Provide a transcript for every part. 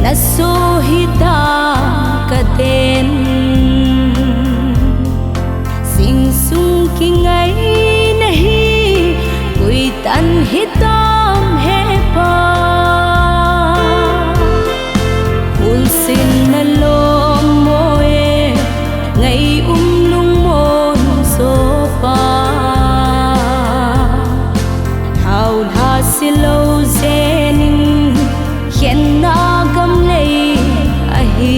na so hita katen sing sung ki ngai nahi koi tan hitam he pa hul sin na lo moe ngai lung mon so pa thao tha silo zenin khen na gam lei a hi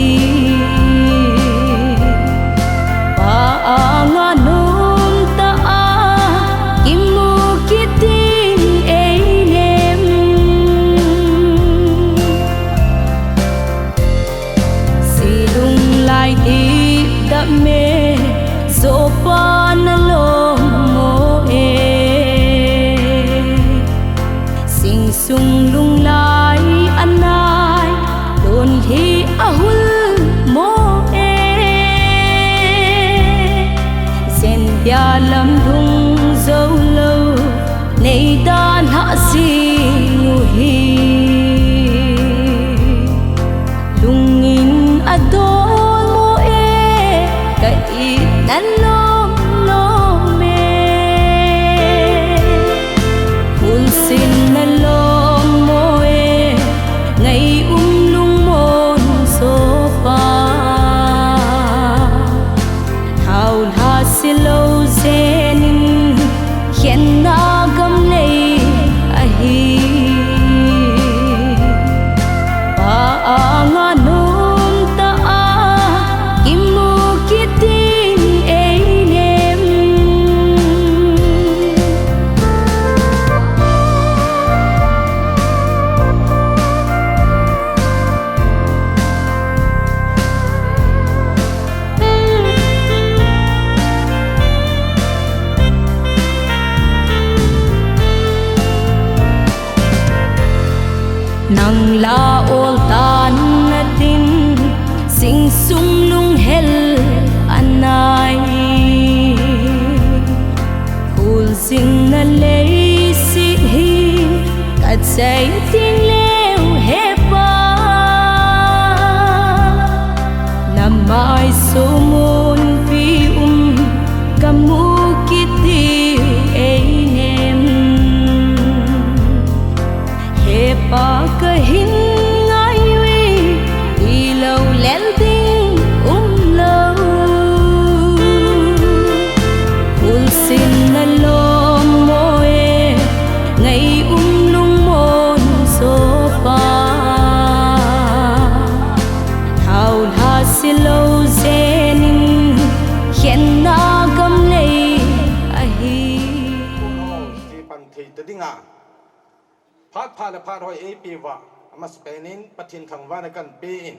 pa anga nom ta a kimu kitin ei nem silung lai di da me so pa na lo mo e sing sung lung lai anai don hi ahul mo e sen bia lam thung zo lo nei dan ha si ngu hi lungin adol mo e ka i nan lom lo me hul sin na lom mo e ngai lung mon so pa thao tha silo zenin khen na gam lei a hi pa anga nom ta a kimu kitin ei nem nang la ol tan na tin sing sung lung hel anai hul sing na lei si hi kat say ting leo he pa na mai so mon pi kamu kiti ei nem he pa ka hin ngai wi i lo lel ding lo hul sin na lo mo e ngai lung mon so pa thao tha silo zenin khen na gam lei a hi si pan thei ta dinga phát pha là phát hỏi ấy pi vạ mà Spainin patin thằng va là cần pe in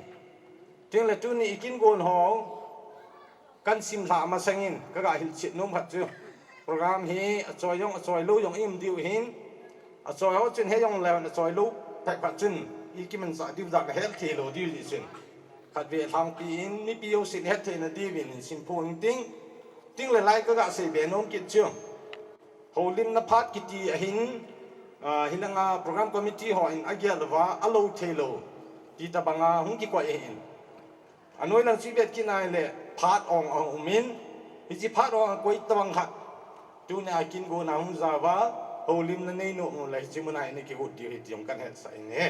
tiếng là tu ni ikin gon ho kan sim la mà sangin các gã hil chit nom hat chu program hi choi lu yong im diu hin choi ho chen he yong lew na choi lu tak pa chun ikim man sa diu da ka hel thi lo diu li chen khat ve thang pi in ni pi yo sin het the na di win sim phun ting le lai các gã se be nom kit chu holin na phat kiti a hin hilanga program committee ho in agia lova alo thelo ti ta banga hung ki kwa in anoi lang sibet kinai le phat ong umin hi chi phat ong koi tawang khat tu na kin go na hung zawa holim na nei no lai chi munai ni ki hut di tiom kan het sai ne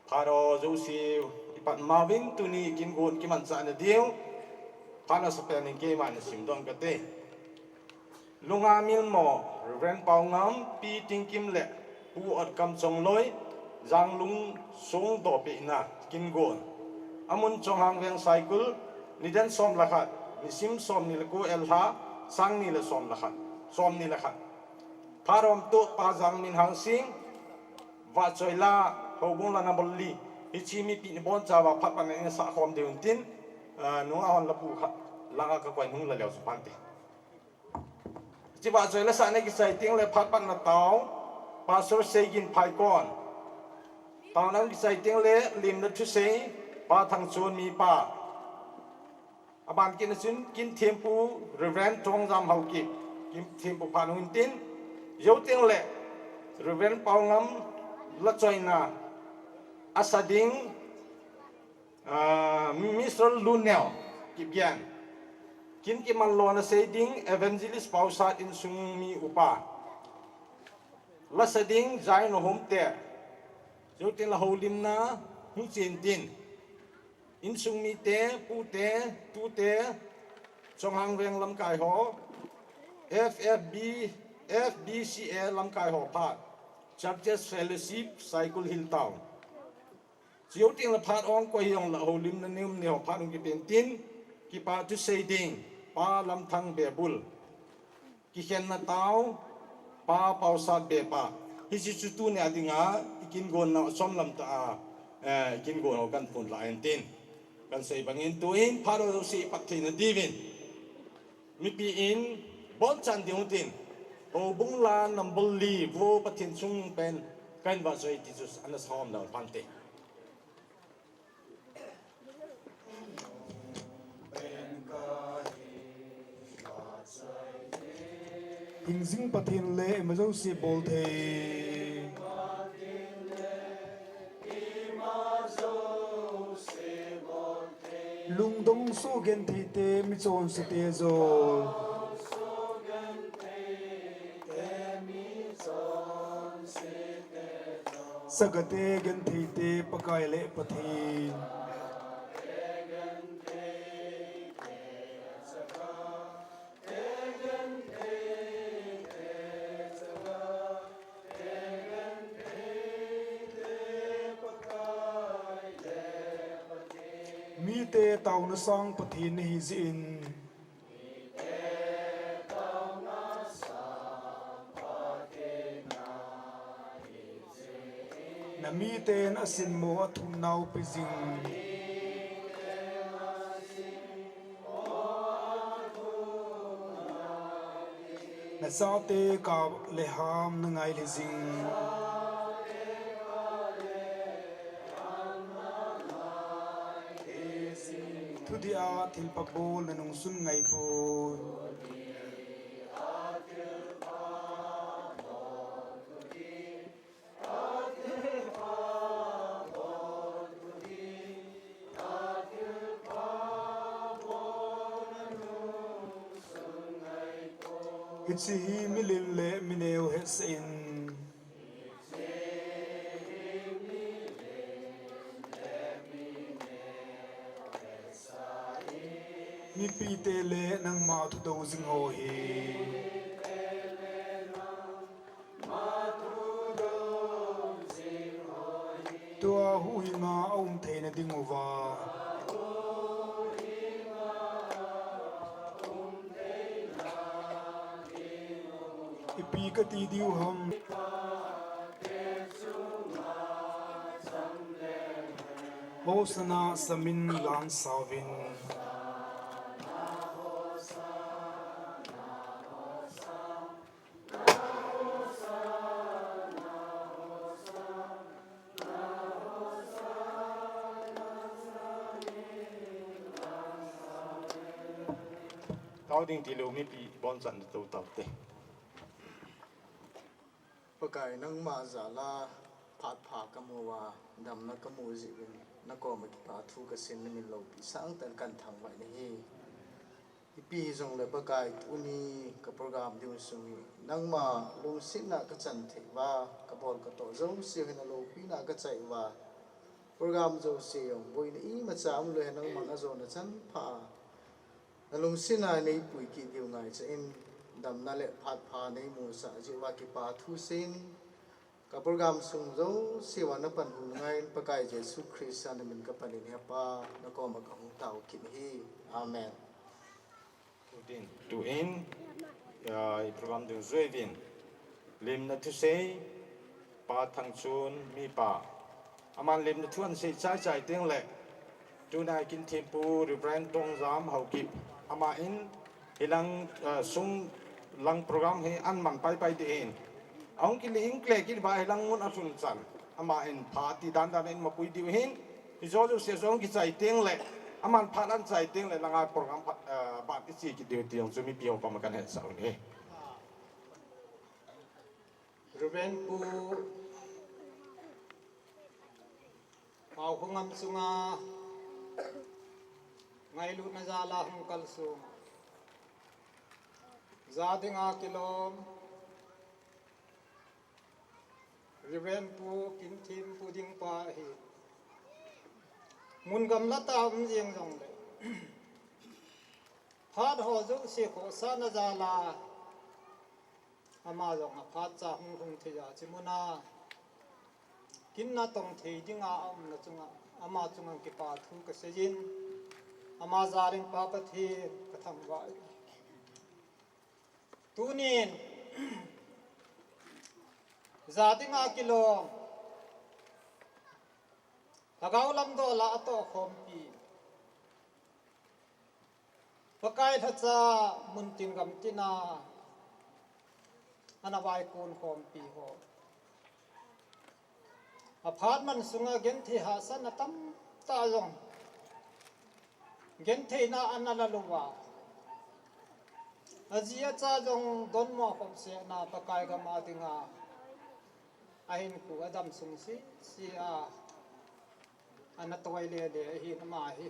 pharo zo si ipat mawin tu ni kin go ki man sa na dio phana sa ni ke man sim dong ka te lunga mil mo Reverend Pau Ngam pi ting kim le pu at kam chong loi jang lung sung do pe na kin gon amun chong hang veng cycle ni den som la khat ni sim som ni le ko el ha sang ni le som la khat pharom to pa jang min hang sing wa choi la ho bung la na bol li hi chi mi pi ni bon cha wa phat pa ne sa khom de un tin nu a hon la pu khat la ka kwai nung la lew su pan te chỉ bảo rồi là sáng nay cái sai tiếng là phát ban là tao pastor segin phai con tao năng cái sai tiếng là lim nó chút sei ba thằng chuồn mi pa bạn kia nó xin kín thêm pu Reverend trong giam hậu kịp kín thêm pu phan hun tin dấu tiếng lệ Reverend Pau Ngam là chơi na asading Mr. Lunel kibyan kin kimalona seding evangelist pausat in sumi upa lasading zain homte jotin la holim na hung chin tin in sumi te pu te tu te chong hang veng lam kai ho FFB FBCA lam kai ho phat Churches Fellowship Cycle Hill Town chiếu tiếng là phát ong quay ông là hồ lim na nim neo phát ông cái bên tin ki pa tu say ding pa lam thang be bul ki khen na tao pa pau sat be pa hi chi chu tu ne adinga ikin gon na som lam ta ikin gon kan pun la en tin kan say bangin tu in pa ro si pat thi na divin mi pi in bon chan diung tin o bung la nam bul li vo pathin chung pen kan va zoi ti jus anas hom na pan te hình dinh pathin lệ mà dâu si bol thề lung dong so gen thi te mi chon si te zo sagate gen thi te pakai lệ pathin mi te tàu nó sang pathin hi zin na mi te na sin mo thum nau pe jing na sa te ka le ham na ngai le jing thu dia thil pa bol na nung sun ngai pon It's he milile mineo hesin mi pi te le nang ma thu do jing ho hi tua hu hi nga om the na ding wa ipi ka ti diu ham hosana samin lan savin tao ding ti lo mi pi bon chan to tau te pakai nang ma zala phat pha kamuwa dam na kamu ji na ko ma ki pa thu ka sin min lo pi sang tan kan thang wa ni pi jong le pakai uni ka program diu sumi nang ma lung sin na ka chan the wa ka bol ka to jong si hena lo pi na ka chai wa program jo se yong boi ni ma cham lo nang ma na zo na chan pha na lung sin na nei pui ki diu ngai cha in dam na le phat pha nei mu sa ji wa ki pa thu sin ka program sung zo si wa na pan hu ngai pakai jesu christ an min ka panin he pa na ko ma ka hu tau kin hi amen tu in i program du zoi vin lim na tu sei pa thang chun mi pa aman lim na thuan sei chai chai teng le tu na kin thim pu ri brand tong zam hau kip ama in hilang sung lang program he an man pai pai de in ong ki ling kle ki ba hilang ngun asun chan ama in pha ti dan dan in ma pui diu hin i zo zo se zong ki chai teng le aman pha nan chai teng le langa program ba ti chi ki diu tiang chu mi pio pa ma kan he sa ni ruben pu mau hungam sunga ngai lu na zala hung kalsum zadinga kilom riven pu kin thim pu ding pa hi mun gam la ta jeng jong le phat ho zo se ko sa na zala ama jong a phat cha hung thia chimuna kin na tong thei dinga na chunga ama chunga ki pa thu ka sejin ama zarin pa pa thi ka tham wa tunin zadinga kilom tagaw lam do la to khom pi pakai thacha muntin gam tina anawai kun khom pi ho aphat man sunga gen thi ha san tam ta jong gen thei na anala luwa azia cha jong don mo khom se na pakai ga ma tinga ahin ku adam sung si a anatoi le le hi na ma hi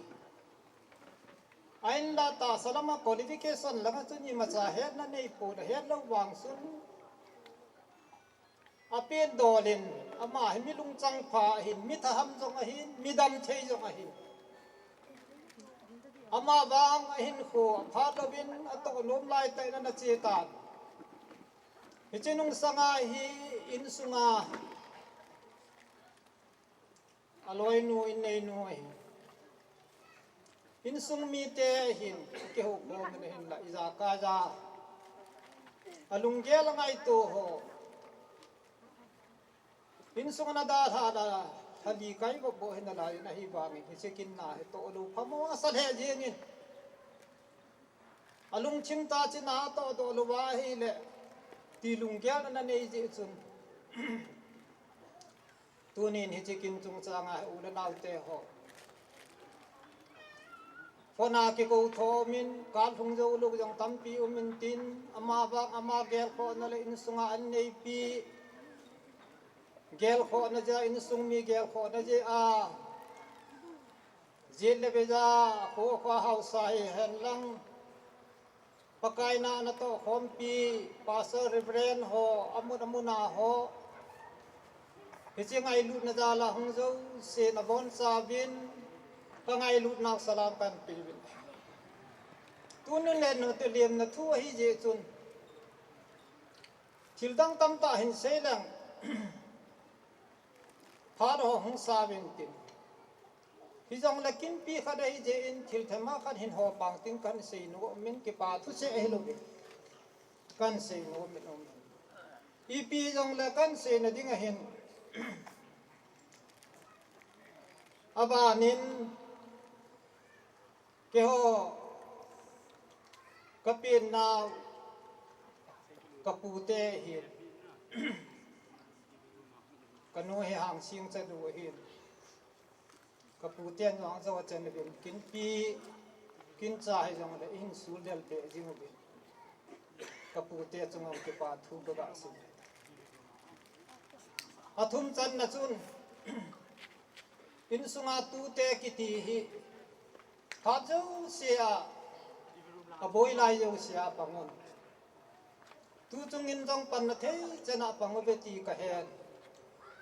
ain la ta salama qualification la chu ni ma cha het na nei pu da het lo wang sun apin dolin ama hi mi lung chang pha hin mi thaham jong a hin mi dam thei jong a hin ama wang a hin khu pha lobin ato lom lai tai na che ta hi chinung sanga hi in sunga aloi nu in nei nu hi in sung mi te hin ke ho ko ne hin la iza ka ja alung ge la ngai to ho in sung na da tha da thali kai bo bo hin la na hi ba mi se kin na he to lu phamo asal he jing in alung chim ta chi na to do lu wa hi le ti lung ge na nei ji chun tunin hi chikin chung changa ula nau te ho phona ke ko thomin kal phung jo lu jong tampi umin tin ama ba ama gel kho na le in sunga an nei pi gel kho na ja in sung mi gel kho na je a jil le beja kho kho hau sai hen lang pakai na na to khom pi pastor reverend ho amuna ho hi ngai lut na jala hung zo se na bon sa bin ka ngai lut na salam kan pi bin tunun le no te lem na thu hi je chun thildang tam ta hin se lang phar ho hung sa bin tin hi jong la kin pi kha dai je in thil thema khan hin ho pang ting kan se no min ki pa thu se e lo kan se no min om i pi jong la kan se na ding a hin abanin ke ho kapin na kapute hi kanu he hang sing cha du hi kaputen jong zo chen bin kin pi kin cha he jong le in sul del pe jing bi kapute chung ke pa thu ga si athum chan na chun in sunga tu te kiti hi phajo sia aboi lai yo sia pangon tu chung in jong pan na thei chana pango be ti ka hen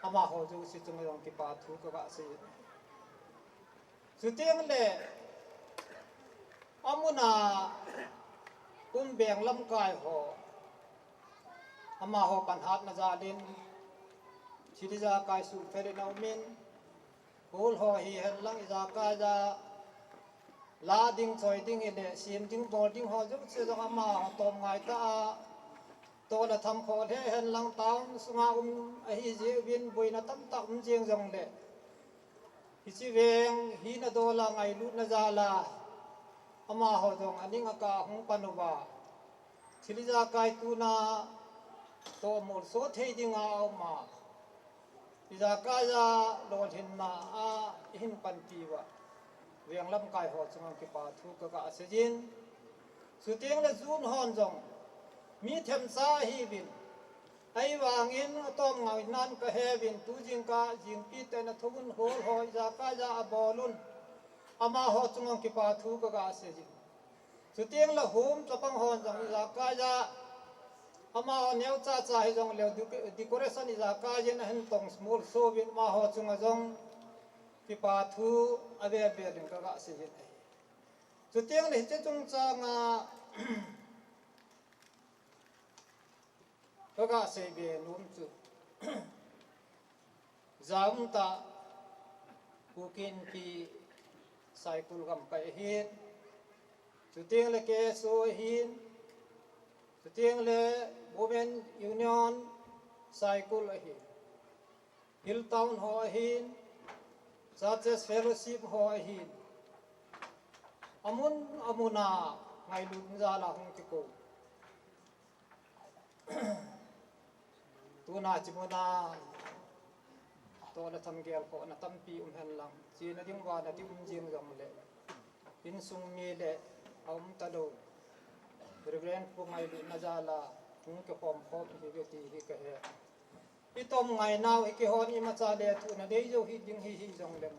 ama ho jo si chung yong ki pa thu ka si su teng le amuna beng lam kai ho ama ho pan hat na ja din chiri ja kai su fere na min hol ho hi hen lang ja ka ja la ding choi ding ile sim ding bor ding ho ju se jong ama tom ngai ta to la tham kho the hen lang taung sunga a hi je win boina tam ta jeng jong le hi chi weng hi na do la ngai lu na ja la ama ho jong aning ka hung panuwa chiri ja kai tu na to mor so thei ding a ma iza kaya lo hin na a hin pan pi wa weng lam kai ho chung ki pa thu ka sejin su teng le zun hon jong mi them sa hi bin ai wangin atom ngau nan ka hevin tu jing ka jing pi te na thugun hol hoi za ka za abolun ama ho chungong ki pa thu ka ga se ji chutiang la hum chapang hon jang za ka za ama ho neu cha cha hi jong le decoration za ka jen hen tong small so bin ma ho chunga jong ki pa thu ave ave din ka ga se ji chutiang le che chung cha nga các gã sẽ về núm chú giảm ta cooking ki cycle gam cái hin chú tiếng là cái số hin chú tiếng là women union cycle là hin Hilltown ho hin Churches Fellowship ho hin amuna ngày luôn ra là không cái cổ tu na chimuna to la tham gel ko na tampi hen lang chi na ding wa na ti jing jong le in sung mi le ta do reverend pu mai lu na jala tung ke pom khop hi ti hi ka he i tom ngai naw i ke hon i ma cha le tu na dei jo hi ding hi jong le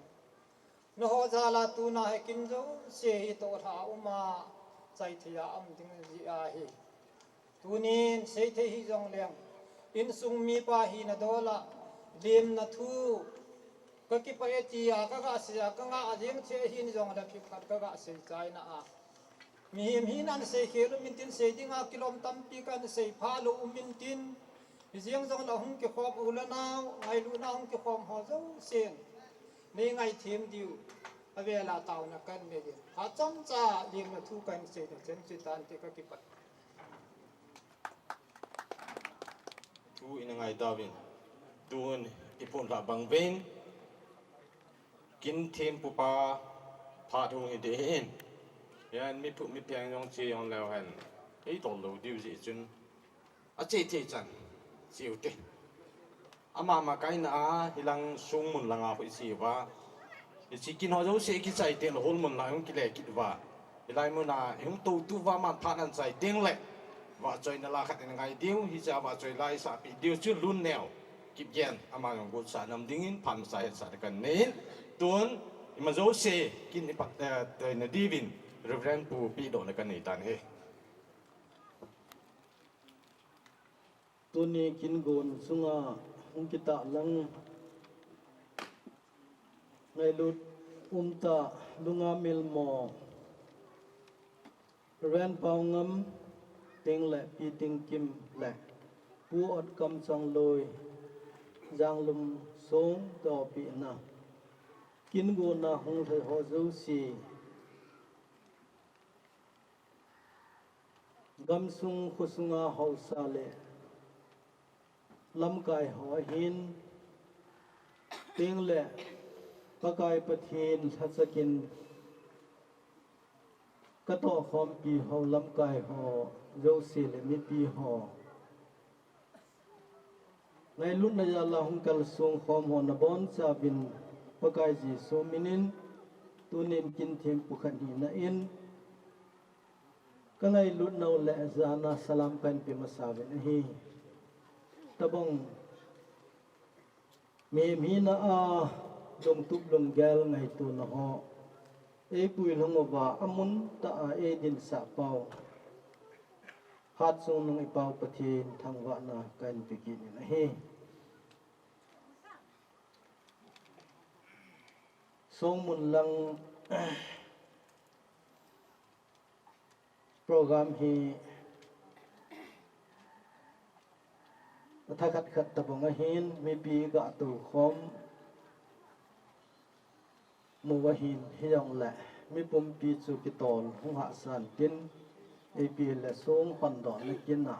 no ho jala tu na he kin jo se hi to tha uma chai thia am ding ji a hi tunin sei the hi jong leng in sung mi pa hi na dola lim na thu ka ki pa ti a ka ga sia ka nga ajeng che hi ni jong da phip khat ka ga sei chai na a mi him hi nan sei khelu min tin sei dinga kilom tam pi kan sei pha lo min tin jeng jong la hung ki khop u la na ngai lu na hung ki khom ho zo sen ni ngai thim diu ave la taw na kan me din ha cham cha lim na thu kan sei da chen chi tan ti ka ki pa tu in ngai Darwin tuan ipon la bang ven kin thêm pupa pha thu hi de hen yan mi phu mi piang yong chi yong lao han ei to lo diu ji chun a che che chan chiu te ama ma kai na hilang sung mun langa hui si wa i chi kin ho zo se ki chai te lo hol mun la yong ki le ki wa ilai mu na yong tu wa man pha nan chai teng le và chơi nó là khát ngày điêu hi cha và chơi lại sa bị điêu chưa luôn nèo kịp gen ama ngong gut sa nam ding in phan sa sa kan nen tuan mà dấu xe kin ipat tới na divin reverend pu pi do na kan nei tan he tuni kin gon sunga hung kita lang ngai lut ta lunga mil mo ren pau ngam ting le pi ting kim le pu ot kam chang loi jang lum song do pi na kin go na hung thai ho zo si gam sung khusunga ho sa le lam kai ho hin ting le pakai pathin thasakin kato khom pi ho lam kai ho zo si le mi pi ho ngai lun na ya la hung kal sung khom ho na bon cha bin pakai ji so minin tunin kin them pu khan hi na in ka ngai lun no le zana salam kan pi masavin hi tabong mi na a dong tup lom gel ngai tu na ho e pui longowa amun ta a e din sa pau hat sung nong i pau pathin thangwa na kan pikin na hi song mun lang program hi thakat khat tabong a hin mi pi ga tu khom mua hin hiong lệ mi pum pi chu ki tol hung ha san tin e pi le song hon do le kin na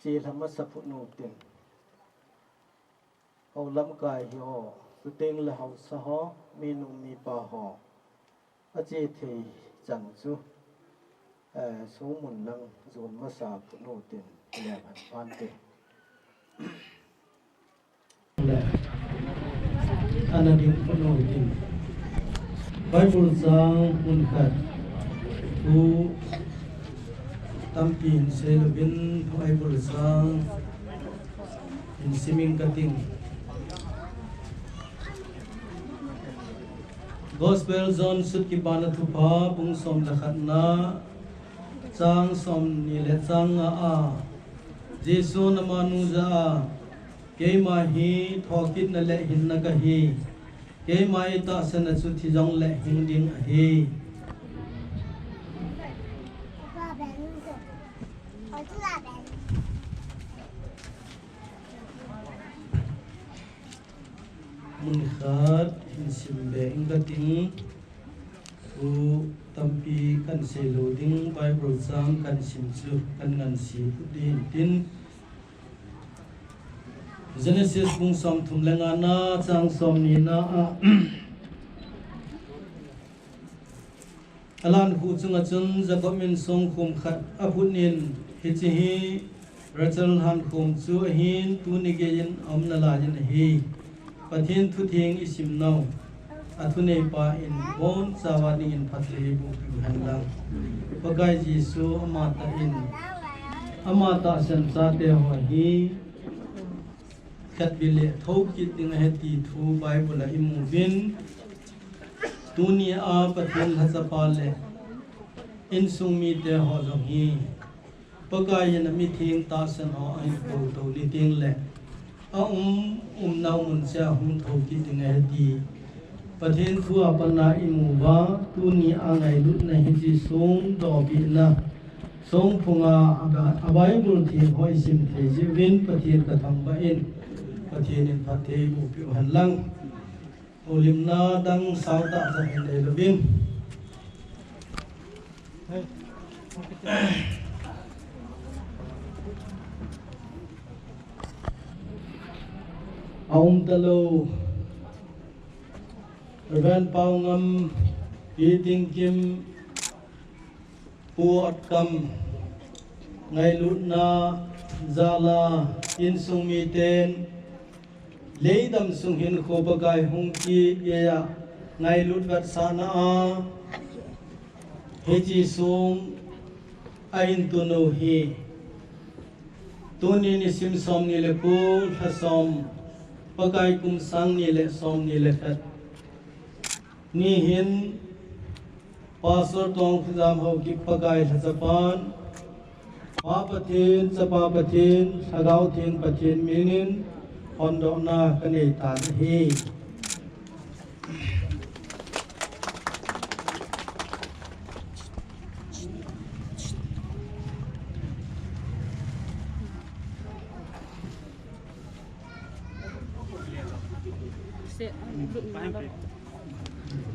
chi thama sa phu nu tin ho lam kai hi ho tu teng le ho sa ho mi nu mi pa ho a chi thei chan chu số mun lang zon ma sa phu nu tin le ban pan te le ana ding phu nu tin Bible sang unkat u tampin selubin Bible sang in siming kating Gospel zone sut ki bana thupa bung som la khatna chang som ni le chang a Jesu namanu za ke ma hi thokit na le hin na ka hi ke mai ta sana chu thi jong le hin ding a hi mun khat hin sim be ing ka ting u tampi kan se loading Bible sang kan sim chu kan ngan si din tin Genesis bung som thum lenga na chang som ni na alan hu chunga chun Jacob min song khum khat apunin hi chi hi Rachel han khum chu hin tu ni ge yin am na la yin hi pathin thu thing isim nau athune pa in bon sawani in phatri bu han lang pagai Jesu amata san sa te ho hi khat bile thau kit ding he ti thu Bible la imu bin dunia a pathin hasapa le in sung mi te ho jong hi pagai na mi thing ta san ho ai ko to li ting le a nau mun cha hum thau kit ding he ti pathin thu apana imu wa tuni angai lut na hi ji sung do bi na song phunga abai bul thi hoi sim the ji win pathin ka thang ba in pathin in phathe bu pi han lang olim na dang sao ta sa hin le lovin aum talo Revan Paungam Eating Kim Puat Kam Ngai Lutna Zala In Sung Miten Leidam Sung Hin Khobagai Hung Ki Yaya Ngai Lutvat Sana Heji Sung Ain Tunu Hi Tuni Nisim Som Nile Kul Hasom Pagai Kum Sang Nile Som Nile Khat ni hin pastor tong khuzam ho ki pagai hasapan pa pathin chapa pathin sagau thin pathin minin hondo na kane tan hi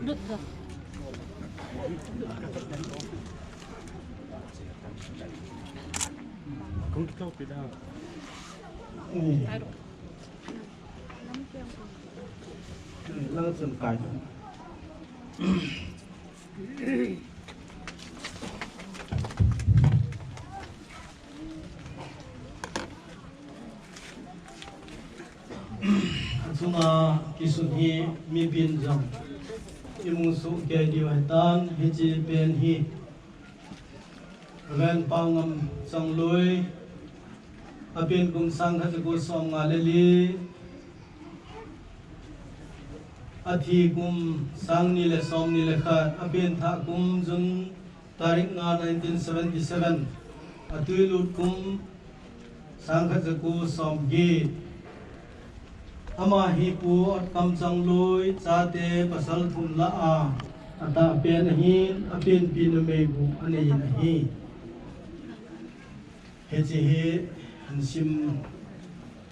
Đứt rồi. Cũng câu bị đau. Lang sân cài Suma kisuhi mi bin jam imung su ke diwaitan hiji ben hi ven pangam sang lui apin kum sang kha ko som ngaleli athi kum sang ni le som ni le kha apin tha kum jun tarik nga 1977 atui lut kum sang kha ko som gi ama hi pu kam chang lui cha te pasal thum la a ata pen hin apin pin me bu ane yin hi he chi hi sim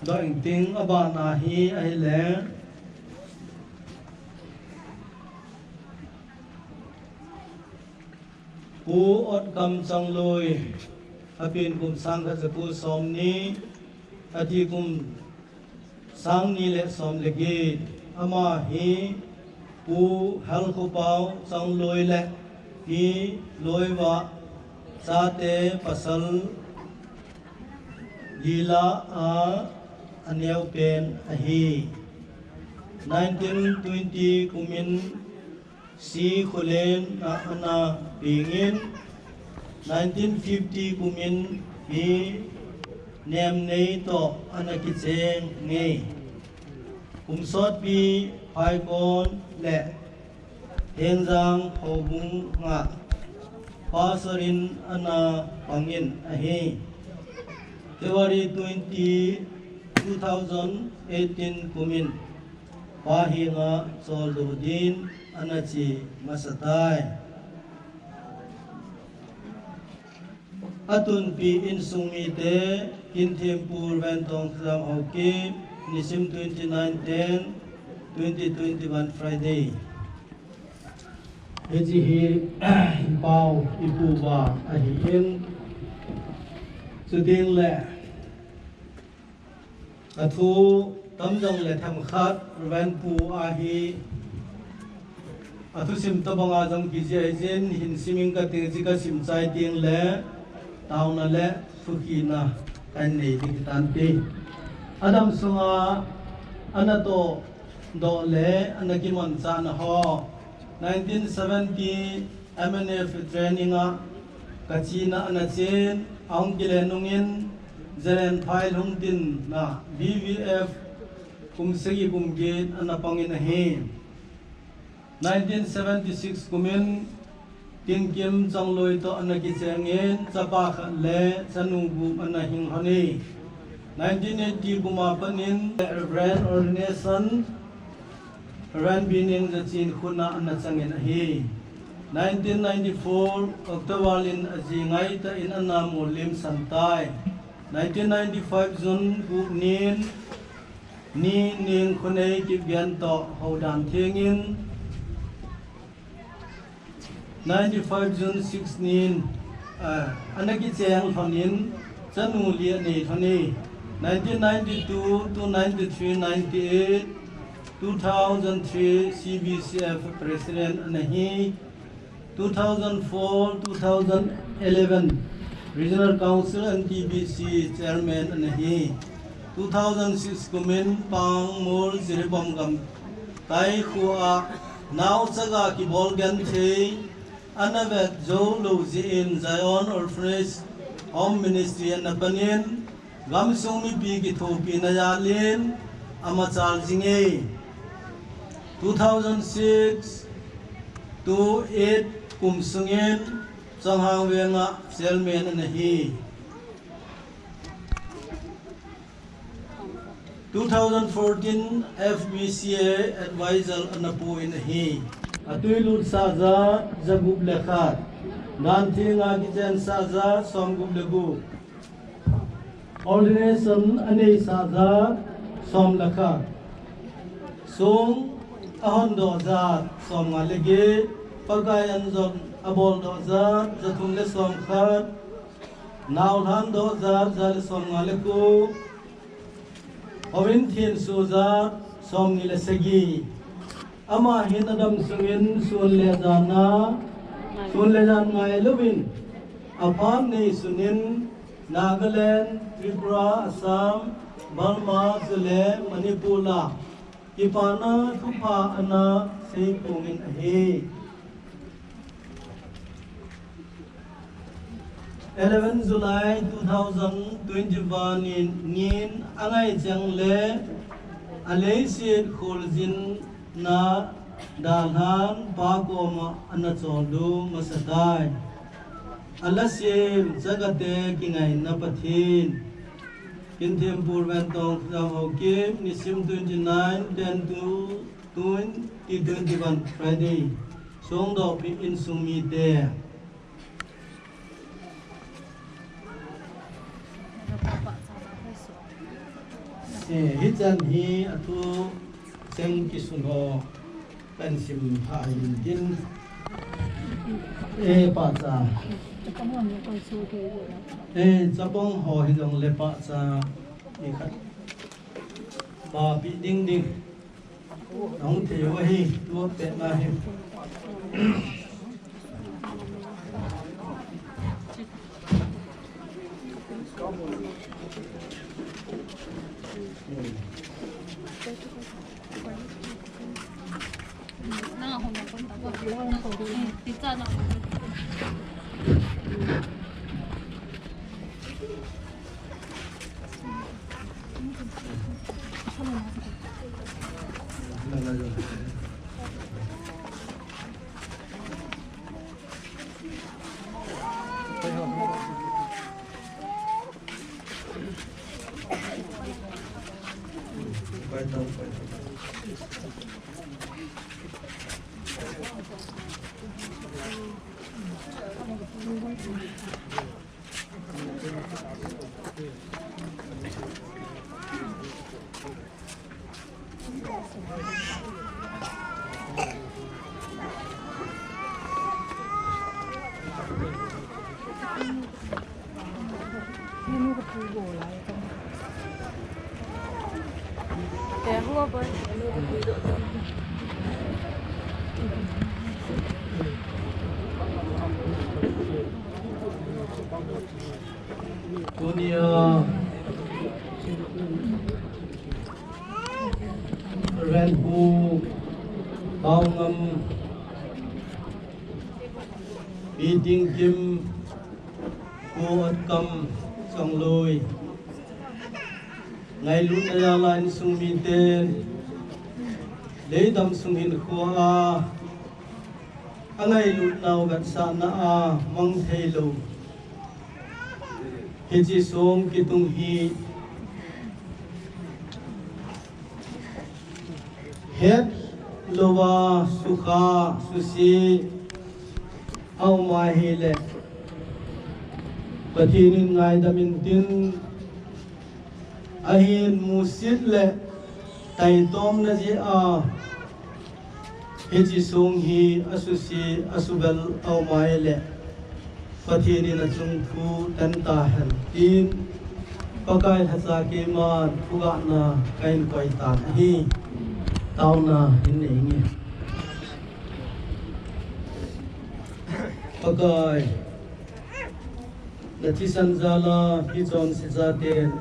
do ing ting aba na hi ai le pu kam chang lui apin kum sang kha pu som ni ati kum sang ni le som le gi ama hi pu hal ko pau sang loi le hi loi wa sa te pasal lila a aneu pen a hi 1920 kumin si kholen na ana pingin 1950 kumin hi nem nei to anaki cheng nge sot pi phai kon le heng jang hobung nga pasarin ana pangin ahi February 20 2018 kumin pahinga soldudin anachi masatai atun pi insumite kinthempur ventong kham hoki nisim 29/10 2021 Friday Eji hi pau ipuwa ahi in suding le athu tamjong le tham khat ven pu ahi athu sim tabanga jong ki je jen hin siming ka te ji ka sim chai ting le tauna le thukina kan nei dik tan pi adam sunga anato do le anakimon chan ho 1970 MNF training a kachina anachin angkile nungin zeren phai lungtin na BVF kumsegi kumgit anapangin ahi 1976 kumin tingkim changloi to anaki chengin chapa khatle chanubu anahing hani 1980 kumapanin brand ordination ran bining the chin khuna anachangin ahi 1994 October in ajingai ta in anamo lim santai 1995 June gupnin ni ning khunei ki bian to hodan thengin 95 June 16 anaki cheng thonin chanu lia nei thoni 1992 to 93 98 2003 CBCF President anahi 2004 2011 Regional Council and TBC Chairman anahi 2006 Kumin Pang Mol Ziribam Gam Tai Khua Now Saga Ki Bolgan Thei Anavet Jo Lozi in Zion Orphanage Home Ministry and Napanin Gam Sumi Pi Ki Thopi Nayalin Amachal Jinge 2006 to 8 Kumsungin Sanghang Wenga Selmen Anahi 2014 FBCA Advisor Anapu Inahi Atuilut Saza Zagub Lekhat Ganti Ngagijan Saza Somgub Lebu Ordination Anei Saza Som Lekhat Sung Ahon Dozat Som Ngalege Pagayan Zon Abol Dozat Zatung Le Som Khat Naulhan Dozat Zal Som Ngaleku Ovin Thin Suza Som Nile Segi Ama Hin Adam Sungin Sun Lejana Sun Lejan Ngai Lubin Apam Nei Sunin Nagaland Tripura Assam Burma Zule Manipula Ipana Thupa Ana Sei Pungin Ahi 11 July 2021 in Nin Angai Jangle Aleisit Khulzin Na Dalhan Pagoma Anachodu Masadai Alasim Zagate Kingai Napathin Kinthempur Ventong Hokim Nisim 29 10 to 2021 Friday Songdo Pi Insumi there Hitan hi atu seng kisuno pensim hain din pacha japong ho hidong le pacha ikhat ba bi ding ding nong the wa hi tu pe ma hi Dunia ren hu bao ngâm bi ding kim cô ất cầm song lôi ngày lúc này là sung mi tên lấy đâm sung hin khoa ngày lúc nào gặt sa na mong thầy lâu hi chi som ki tung hi het lowa sukha susi au mai hi le pathin ngai damin tin ahin musit le tai tom na ji hi chi som hi asusi asubel au mai le Pathini na chung thu tan ta hal tin pakai hasa ke man thuga na kain koi ta hi tau na hin nei nge pakai na thisan zala hi chon se za ten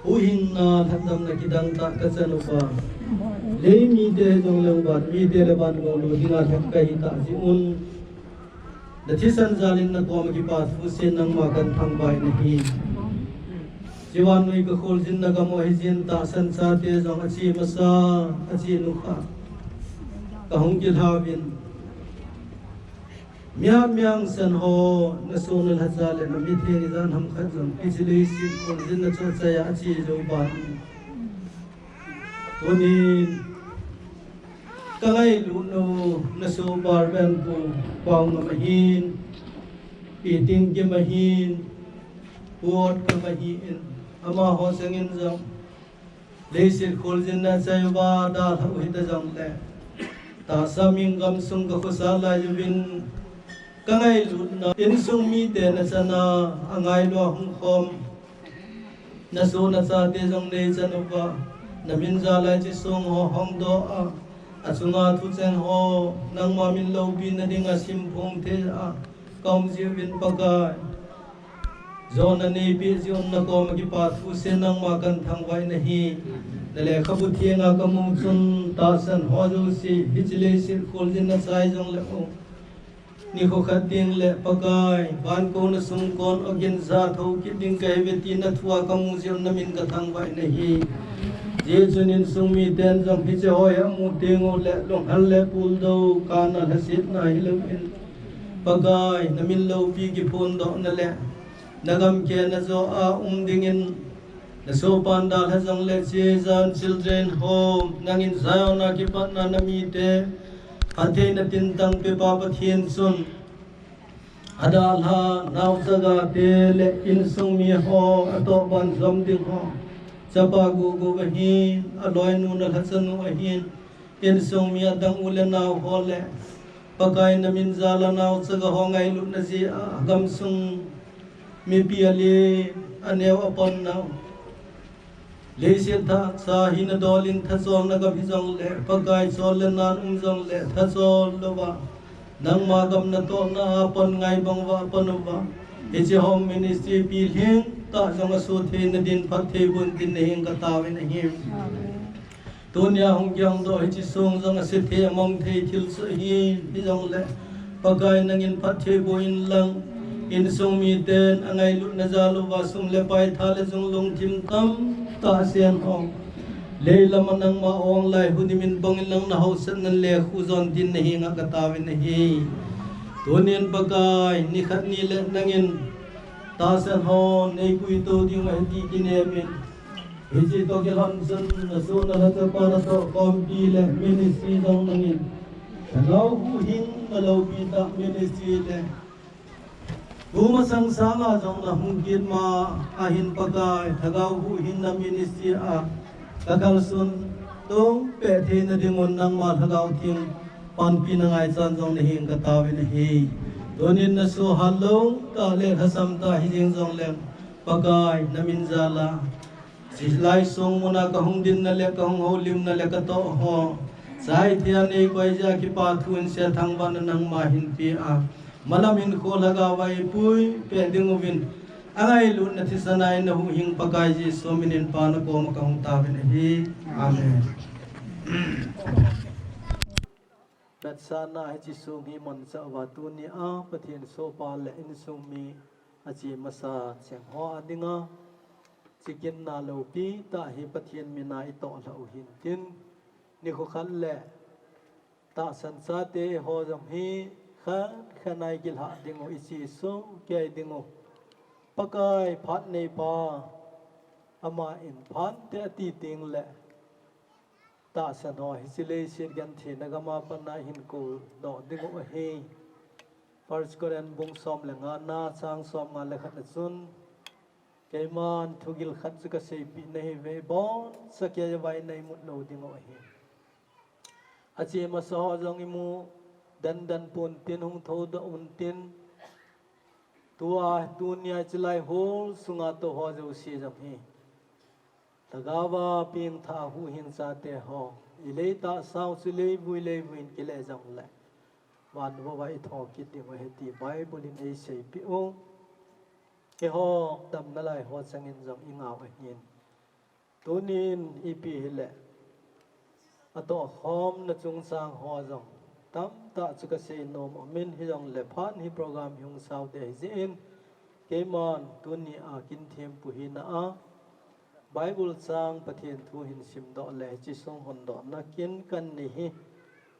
hu hin na thandam na kidang ta ka chanu pa le mi de jong leng ban mi de le ban go lo dinga thak kai ta ji un the thisan zalin na tom ki path fu sen nang ma kan thang bai na hi jiwan noi ka khol jin na ga mo hi jin ta san sa te jong achi masa achi nu kha ka hong ki thavin myang san ho na sonal hazal na mi the ri zan ham khat jong pichli sin khol jin na cho cha ya achi jo ban tonin Kalay luno na so barben po pao na mahin, iting ke mahin, puot ka mahin, ama ho sangin zang, lesil khulzin na sayo ba da thau hita zang le, ta saming gam sung ka kusala yubin, kalay luno in sung mi de na sana angay lo hong khom, na so na sa de zang le zanu ba, na minzala chi sung ho hong do Asunga thu chen ho nang ma min lo bin na ding a sim phong the a kaum ji win pakai zona nei bi zion na kom ki pa thu se nang ma kan thang vai na hi na le khabu thianga ka mu chun ta san ho jo si hichle sir khol jin na sai jong le o ni kho khat ding le pakai ban ko na sum kon again za tho ki ding kai ve ti na thua ka mu zion na min ka thang vai na hi Jesunin sumi ten jong hiche hoi amu tengo le long hal le pul do kana hasit na hilawin pagai namin lo pi ki phun do na le nagam ke na zo a dingin na so pandal ha jong le chezan children home nangin zayo na ki pat na nami te athe na tin tang pe pa pathin sun adal ha naw jaga te le in sumi ho ato ban zom ding ho Chapa gu bahin aloy nu na hasanu ahin in song mi adang ule naw hole pakai na min zala naw chaga hongai lu na ji gam sung mi piali anew apon naw le se tha sa hin dolin tha chong na ga bijong le pakai chol le nan jong le tha chol lo ba nang ma gam na to na apon ngai bang wa apon ba Eche home ministry pi hing ta jong so the na din phat the bun tin hing ka ta wen him tonya hong gyang do hi chi song jong se the mong the thil se hi jong le pagai nang in phat the boin lang in song mi ten angai lu na za lu wa sum le pai tha le jong long tim tam ta sian hong le lamanang ma ong lai hunimin bangin lang na hausan nan le khuzon din nahi nga katawin nahi tunin bagay ni khat ni le nangin tasan hon nei kui to di ma ti kinemin hiji to ke hansan na so na la para to kompi le ministry dong nangin Kalau huhin kalau kita ministry le Bumasang sanga jong na hungkin ma ahin pagay Tagaw huhin na ministry a Kakalsun tong pete na dingon nang ma tagaw ting Panpinangay san jong na hing katawin na hi Tunin na so halong ta le hasam ta hijing jong le Pagay na minzala Sihlay song muna kahong din na le kahong holim na le kato ho Sai thian ei koi ja ki pa thun se thang ban nang ma hin pi a malamin ko laga wai pui pe ding win angai lu na thi sanai na hu hing pakai ji so minin pa na ko ma kaung ta ben hi amen bet sana ji so mi mon sa wa tu ni a pathian so pa le in so mi a chi masa cheng ho adinga chikin na lo pi ta hi pathian mi na i to la u hin tin ni ko khan le ta san sa te ho jam hi khan khanai gil ha dingo isi so ke dingo pakai phat nei pa ama in phan te ti ting le ta san ho hi sile sir gan the na gama pa na hin ko do dingo he first koran bung som le nga na sang som nga le khat sun keman thugil khat ka se pi nei ve bon sakya vai nei mut lo dingo he achi ma so jong imu dan pun tin hung tho da un tin tua dunia chlai hol sunga to ho jo si jam hi tagawa ping tha hu hin sa te ho ile ta sau sile bui le buin kile jong le wan wa wai tho ki ti wa heti bible in ei sei pi o ke ho dam na lai ho changin jong inga wa hin tunin ipi le ato hom na chung sang ho jong tam ta chuka se nom min hi jong le phan hi program hyung sau de jin keman tuni a kin them pu hi na a bible sang pathian thu hin sim do le chi song hon do na kin kan ni hi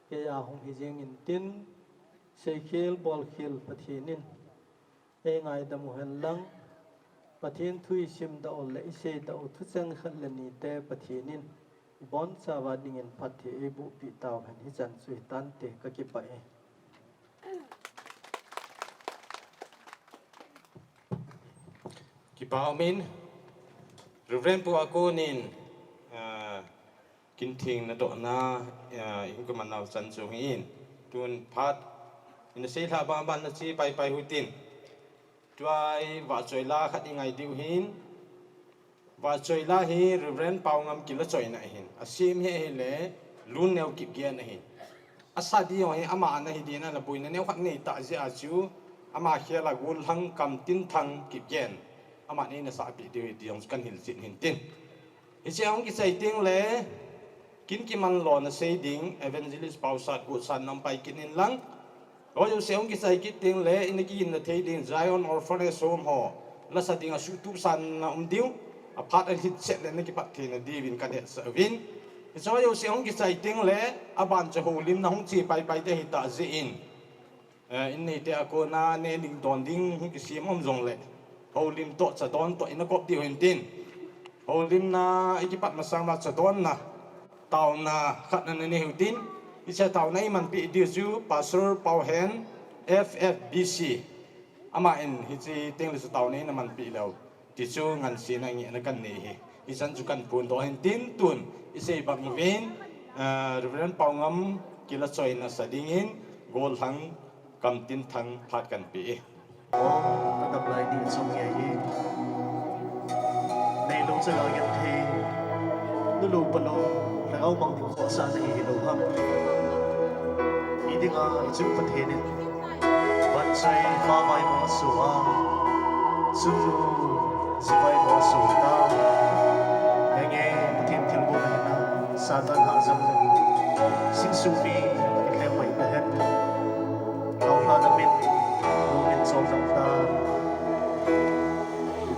ke ya hong hi jeng in tin se khel bol khel pathinin e ngai da mu hen lang pathian thui sim do le se do thu chang khat le ni te pathinin bon sawa dingin phathi ebu pi taw han hi chan sui tan te ka ki pa e ki pa min reverend pu ako nin kin thing na do na in ko manaw chan chu hin tun phat in se tha ba ban na chi pai hutin tuai wa choi la khat ingai diu hin và chơi la hi reverend pau ngam kila chơi na hin asim he le lun neu kip gian na hin asa di ho hi ama na hi dina la buina neu khat nei ta ji a chu ama khela gul hang kam tin thang kip gian ama ni na sa pi di yong kan hil sin hin tin hi che ong ki sai ting le kin ki man lo na sei ding evangelist pau sat ku san nam pai kin in lang lo yo se ong ki sai ki ting le in ki in na thei ding zion orphanage home ho la sa ding a su tu san na diu a part a hit set le na ki pat the na di win kan he servin so yo se ong ki sai ting le a ban cha ho lim na hong chi pai te hi ta ji in nei te a ko na ne ning don ding hu ki sim om jong le ho lim to cha don to in a kop di hin tin ho lim na i ki pat ma sang ma cha don na taw na khat na ne hu tin i cha taw na i man pi di ju pastor pau hen ffbc ama in hi chi ting le sa taw ne na man pi lo ti chu ngan si na ngi na kan nei hi i san chu kan pun do hin tin tun i sei bak na ven reverend pau ngam kila choi na sa dingin gol hang kam tin thang phat kan pi ta tập lại đi trong ngày gì này lúc giờ lo nhận thì nó lù bận lo là âu bằng những khó khăn này đâu ham ý định à chụp phát hiện nên bắt chạy pha vai mà sủa sung lu chỉ vai mà sủa ta nghe nghe thiên thiên bộ này na sa tan hạ dâm xin su mi cái leo mày ta hết lòng là đặc biệt so rằng ta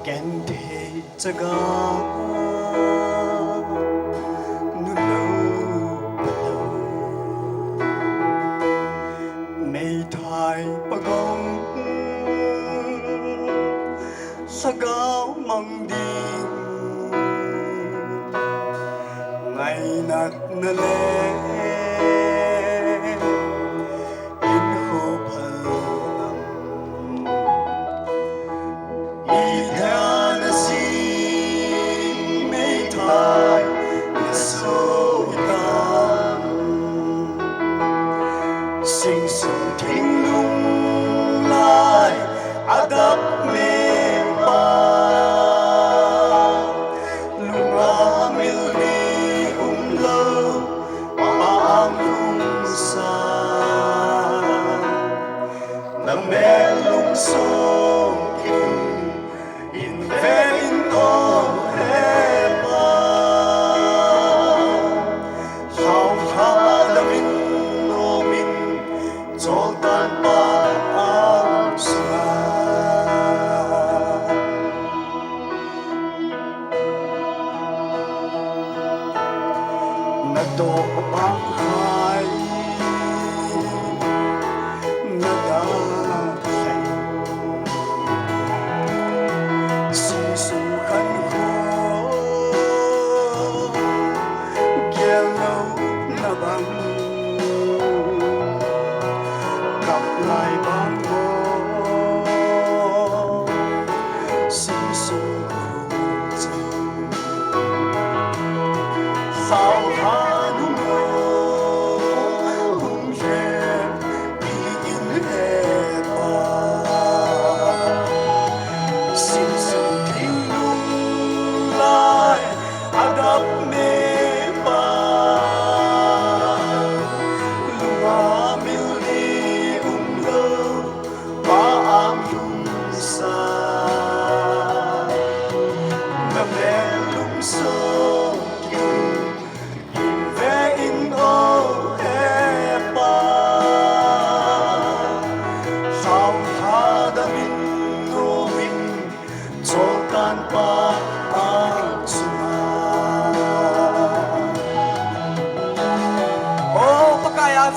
kén thế cha ga mang ding ngày nát nè lệ in khô phật y theo na si mê thay na so tam sinh sung thinh lung lai adap me ba lunga mil ni lo ba lung sa na me lung so in ve in on he ba how ha da min no min cho tan ba ang sa na do bang hai na da hai si su khan ho gel no na bang gặp lại bang ho si su sao hà nung hùng rèn đi in hè ba xin sung thinh lung lai adap me ba lunga mil ni lo ba am lung sa na me lung so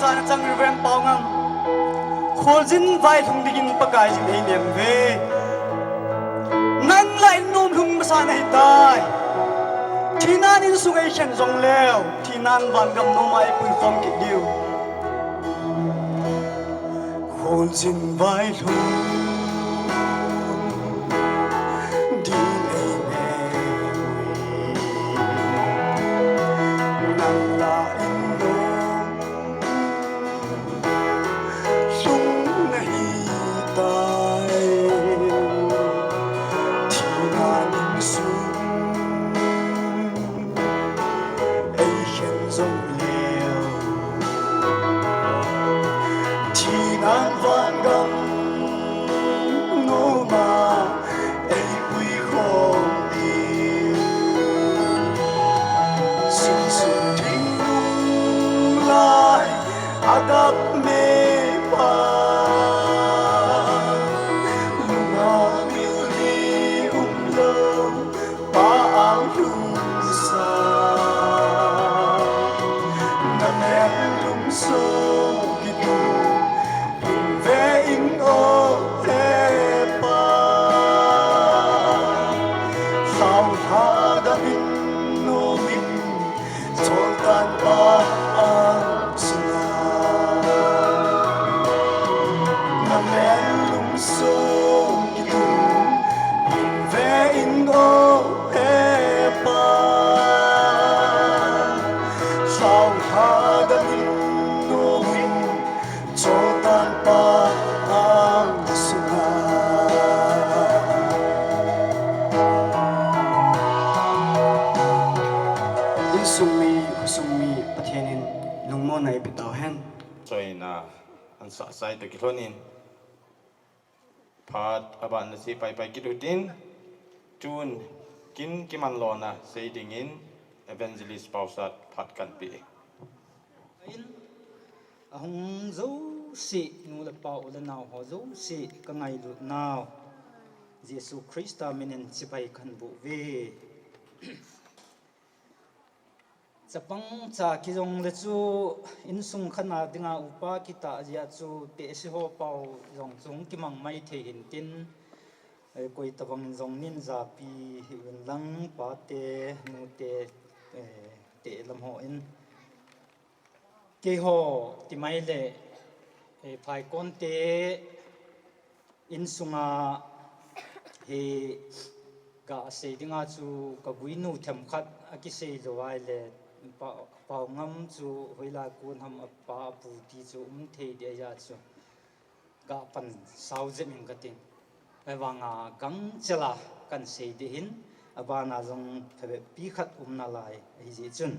sana chang riven paungam khojin vai thung digin pakai jin hei nem ve nang lai nom lung sa nei tai thinan in sungai chen jong leo thinan van gam no mai pui khom ki diu khojin vai lung đi nei ne nang la adap me ba lunga mil ni lo ba ang lung sa na me lung so gitu in ve in o he pa sao ha da min no min cho tan ba ang so gitu in ve in o he pa sao ha da min no min cho tan pa ang sunga in sung mi pathianin lungmo nai pitau hen choi na an sa sai to kilonin phat aban si pai pai kidutin chun kin kiman lona sei dingin evangelist pausat phat kan pi ahung zo si nu la pau la naw ho zo si ka ngai lu naw Jesu Christa minen sipai khan bu ve chapang cha ki jong le chu in sung khana dinga upa ki ta zia chu te si ho pau jong chung ki mang mai the hin tin koi tabang zong nin za pi win lang pa te nu te te lam ho in ke ho ti mai le phai kon te in sunga he ga se dinga chu ka bui nu them khat aki se zo ai le pa ngam chu hoila kun ham pa pu ti chu the de ya chu ga pan sau je min ka ting wanga gang chela kan se de hin abana jong thebe pi khat na lai hi ji chun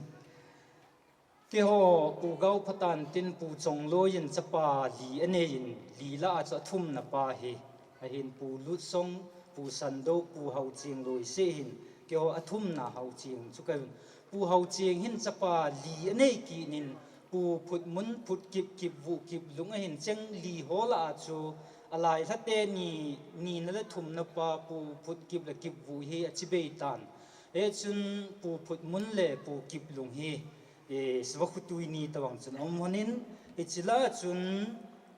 ke ho pu gau phatan tin pu chong lo yin chapa li ane yin li la cha thum na pa hi a hin pu lut song pu san do pu hau ching loi se hin ke ho athum na hau ching chu ka pu hau ching hin chapa li ane ki nin pu phut mun phut kip vu kip lung a hin cheng li hola chu alai thate ni na le thum na pa pu phut kip la kip vu hi a chi be tan e chun pu phut mun le pu kip lung hi swa khutui ni tawang chun om honin ichila chun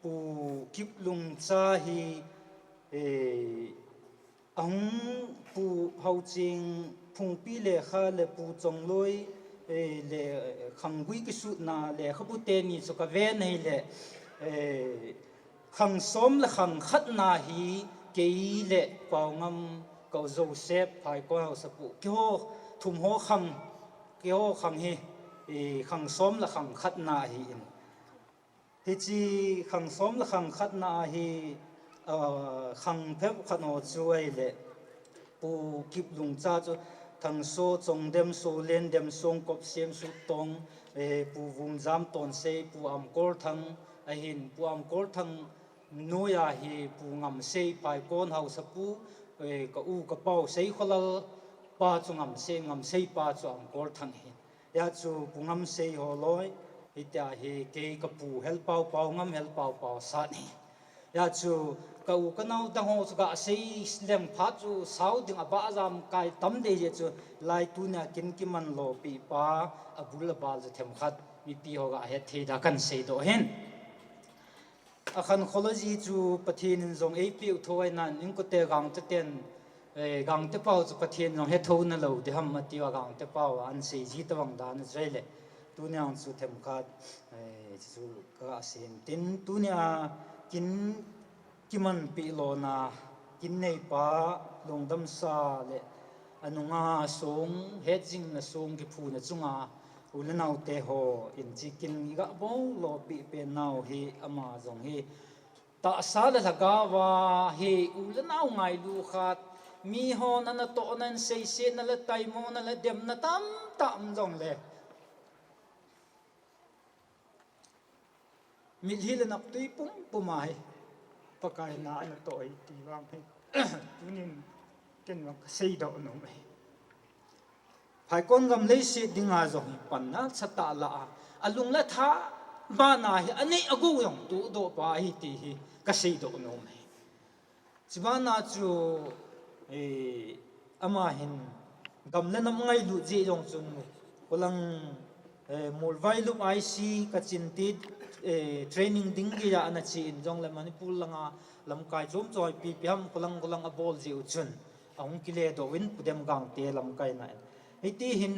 pu kip lung cha hi ang pu hau ching phung pi le kha le pu chong loi le khang gui ki su na le khabu te ni chu ka ve nei le khang som la khang khat na hi ke le pau ngam ko joseph phai ko ho sapu ke ho thum ho khang ke ho khang hi khang som la khang khat na hi in hi chi khang som la khang khat na hi khang phep khat no chu ai le pu kip lung cha chu thang so chong dem so len dem song kop sem su tong pu vum jam ton se pu am kol thang a hin pu am kol thang nuya hi pu ngam se pai kon hau sapu ka u ka pau sei kholal pa chu ngam se pa chu am kol thang hi ya chu pu ngam se ho loi itia hi ke ka pu hel pau ngam hel pau sa ni ya chu ka u ka nau da ho chu ga sei lem pha chu sau ding aba jam kai tam de je chu lai tu na kin ki man lo pi pa abul bal je them khat mi pi ho ga he the da kan sei do hen akhan kholoji chu pathin zong ei pi thoi nan in ko te gang te ten gang te pau chu pathin zong he tho na lo de ham ma ti wa gang te pau an sei ji tawang dan zele tu nyang chu them khat chu ka sem tin tu nya kin kiman pi lo na kin nei pa longdam sa le anunga song hedging na song ki phu na chunga ulanau te ho in chi kin ga bo lo pi pe nau hi ama zong hi ta sa la ga wa hi ulanau ngai lu khat mi ho na na to nan sei se na la tai mo na la dem na tam zong le mi hi la nak tui pum mai pakai na ana to ai ti wang he tunin ken wang sei do no mai phai kon gam lei se dinga zo hi pan na chata la alung la tha ba na hi anei agu yong tu do pa hi ti hi ka sei do no mai chibana chu ama hin gam le nam ngai lu je jong chun kolang mulvai lu ai si ka chin ti training ding ge ya na chi in jong le manipur langa lam kai chom choi pi piam kolang abol ji uchun ahung kile do win pudem gang te lam kai na iti hin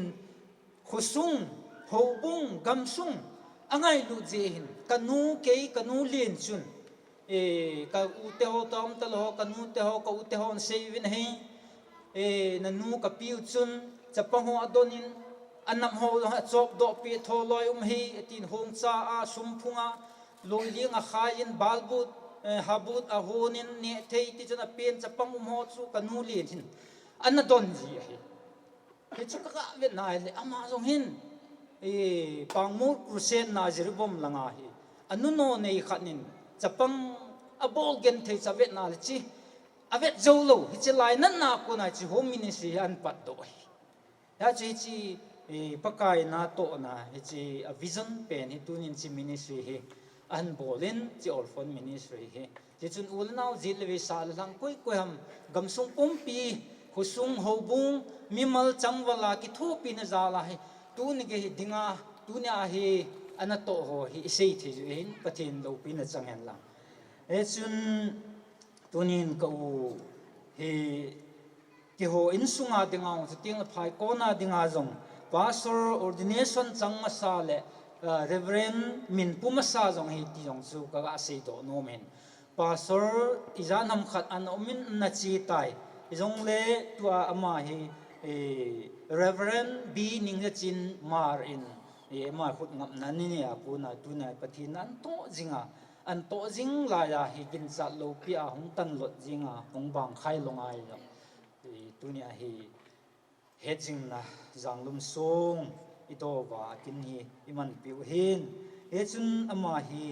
khusung hobung gamsung angai lu je hin kanu len chun ka u te ho tom ta lo kanu te ho ka u te ho sei win he na nu ka piu chun chapang ho adonin anam ho chop do pi tho loi hi tin hong cha a sum phunga loi ling a khain balbut habut a honin ne thei ti chana pen chapang ho chu kanu len hin anadon ji hi he chu ka ve nai le ama jong hin pangmur cruset na jirbom langa hi anu no nei khanin chapang abol gen thei chavet na le chi avet zolo hi chi lai nan na ko na chi home ministry an pat do hi ya chi pakai na to na chi a vision pen hi tunin chi ministry hi an bolin chi orphan ministry hi chi chun ulnau zilwe sal lang koi ham gamsung pompi husung hobung mimal changwala ki thu pi na zala hi tu ni ge dinga tu nya hi ana to ho hi sei thi hin pathin lo pi na changen la e chun tunin ka u ki ho in sunga dinga zu ting phai kona dinga zong pastor ordination changma sa le reverend min pumasa zong hi ti jong chu ka sei do no men pastor izan ham khat an omin na chi tai izong le tua ama hi reverend b ning le chin mar in ma khut ngam nan ni ya puna tuna pathin an to jinga an to jing la ya hi kin cha lo pi a hong tan lot jinga hong bang khai longai lo tunia hi hedging na zanglum song ito wa kin hi iman piu hin he chun ama hi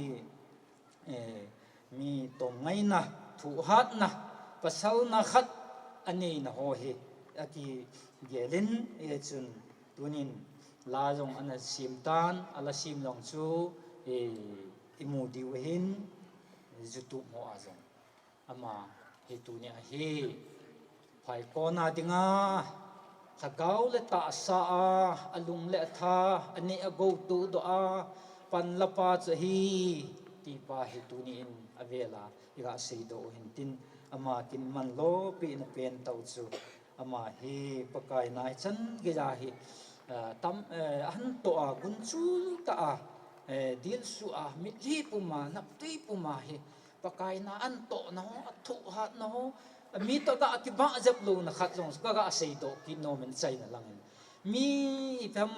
mi tom ngai na thu hat na pasal na khat ani na ho hi aki gelin he chun tunin la jong ana sim tan ala sim long chu imu diu hin zutu mo azong ama he tunia hi phai kona dinga khagau le ta sa a alung le tha ani ago tu do a pan la pa cha hi ti pa hi tu ni in avela ira sei do hin tin ama kin man lo pi na pen tau chu ama hi pakai nai chan ge ja hi tam han to a gun chu ta a dil su a mi li pu ma nap tui pu ma hi pakai na an to na ho thu hat na ho mi to ga ki ba jap lu na khat jong ka ga sei do ki no men chai na lang mi pham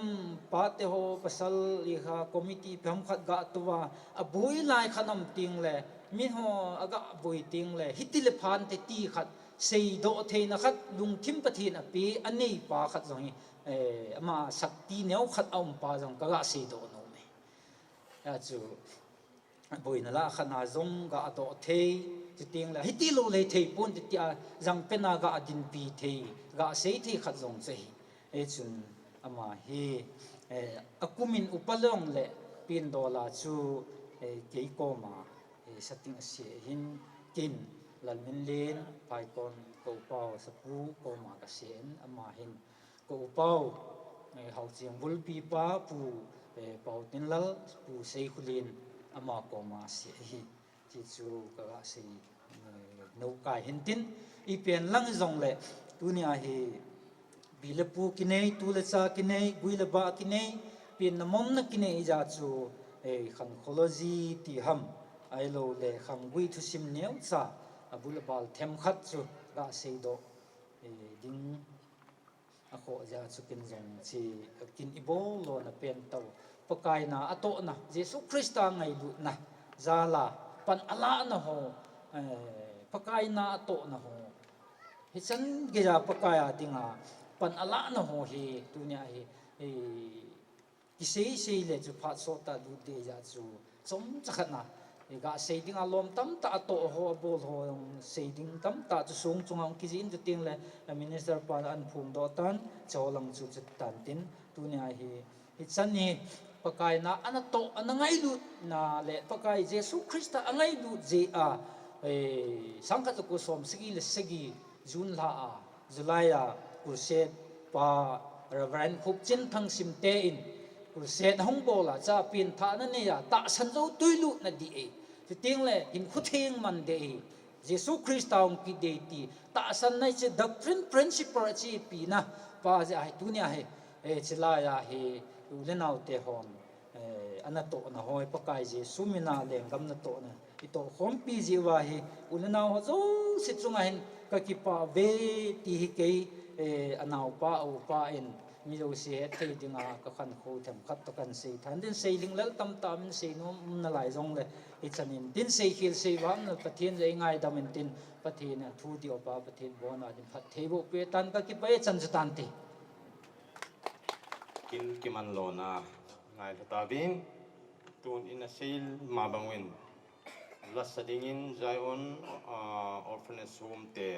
pa te ho pasal li kha committee pham khat ga tuwa a bui lai khanam ting le mi ho aga bui ting le hitil phan te ti khat sei do the na khat lung thim pathin a pi anei pa khat jong ama sakti neu khat om pa jong ka ga sei do no me ya chu bui na la khana zong ga to the ti ting la hiti lo le thei pon ti tia jang pena ga adin pi thei ga sei thei khat jong chei e chun ama hi akumin upalong le pin dola chu ke ko ma sating se hin kin lalmin len pai kon ko pau sapu ko ma ka sen ama hin ko pau hau chiang bul pi pa pu pau tin lal pu sei khulin ama ko ma se hi chi chu ka sei no kai hin tin I pen lang zong le tunia hi bilepu kinai tulesa kinai guilaba kinai pin namom na kinai ja chu khan kholoji ti ham ai lo le kham gui thu sim neu cha abulabal them khat chu ga sei do ding a kho ja chu kin zong chi kin ibo lo na pen tau pakai na ato na jesu krista ngai lu na zala pan ala na ho pakai na ato na ho hi chan ge ja pakai a tinga pan ala na ho hi tunia hi ki sei le chu pha so ta lu de ja chu chom chakhat na ga sei ding a lom tam ta to ho bol ho sei ding tam ta chu sung chungam ki jin chu ting le minister pa an phum do tan cholang chu chu tan tin tunia hi chan ni pakai na anato anangai lu na le pakai jesu krista angai lu je a sangkat ko som sigi le sigi jun la a july a kurset pa reverend khup chin thang sim te in kurset hong bola cha pin tha na ne ya ta san zo tuilu na di e ti ting le in khutheng man de jesu krista ong ki de ti ta san nai che doctrine principle chi pi na pa ja ai dunia he chila ya he le nau te hom anato na hoi pakai je sumina lengam na to na ito hom pi ji wa hi ulna ho zo situnga hin ka ki pa ve ti hi ke anau pa au pa in mi lo se te dinga ka khan kho them khat to kan sei than din sei ling lal tam tam sei no na lai jong le I chanin din sei khil sei wam na pathin je ngai damin tin pathin thu di opa pathin bona din phat thebo pe tan ka ki pa chan tan ti kin kiman lo na ngai ta bin tun in a sale ma bangwin la sadingin Zion orphanage home te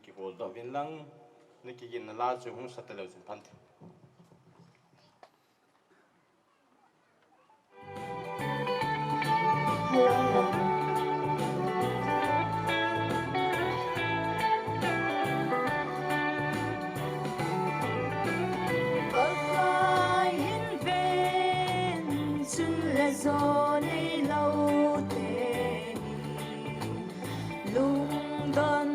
ki ko da bin lang nikigin na la chu hung satalo chu phanti gió đi lâu tề lung đân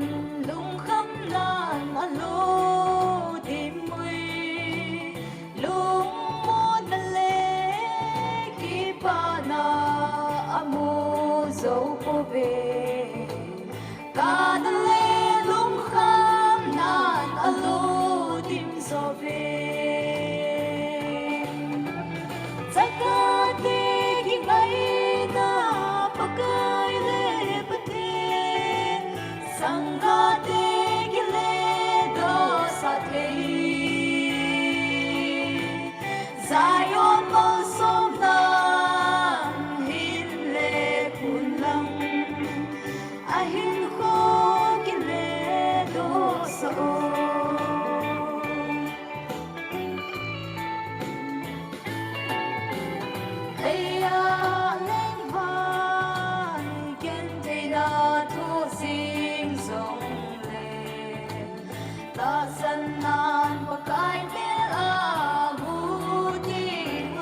nan pakai mel amuti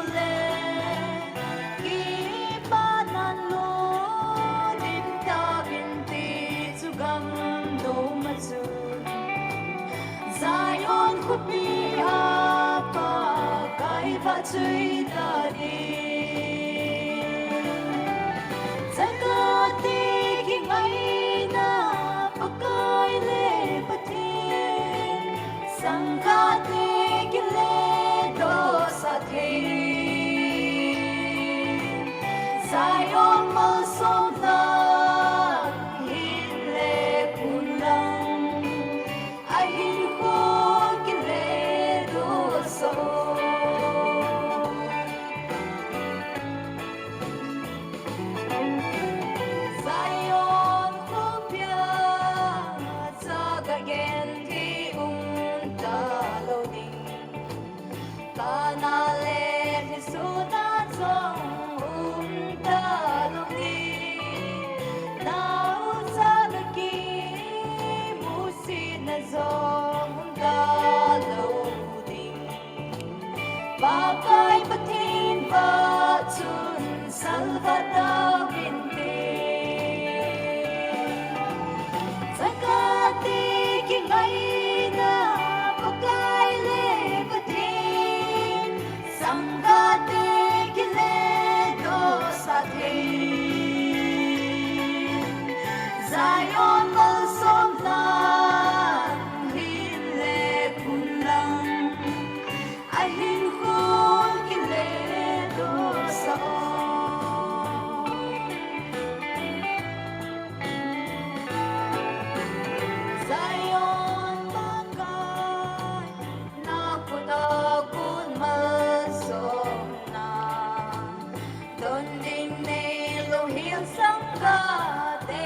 ule ki panan lo din ta binti sugam do matsu Zion kupi apa kai va chui da di Zakati ki ngai na pakai le patin Sangati ki le do sa thi Zion mal som na hin le pulang Ahin ko ki le do so Zion kopia zagagen ti untaloni kanale hisuda zong untaloni nau zagagi musin zong untaloni Bagai patin batun salvata binti Zakati ki ngai na pakai le patin Sangati ki le do sa thi Zion mal som nan hin le pulang Ahin ko ki le do sa Zion bagay na putakun masom na Don din may luhil sangka te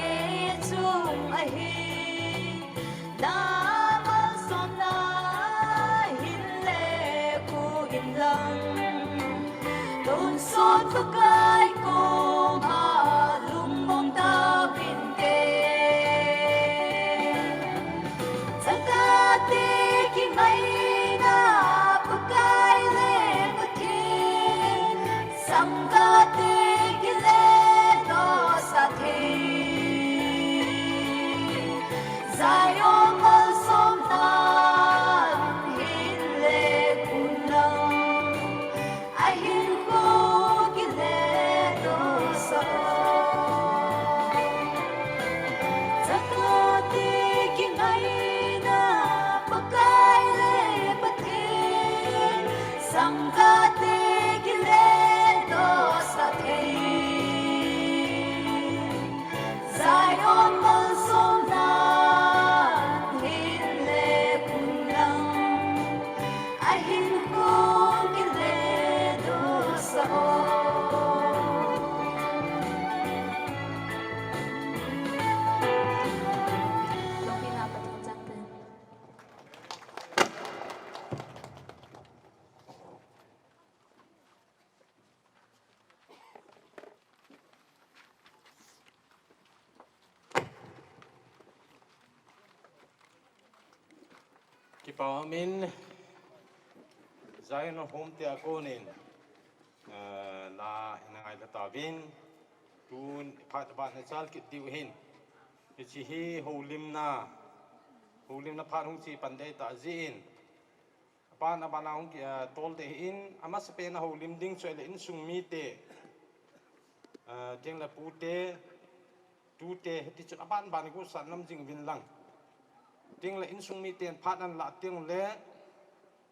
chung ahi Na masom na hinle ku inlang Don son bagay ko malumong ta binte Zakati ki ngai na pakai le patin Sangati ki le do sa thi Zion mal som nan hin le kunang Ahin ko ki le do sa Zakati ki ngai na pakai le patin Sangati ki le do sa thi Zion mal som nan hin le kunang Ahin ko ki le do sa Long pinapat ko dyan din. Kipa amin Zion home te akonin la inangai la tawin tun phat ba na chal kit diu hin chi hi holim na phat hung chi pandai ta zin pa na bana hung ki tol te in ama sepe na holim ding choi le in sung mi te teng la pu te tu te ti chu aban ban ku san nam jing vin lang ting le in sung mi ten phat an la ting le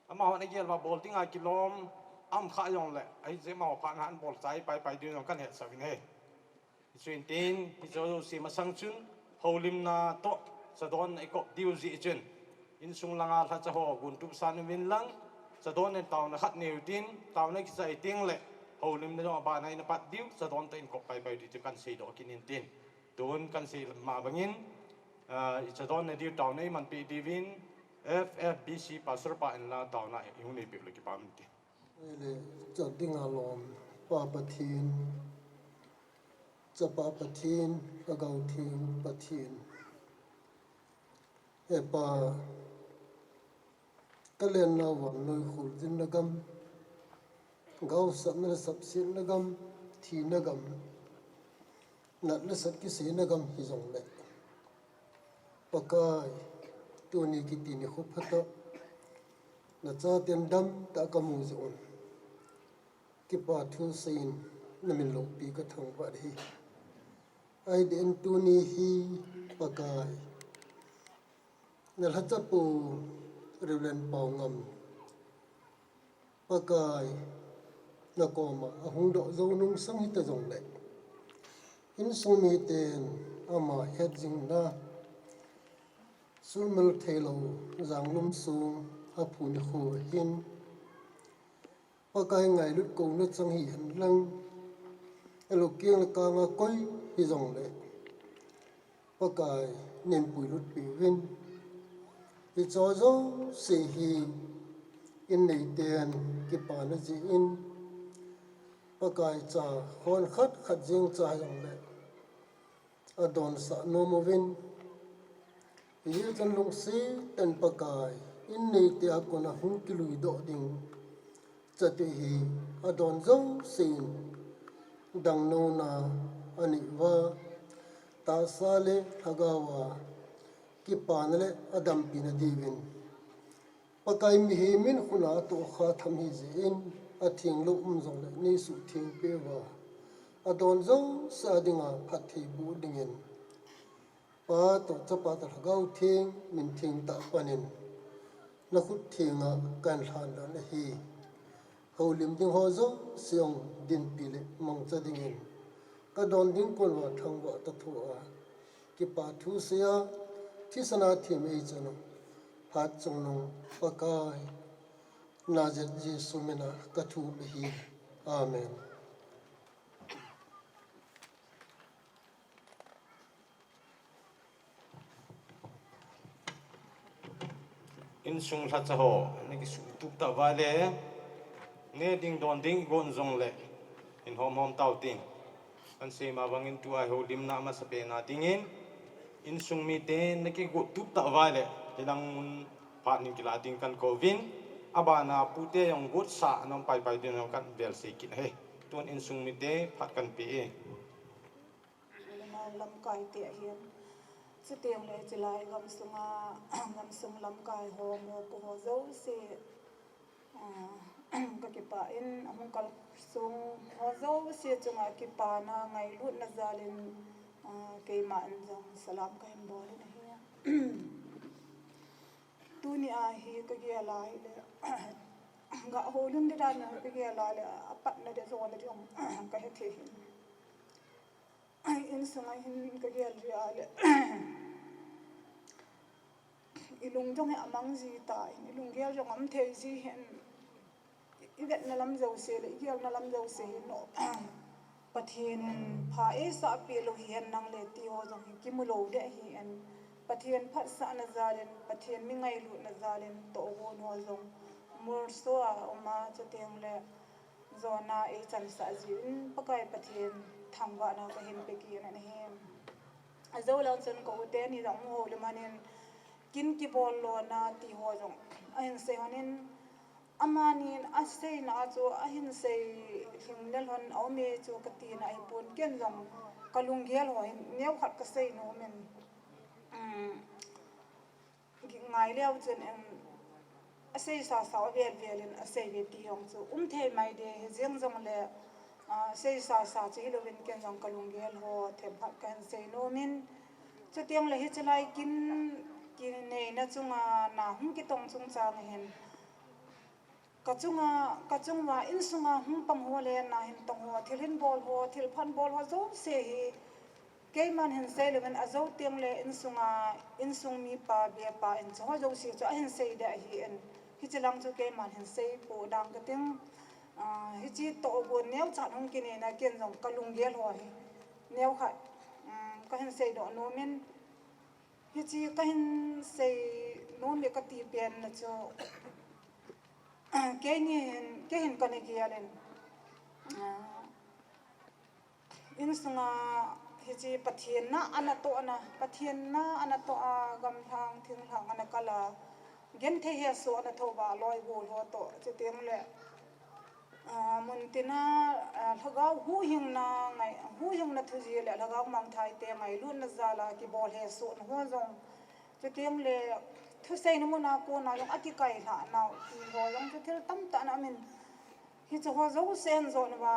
ama ho na gel wa bol ting a kilom am kha yong le ai je ma phan han bol sai pai du yong kan he sa vin he chuin tin ti zo si ma sang chun holim na to sa don ai ko diu zi chun in sung langa tha cha ho gun tu san vin lang sa don en taw na khat neu tin taw na ki sai ting le holim na jo ba nai na pat diu sa don te in ko pai di chu kan sei do kin in tin don kan sei ma bangin sa don na diu taw nei man pi divin FFBC pasur pa en la taw na yung ni pi le ki pam ti le cha ding alom pa pathin cha pa pathin ka gau thing pathin e pa ka len na wan noi khul din na gam gau sat na sap sin na gam thi na gam nat na sat ki se na gam hi zong le pakai tu ni ki ti ni khu phata na cha ten dam ta ka mu zon ki pa thu sein na min lo pi ka thang wa hi ai den tu ni hi pakai na la cha pu rilen pau ngam pakai na ko ma ahung do zo nung sang hi ta zong le in su mi ten ama het jing na sumel thelo zang lum sung a phu ni khu hin pakai ngai lut ko na chang hi han lang elo kiang la ka nga koi hi zong le pakai nem pui lut pi win hi cho zo se hi in nei ten ki pa na ji in pakai cha khon khat khat jing cha zong le adon sa no mo win yil chan lung si ten pakai in nei te ko na hung ki lui do ding chati hi adon zo sin dang no na ani wa ta sale thagawa ki panle adam pina divin pakai mi hi min khuna to kha tham hi zin a thing lo zong le ni su thing pe wa adon zo sa dinga phathi bu dingin pa to chapa ta gau thing min thing ta panin na khut thinga kan hlan la na hi holim ding ho zo siong din pile mong cha dingin ka don ding kon wa thang wa ta thu a ki pa thu sia thi sana thi me chano hat chung no pakai nazet jesu mena ka thu be hi amen in sung la cha ho ni ki su tu ta va le ne ding don ding gon zong le in hom hom tau ting an se ma wangin tu ai ho lim na ma sa pe na tingin in sung mi te ne ki go tu ta va le hilang pa ni ki la ting kan ko vin abana pu te yong gut sa nom pai pai din kan bel se kin he ton in sung mi te phat kan pe e lam kai te hian se teng le chilai gam sung lam kai ho mo ko ho zo se ka ki pa in among kal sung ho zo se chunga ki pa na ngai lut na zalin ke ma an jong salam ka him bol na hi tu ni a hi ka gi lai le ga ho lun de dan ka gi lai le apat na de zo na jong ka he the hin in sungai hin ka gi ria le ilung jong he amang ji ta ilung gel jong am the ji hen igat na lam zo se le gel na lam zo se no pathian pha e sa pe lo hian nang le ti ho jong ki mu lo de hi an pathian phat sa na zalen pathian mi ngai lu na zalen to go no jong mur so a oma chateng le zona e chan sa jin pakai pathian thangwa na ka hin pe ki na he azo lan chen ko te ni rang ho le manen kin ki bol lo na ti ho jong ahin se hanin amanin asei na cho ahin sei hinglel hon awme chu kati na ai pon ken jong kalung gel ho neu khat ka sei no men ngai leo chen en asei sa vel velin asei ve ti hong chu the mai de jeng jong le sei sa chi lo ven ken jong kalung gel ho the phat kan sei no min chu tiang le hi chalai kin nei na chunga na hum ki tong chung chang hen kachunga in sunga hum pam ho le na hin tong ho thilin bol ho thil phan bol ho zo se hi ke man hen se le men azo tiang le in sung mi pa be pa in cho zo se cho hen se da hi en hi chilang chu ke man hen se po dang ka ting hi chi to bo neu cha hong ki ne na ken jong kalung gel ho hi neu kha ka hen se do no men hi chi ka hen se no me ka ti pen na cho ke hin ka ne ki alen in sunga hi chi pathian na ana to a gam thang thing thang ana kala gen the he so na tho ba loi go ho to che teng le mun tina lhagau hu hing na thu ji le lhagau mang thai te ngai lu na zala ki bol he so na ho zong che teng le thu sei na mu na ko na long ati kai la na ho long che thil tam ta na min hi cho ho zo sen zo na ba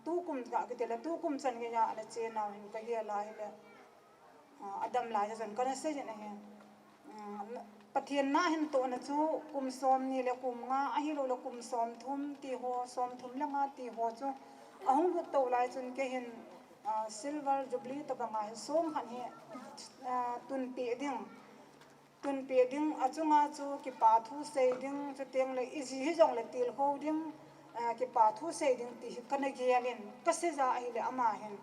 tu kum ga ke le tu kum chan ge ya na che na hin ka ge la hi le adam la ja jan ka na se je na he pathian na hin to na chu kum som ni le kum nga a hi lo le kum som thum ti ho som thum la nga ti ho chu ahung bu to lai chun ke hin silver jubilee to ba nga som han he tun pe ding achunga chu ki pa thu sei ding chu teng le iji hi jong le til ho ding ki pa thu sei ding ti kana ge alin ka se za hi le ama hen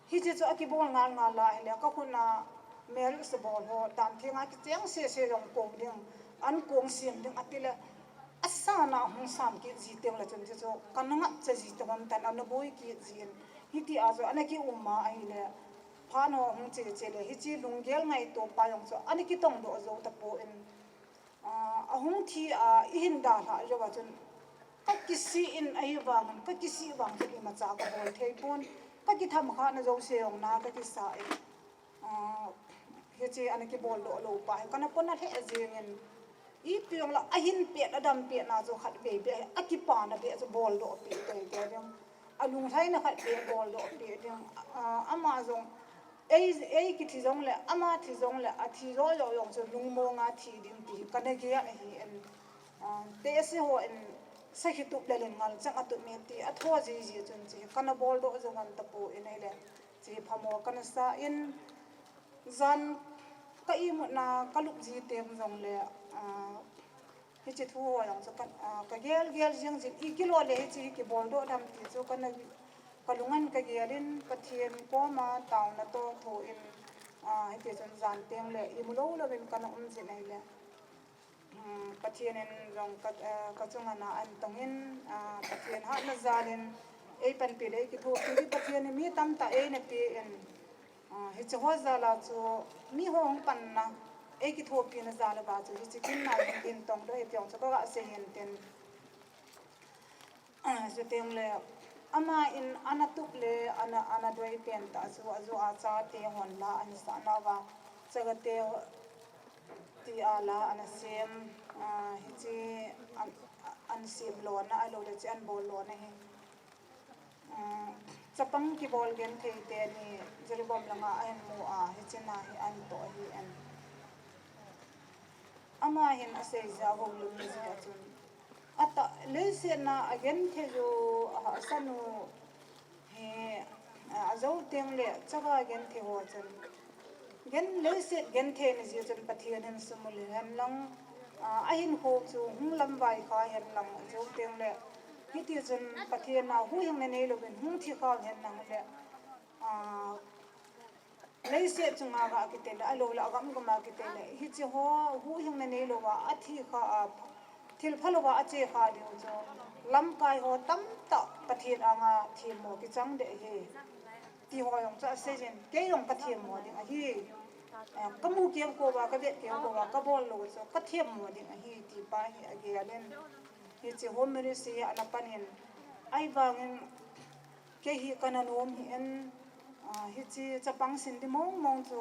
hi chu aki bol ngal ngal la hi le ka khuna mel se bol ho dan thenga ki cheng se rong ko ding an kong sim ding atila asana hung sam ki ji teng la chun chu kananga che ji tawam tan an boi ki jin hi ti a zo anaki umma ai le phano hung che le hi chi lunggel ngai to pa yong cho aniki tong do zo ta po in ahung thi a in da ha jo ba chun ka kisi in ai wang ka kisi wang ki ma cha ka bol thei pon ka ki tham kha na zo se yong na ka ki sa in he chi anaki bol do lo pa kana pon na the azengin I piong la ahin pe adam pe na zo khat be aki pa na be zo bol do pe te ke ding alung thai na khat be bol do pe ding ama zong ei ki thi zong le ama thi zong le a thi ro yo yong zo lung mo nga thi ding ti kana ge ya hi en te se ho en sa hi tu le ngal chang atu me ti a tho ji chun chi kana bol do zo ngan ta po en ele chi phamo kana sa in zan ka I mu na kaluk ji tem zong le hi chi thu ho yang so ka gel jing ji I kilo le hi chi ki bol do dam ti so kana kalungan ka gelin pathian ko ma taw na to tho in hi te chon zan teng le I mu lo lo ben kana ji nei le pathian en rong ka chunga na an tongin pathian ha na zalin ei pan pe le ki tho ki pathian mi tam ta ei na pe en hi chu ho zala chu mi hong pan na ei ki tho pi na zala ba chu hi chi kin na in tong do e pyong cha ka se hen ten so teng le ama in anatuk le ana doi pen ta chu azu a cha te hon la an sa na wa chaga te ti ala ana sem hi chi an sim lo na a lo le chi an bol lo na he chapang ki bol gen thei te ni jeribom langa an mu a hi chena hi an to hi an ama hin ase za ho lu mi ja chun ata le se na again the jo sanu he azau teng le chaga again the ho chun gen le se gen the ni ji chun pathian han sumul han lang ahin ho chu hung lam vai kha hen lang zo teng le hi ti chun pathian na hu hing ne lo ben hung thi kha hen nang le le se chunga ga ki te la lo la gam ga ma ki te le hi chi ho hu hing ne lo wa athi kha thil phalo wa ache kha di jo lam kai ho tam ta pathian anga thi mo ki chang de he ti ho yong cha se jen ke yong pathian mo di a hi kamu kiam ko ba ka vet kiam ko ba ka bol lo so ka thiam mo di a hi ti pa hi age alen hi chi hom me se ana panin ai wangin ke hi kana nom hi en hi chi chapang sin di mong chu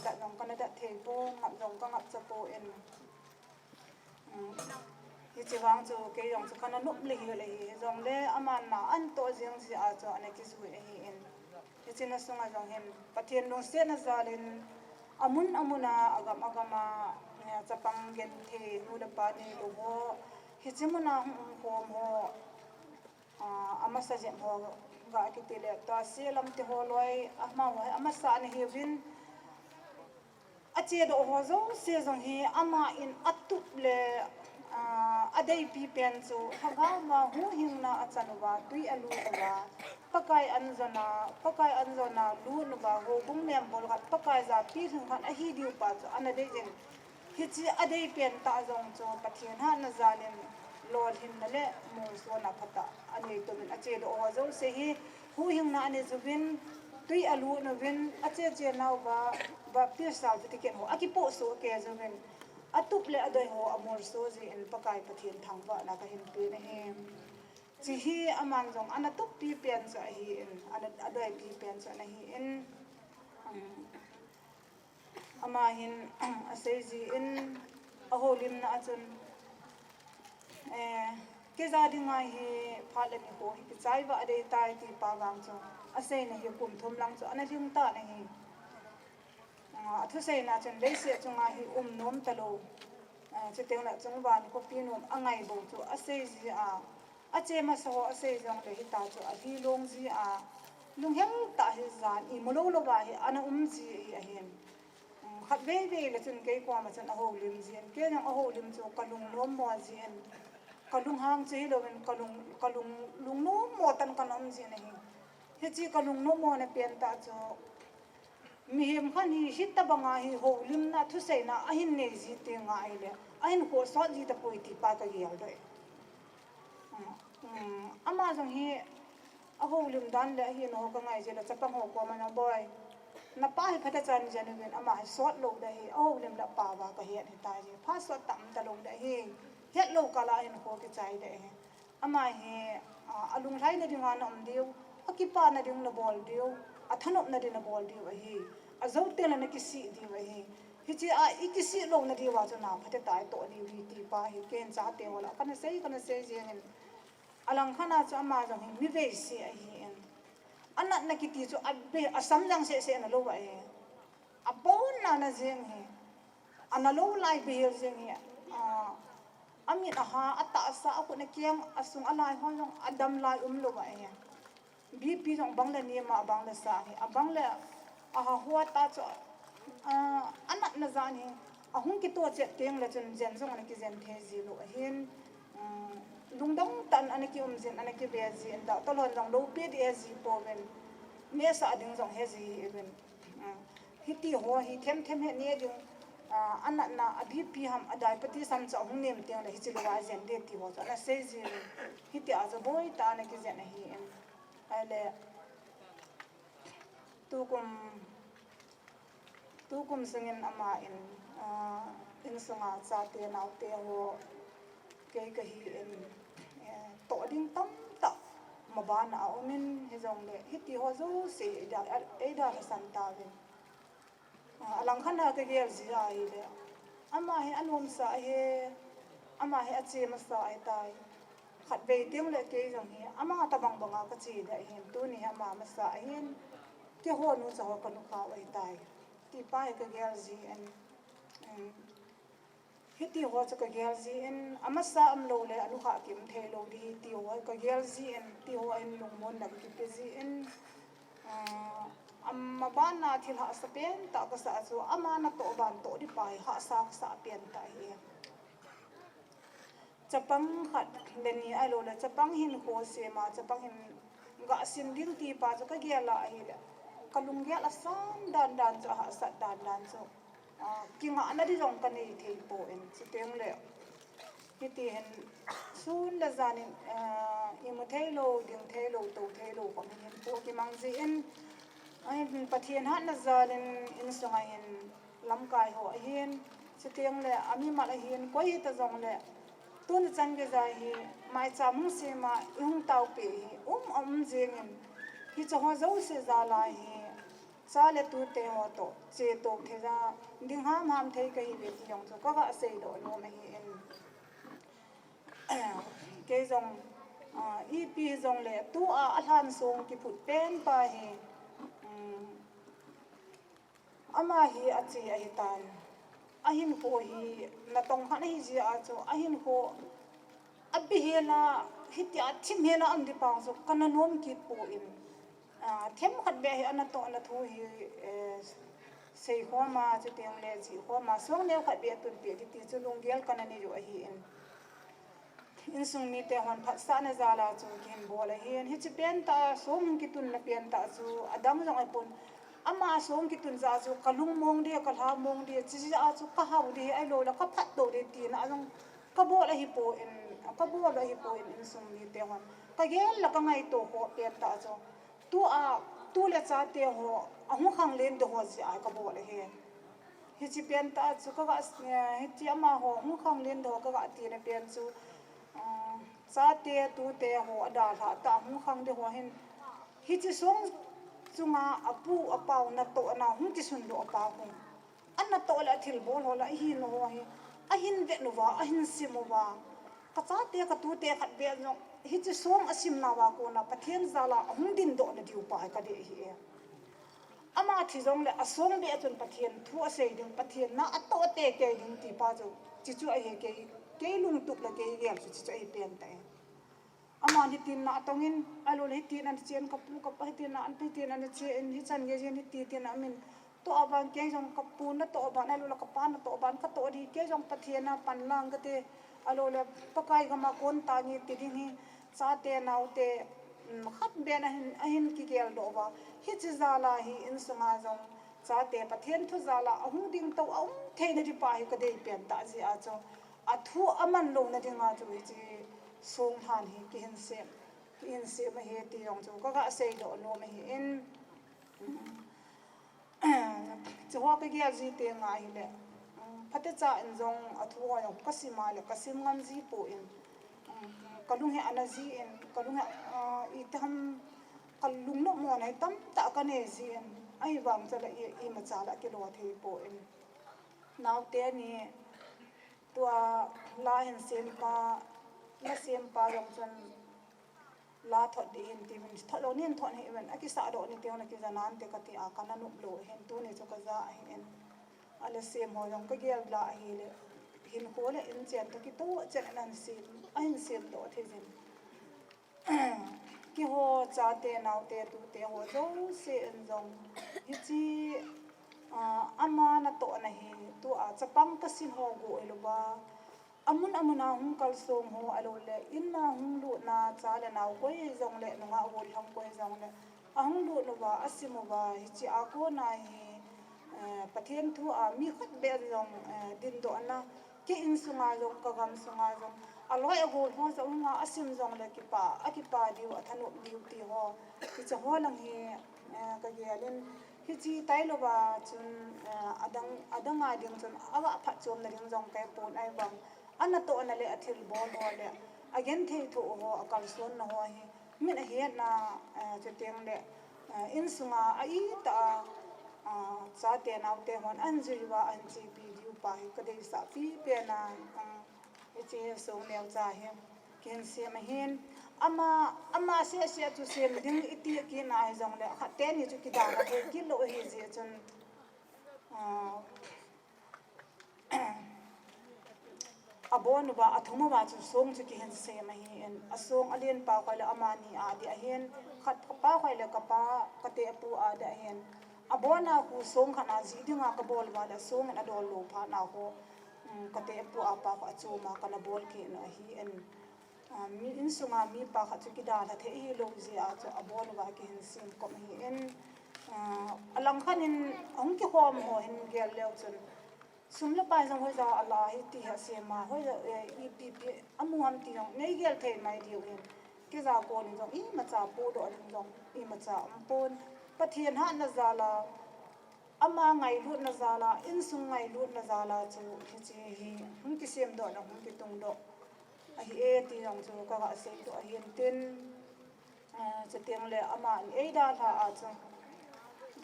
da nong kana da thei po ngap jong ka ngap cha po en hi chi wang chu ke yong chu kana nup le hi jong le aman na an to jeng si a chu ane ki zu hi en hi chi na sunga jong hen pathian no se na zalin amuna agama chapang gen the nu da pa ni lo ho hi chi muna hom ho ama sa jen ho ga ki te le ta se lam te ho loi ama ho ama sa ne hi win ache do ho zo se zong hi ama in atup le adei pi pen chu haga ma hu hing na achanuwa tui alu wa pakai anjona lu nu ba ho bung mem bol hat pakai za pi thung khan a hi diu pa chu ana dei jen hi chi adei pen ta zong chu pathian ha na zalin lol hin na le mo so na phata ani to min ache do ho zo se hi hu hing na ane zubin tui alu no win ache che na ba pi sal ti ken ho aki po so ke zubin atup le adoi ho amor so ji in pakai pathian thangwa na ka hin pe na he chi hi amang jong anatup pi pen sa hi in adoi pi pen sa na hi in ama hin ase ji in aholim na achun ke za dinga hi phale ni ho hi chai wa de tai ti pa gang chu ase na hi kum thum lang chu analim ta na hi thu sei na chen le se chunga hi nom talo che teng na chung ban ko pi nom angai bo chu ase ji a che ma so ase jong le hi ta chu a hi long ji lung heng ta hi zan I molo lo ba hi ana ji a hin khat ve ve le chun ke kwa ma chen a ho lim ji en ke nang a ho lim chu kalung nom mo ji en kalung hang che lo en kalung lung nom mo tan kanom ji na hi he chi kalung nom mo na pen ta chu mi hem khan hi hita banga hi ho lim na thu sei na ahin ne ji te nga ile ahin ko so ji ta poi ti pa ka yel dai ama jong hi a ho lim dan le hi no ka ngai je la chapang ho ko mana boy na pa hi phata chan jan ven ama hi sot lo da hi a ho lim la pa wa ka hian hi ta ji pha so tam ta lo da hi het lo ka la hin ko ki chai da hi ama hi alung lai na dinga na diu akipa na ding na bol diu athanop na din na bol diu hi azau te na ki si di wa hi chi ikisi lo na di wa na phate tai to ni wi ti pa hi ken cha te wala kana sei je ngin alang khana cha ma jong hi mi ve si a hi en anat na ki ti chu abbe asam jang se na lo wa hi abon na jeng hi analo lai be jeng hi amit aha ata sa aku na kiam asung alai hon jong adam lai lo wa hi bp jong bang la ni ma bang la sa hi abang la aha huwa ta cho anak na zan hi ahung ki to che teng la chen jen jong an ki jen the ji lo hin lungdong tan an ki jen an ki be ji da to lon jong lo pe de ji po ven ne sa ding jong he ji even hi ti ho hi them he ne ding anak na abhi pi ham adai pati sam cha hung nem teng la hi chi lo wa jen de ti ho cha na se ji hi ti a zo boy ta an ki jen hi en ale tukum singin ama in sunga cha te nau te ho ke ka hi in to ding tam ta maban a omin he jong le hiti ho zo se da san ta ve alang khana ka gel ji ai le ama he anom sa he ama he ache ma sa ai tai khat ve ting le ke jong hi ama ta bang banga ka chi da hin tu ni ama ma sa hin ke ho nu cha ho ka nu ka ai tai ti pa ka gel ji en hiti ho cha ka gel ji en ama sa am lo le anu kha kim the lo di ti ho ka gel ji en ti ho en lung mon na ki pe ji en amma ban na thil ha sa pen ta ka sa chu ama na to ban to di pai ha sa pen ta hi chapang khat le ni ai lo le chapang hin ko se ma chapang hin ga sin ding ti pa chu ka gela hi le kalung gel asan dan cha ha sa dan so kinga na di jong kan nei thei po en chiteng le hiti hen sun la zanin imu thailo ding thailo to thailo ko hen po ki mang ji en ai pathian hat na zanin in songa hen lam kai ho hen chiteng le ami ma la hen ko hi ta jong le tun chan ge za hi mai cha mung se ma ung tau pe hi jeng en hi cha ho zo se za la hi sa le tu te ho to che to the ra ding ham thei ka hi ve ti jong so ka se do no ma hi en ke jong pi jong le tu han song ki phut pen pa hi ama hi achi a hi tan ahin ko hi na tong han hi ji a cho ahin ko abi hela hiti achim hela am di pang so kana nom ki po in them khat be hi ana to na thu hi sei ho ma che teng le ji ho ma song ne khat be tu be ti chu lung gel kana ni ro hi in sung mi te hon phat sa na za la chu kin bol hi hi chi pen ta som ki tun na pen ta chu adam jong ai pon ama som ki tun za chu kalung mong de kalha mong de chi a chu ka ha de ai lo la ka phat do de ti na jong ka bo la hi po in sung mi te hon ka gel la ka ngai to ho pen ta chu tu le cha te ho ahu khang len de ho ji ai ka bo la he hi chi pen ta chu ka hi chi ama ho mu khang len do ka ti na pen chu sa te tu te ho da tha ta mu khang de ho hin hi chi song chunga apu apau na to na hu chi sun do pa hu anna to la thil bol ho la hi no ho hi a hin ve no wa a hin simu wa ka cha te ka tu te khat be no hi chi song asim na wa ko na pathian zala hung din do na diu pa ka de hi ama thi jong le asong be chun pathian thu a sei ding pathian na ato te ke ding ti pa jo chi chu a he ke lung tuk la ke gel chu chi ai pen ta ama ni tin na tongin alo le tin an chen ka pu ka pa tin na an pe tin an che en hi chan ge je ni ti tin amin to aban ke jong ka pu na to aban alo la ka pa na to aban ka to di ke jong pathian na pan lang ka te alo le pakai ga ma kon ta ni ti ding hi cha te nau te khat be na hin ki gel do ba hi chi zala hi in sunga jong cha te pathian thu zala ahung ding to ahung the na di pa hi ka dei pen ta ji a cho a thu aman lo na dinga chu ji song han hi ki hin se ma he ti yong chu ka sei do lo ma hi in chwa ka ge ji te nga hi le phate cha in jong a thu wa yong ka si ma le ka sim ngam ji po in kalung he anaji in kalung he i tam kalung no mo nai tam ta ka ne ji in ai wang cha la i ma cha la ke lo the po in naw te ni tua la hin sem pa la sem pa yong chan la thot di in ti min thot lo nin thot he men aki sa do ni te na ki zanan te ka ti a kana nu lo hen tu ni chu ka za hen ala sem ho yong ka gel la hi le hin ko le in chen ta ki to chen an sim an sim do the jin ki ho cha te naw te tu te ho zo se en jong hi chi ama na to na hi tu a chapang ka sin ho go elo ba amuna hung kal song ho alo le inna hung lu na cha le naw ko e jong le nga ho hang ko e jong le ahung lu no ba asimo ba hi chi a ko na hi pathian thu a mi khat be jong din do na ki in sunga jong ka gam sunga jong aloi a go ho zo nga asim jong le ki pa diu athanu diu ti ho ki cha ho lang hi ka ge len hi chi tai lo ba chun adang a ding chun awa pha chom na ding jong kai pon ai bang anna to na le athil bol ho le again thei thu ho akal son na ho hi min a he na che teng le in sunga a I ta cha te nau te hon an ji wa an ji pi diu pa hi ka dei sa pi pe na e che so leo cha he ken se ma hen ama se tu se ding iti ki na ai jong le kha te ni chu ki da na he ki lo he je chun abon ba athuma ba chu song chu ki hen se ma hi en asong alien pa ko le amani a di a hen khat pa ko le ka pa ka te pu a da hen abona ku song khana ji dinga ka bol ba da song na dol lo pha na ko ka te pu a pa ko chu ma kana bol ki na hi en mi in sunga mi pa kha chu ki da la the hi lo ji a chu abon ba ki hen sim ko hi en alang khan in ong ki hom ho hin gel leo chun sumla pa jong hoi za Allah hi ti ha se ma hoi za I pi amu am ti jong nei gel thei mai diu hin ke za ko ni jong I ma cha pu do ni jong I ma cha am pon pathian ha na za la ama ngai lu na za la in sung ngai lu na za la chu hi chi hi hum ki sem do na hum ki tung do a hi e ti jong chu ka ga se to a hin tin che teng le ama ei da tha a chu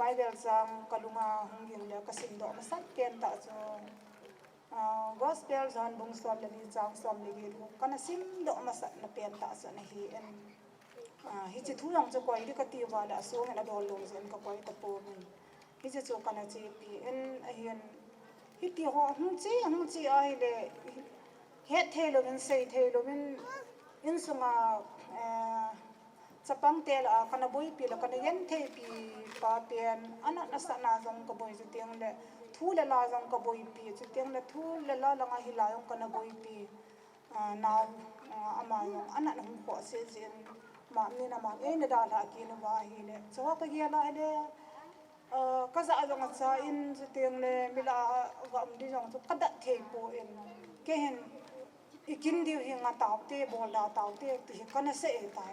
Bible sang kalunga hungin le kasim do masat ken ta chu gospel zon bung som le ni chang som le gi kana sim do masat na pen ta sa na hi en hi chi thu long chu koi ri ka ti wa la so na dol lo zen ka koi ta po min hi chi chu kana chi pi en a hian hi ti ho hung chi ai le he the lo min sei the lo min in sunga sapang tel a kana boi pi la kana yen the pi pa pen ana na sa na jong ka boi ju tiang le thu le la jong ka boi pi ju tiang le thu le la nga hi la jong kana boi pi na ama yo ana na hu ko se jen ma ni na ma e na da la ki na wa hi le so ka gi la le ka za jong cha in ju tiang le mila wa am di jong chu ka da the po en ke hen ikin diu hi nga taw te bol da taw te ti kana se e ta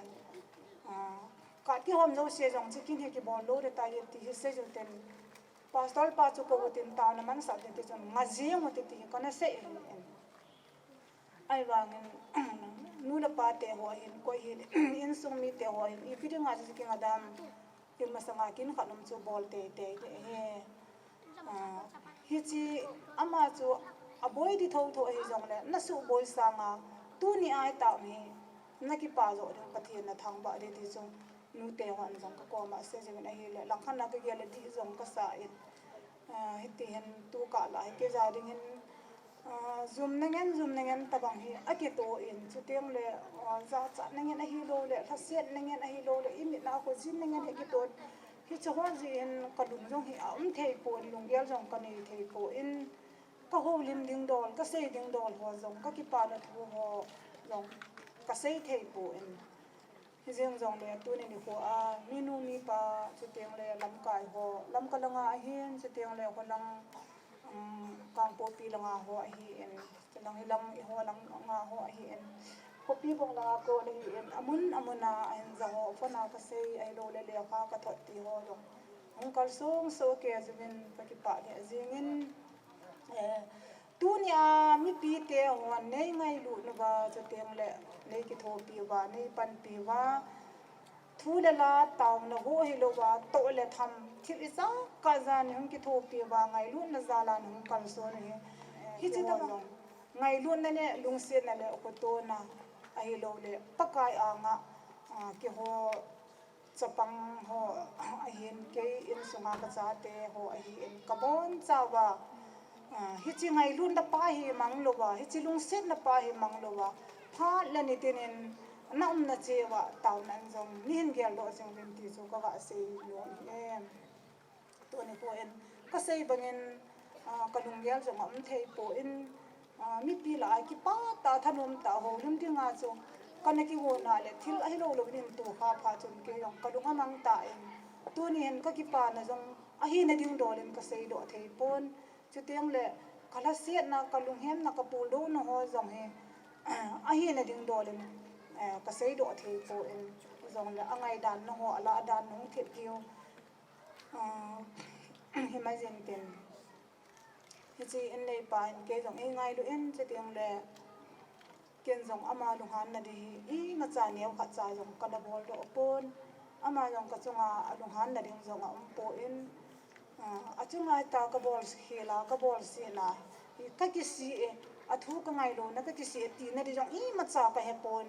ka ki hom zo se jong chikin he ki bon lo de ta ye ti se jo ten pastor pa chu ko tin ta na man sa tin ti chon ngaji mo ti kana se ai wangin nu la pa te ho hin ko hin in sung mi te ho hin I pidi nga ji ki ngadam in masanga kin khanum chu bol te he hi chi ama chu aboi di tho tho hi jong le na su boi sanga tu ni ai ta mi na ki pa zo de pathian na thang ba de ti chu nu te ho an jong ka ko ma se je na hi le lang khan na ke le di jong ka sa in hi ti hen tu ka la ke ja ding hin zoom nengen tabang hi akito in chuteng le za cha nengen a hi lo le thaset nengen a hi lo le imi na ko jin nengen akito hi chawon ji in kadum jong hi thei po lunggel jong ka nei thei po in ka ho lim ding dol ka sei ding dol ho jong ka ki pa na thu ho jong ka sei thei po in hi jeng jong le tu ni ko a mi nu mi pa chuteng le lam kai ho lam ka langa a hin chuteng le ko lang kang po pi langa ho hi en lang hilang ho lang nga ho hi en kopi bong la ko le en amuna en za ho fana ka sei ai lo le le kha ka thot ti ho lo ong kal song so ke zin pa ki pa ne zingin tu ni a mi pi te ho nei ngai lu no ba cha teng le nei ki tho pi ba nei pan pi wa thu le la taw na ho hi lo ba to le tham thil isa ka zan hung ki tho pi ba ngai lu na za la hung kal so ne hi chi ta ngai lu na ne lung se na le ko to na ai lo le pakai a nga ki ho chapang ho a hin ke in sunga ka cha te ho a hi in kabon chawa hi chi ngai lu na pa hi mang lo ba hi chi lung se na pa hi mang lo ba pha la ni tinin nam na chewa taw nan jong nin gel do jong lim ti so ka ga se yo em to ni po en ka sei bangin ka lung gel jong am thei po in mi pi la ki pa ta thanom ta ho lum ti nga cho kana ki wo na le thil ai lo lo nin to kha pha chun ke yong ka lung amang ta en to ni en ka ki pa na jong a hi na ding do len ka sei do thei pon chu teng le kala se na ka lung hem na ka pu do no ho jong he a hi na ding do len ka sei do thei po en jong le angai dan no ho ala dan no the kiu hi mai jen ten hi chi en nei pa en ke jong ngai lu en che tiang le ken jong ama lu han na di I ma cha neu kha cha jong ka da bol do pon ama jong ka chunga lu han na ding jong am po in a chunga ta ka bol khela ka bol si na ka ki si e a thu ka ngai lo na ka ki si ti na di jong I ma cha ka he pon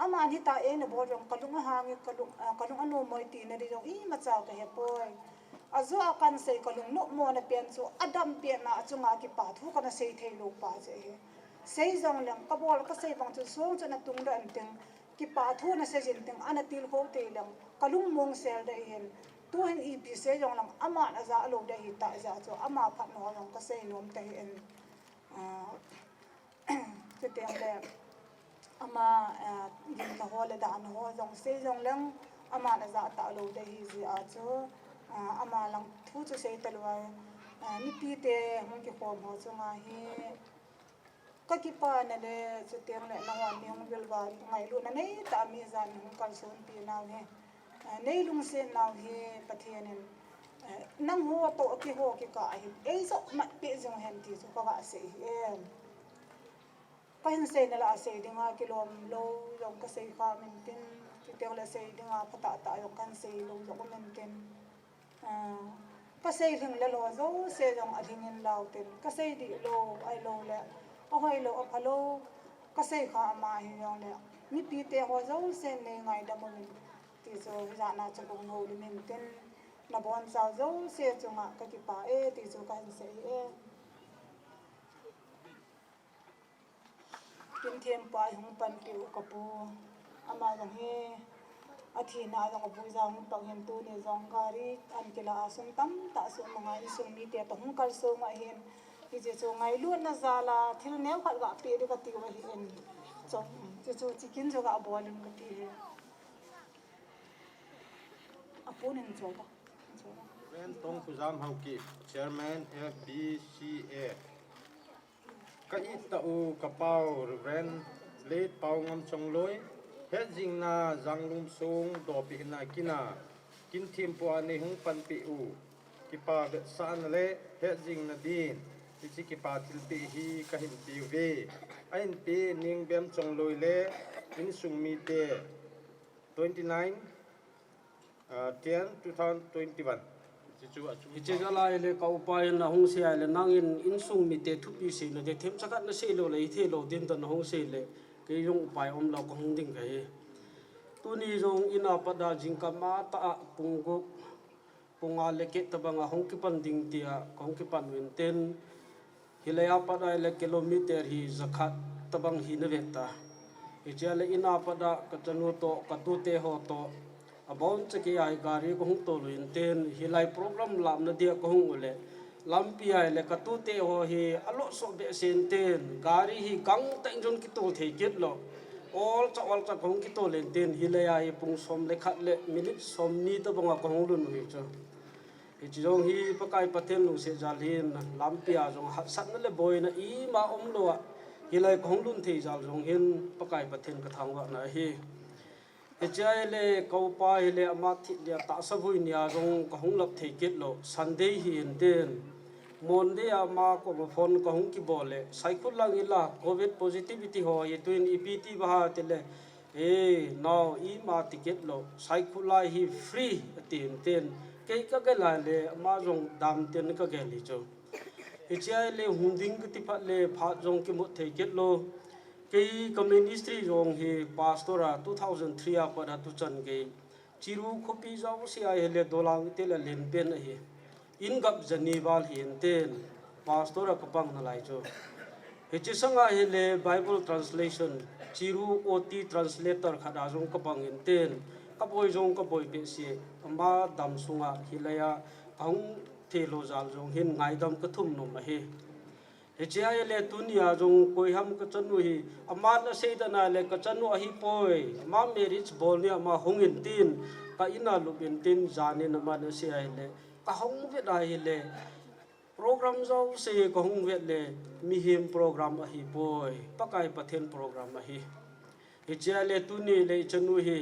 ama ni ta e na bol jong ka lu ha nge ka lu anu moi ti na di jong I ma cha ka he poi azo akan sei ka lung no mo na pen chu adam pe na chunga ki pa thu ka na sei thei lo pa je he sei jong lang ka bol ka sei bang chu song chu na tung ran teng ki pa thu na se jin teng ana til ho te lang ka lung mong sel da hen tu hen I pi se jong lang ama na za lo da hi ta za chu ama phat no long ka sei nom te en che te le ama yin na ho le da na ho jong sei jong lang ama na za ta lo da hi ji a chu ama lang thu chu sei talwa ni pi te hong ki khom ho chunga hi ka ki pa na le chu teng le na wa ni hong bel ba ngai lu na nei ta mi zan hong kal son pi na he nei lung se na he pathian en nang ho to ki ho ki ka hi ei zo ma pe jong hen ti chu ka ga se em ka hin se na la se dinga kilom lo jong ka sei kha min tin chu teng le sei dinga phata ta yo kan sei lo jong men tin ka sei thing le lo zo se jong a thing in lau tin ka sei di lo ai lo le a hoi lo a phalo ka sei kha ma hi yong le mi pi te ho zo se ne ngai da mo min ti zo ja na cha bong ho li min tin na bon sa zo se chunga ka ki pa e ti zo kan sei e kin them pa hung pan pi ka pu ama jong he athi na jong bu jang tong hen tu ni jong gari an kila sum tam ta su manga I sum mi te to hung kal so ma hen I je so ngai lu na za la thil neu khat ga pe de ka ti wa hi en chong je so chicken jo ga bolin ka ti apun en jo ba Ren Tong Khuzam Hauki Chairman FBCA ka I ta u ka pau ren le pau ngam chong loi he jing na zanglum sung do pi na kina kin thim po ani hung pan pi u ki pa ve san le he jing na din ti chi ki pa til pi hi ka hin pi ve ain pi ning bem chong loi le in sung mi te 29 10 2021 ichi jala ile ka upai na hong sia ile nangin insung mi te thu pi si le de them chakat na se lo le the lo din tan hong se le ke yong upai om lo ko hong ding ka he tu ni jong ina pada jing ka ma ta punggu punga le ke tabanga hong ki pan ding tia hong ki pan win ten hilaya pada ile kilometer hi zakhat tabang hi na veta ichi ile ina pada ka chanu to ka tu te ho to abon chaki ai gari ko hung to luin ten hilai program lam na dia ko hung ule lampi ai le ka tu te ho hi alo so be sen ten gari hi gang teng jon ki to thei ket lo all cha hung ki to len ten hilai ai pung som le khat le minute som ni to banga ko hung lun hui cho hi jong hi pakai pathen lu se jalhin lampi a jong sat na le boy na i ma om lo hilai ko hung lun thei jal jong hin pakai pathen ka thang wa na hi echai kau pa ile amathi dia ta savui nia rong ka hung lap thei ket lo sunday hi den monday ama ko phone ka hung ki bole cycle lang ila covid positivity ho ye twin ept ba tele now I ma ticket lo cycle la hi free ten ke ka ga la le ama rong dam ten ka ga li cho echai hunding ti pha le pha rong ki mo thei ket lo cái community rong hi pastora 2003 a pada tu chan ge chiru khopi jaw sia hele dolang te la len pen hi in gap janiwal hin ten pastora kapang na lai cho he chi sanga hele bible translation chiru ot translator khada jong kapang in ten kapoi jong kapoi pe si amba dam sunga hilaya ang thelo jal jong hin ngai dam ka thum no ma he echai le tunia jong koi ham ka chanu hi ama na seidana le ka chanu hi poi ma marriage bol ni ama hongin tin ka ina lubin tin jane na ma na se ai le ka hong ve dai le program zo se ka hong ve le mi him program hi poi pakai pathen program hi echai le tuni le chanu hi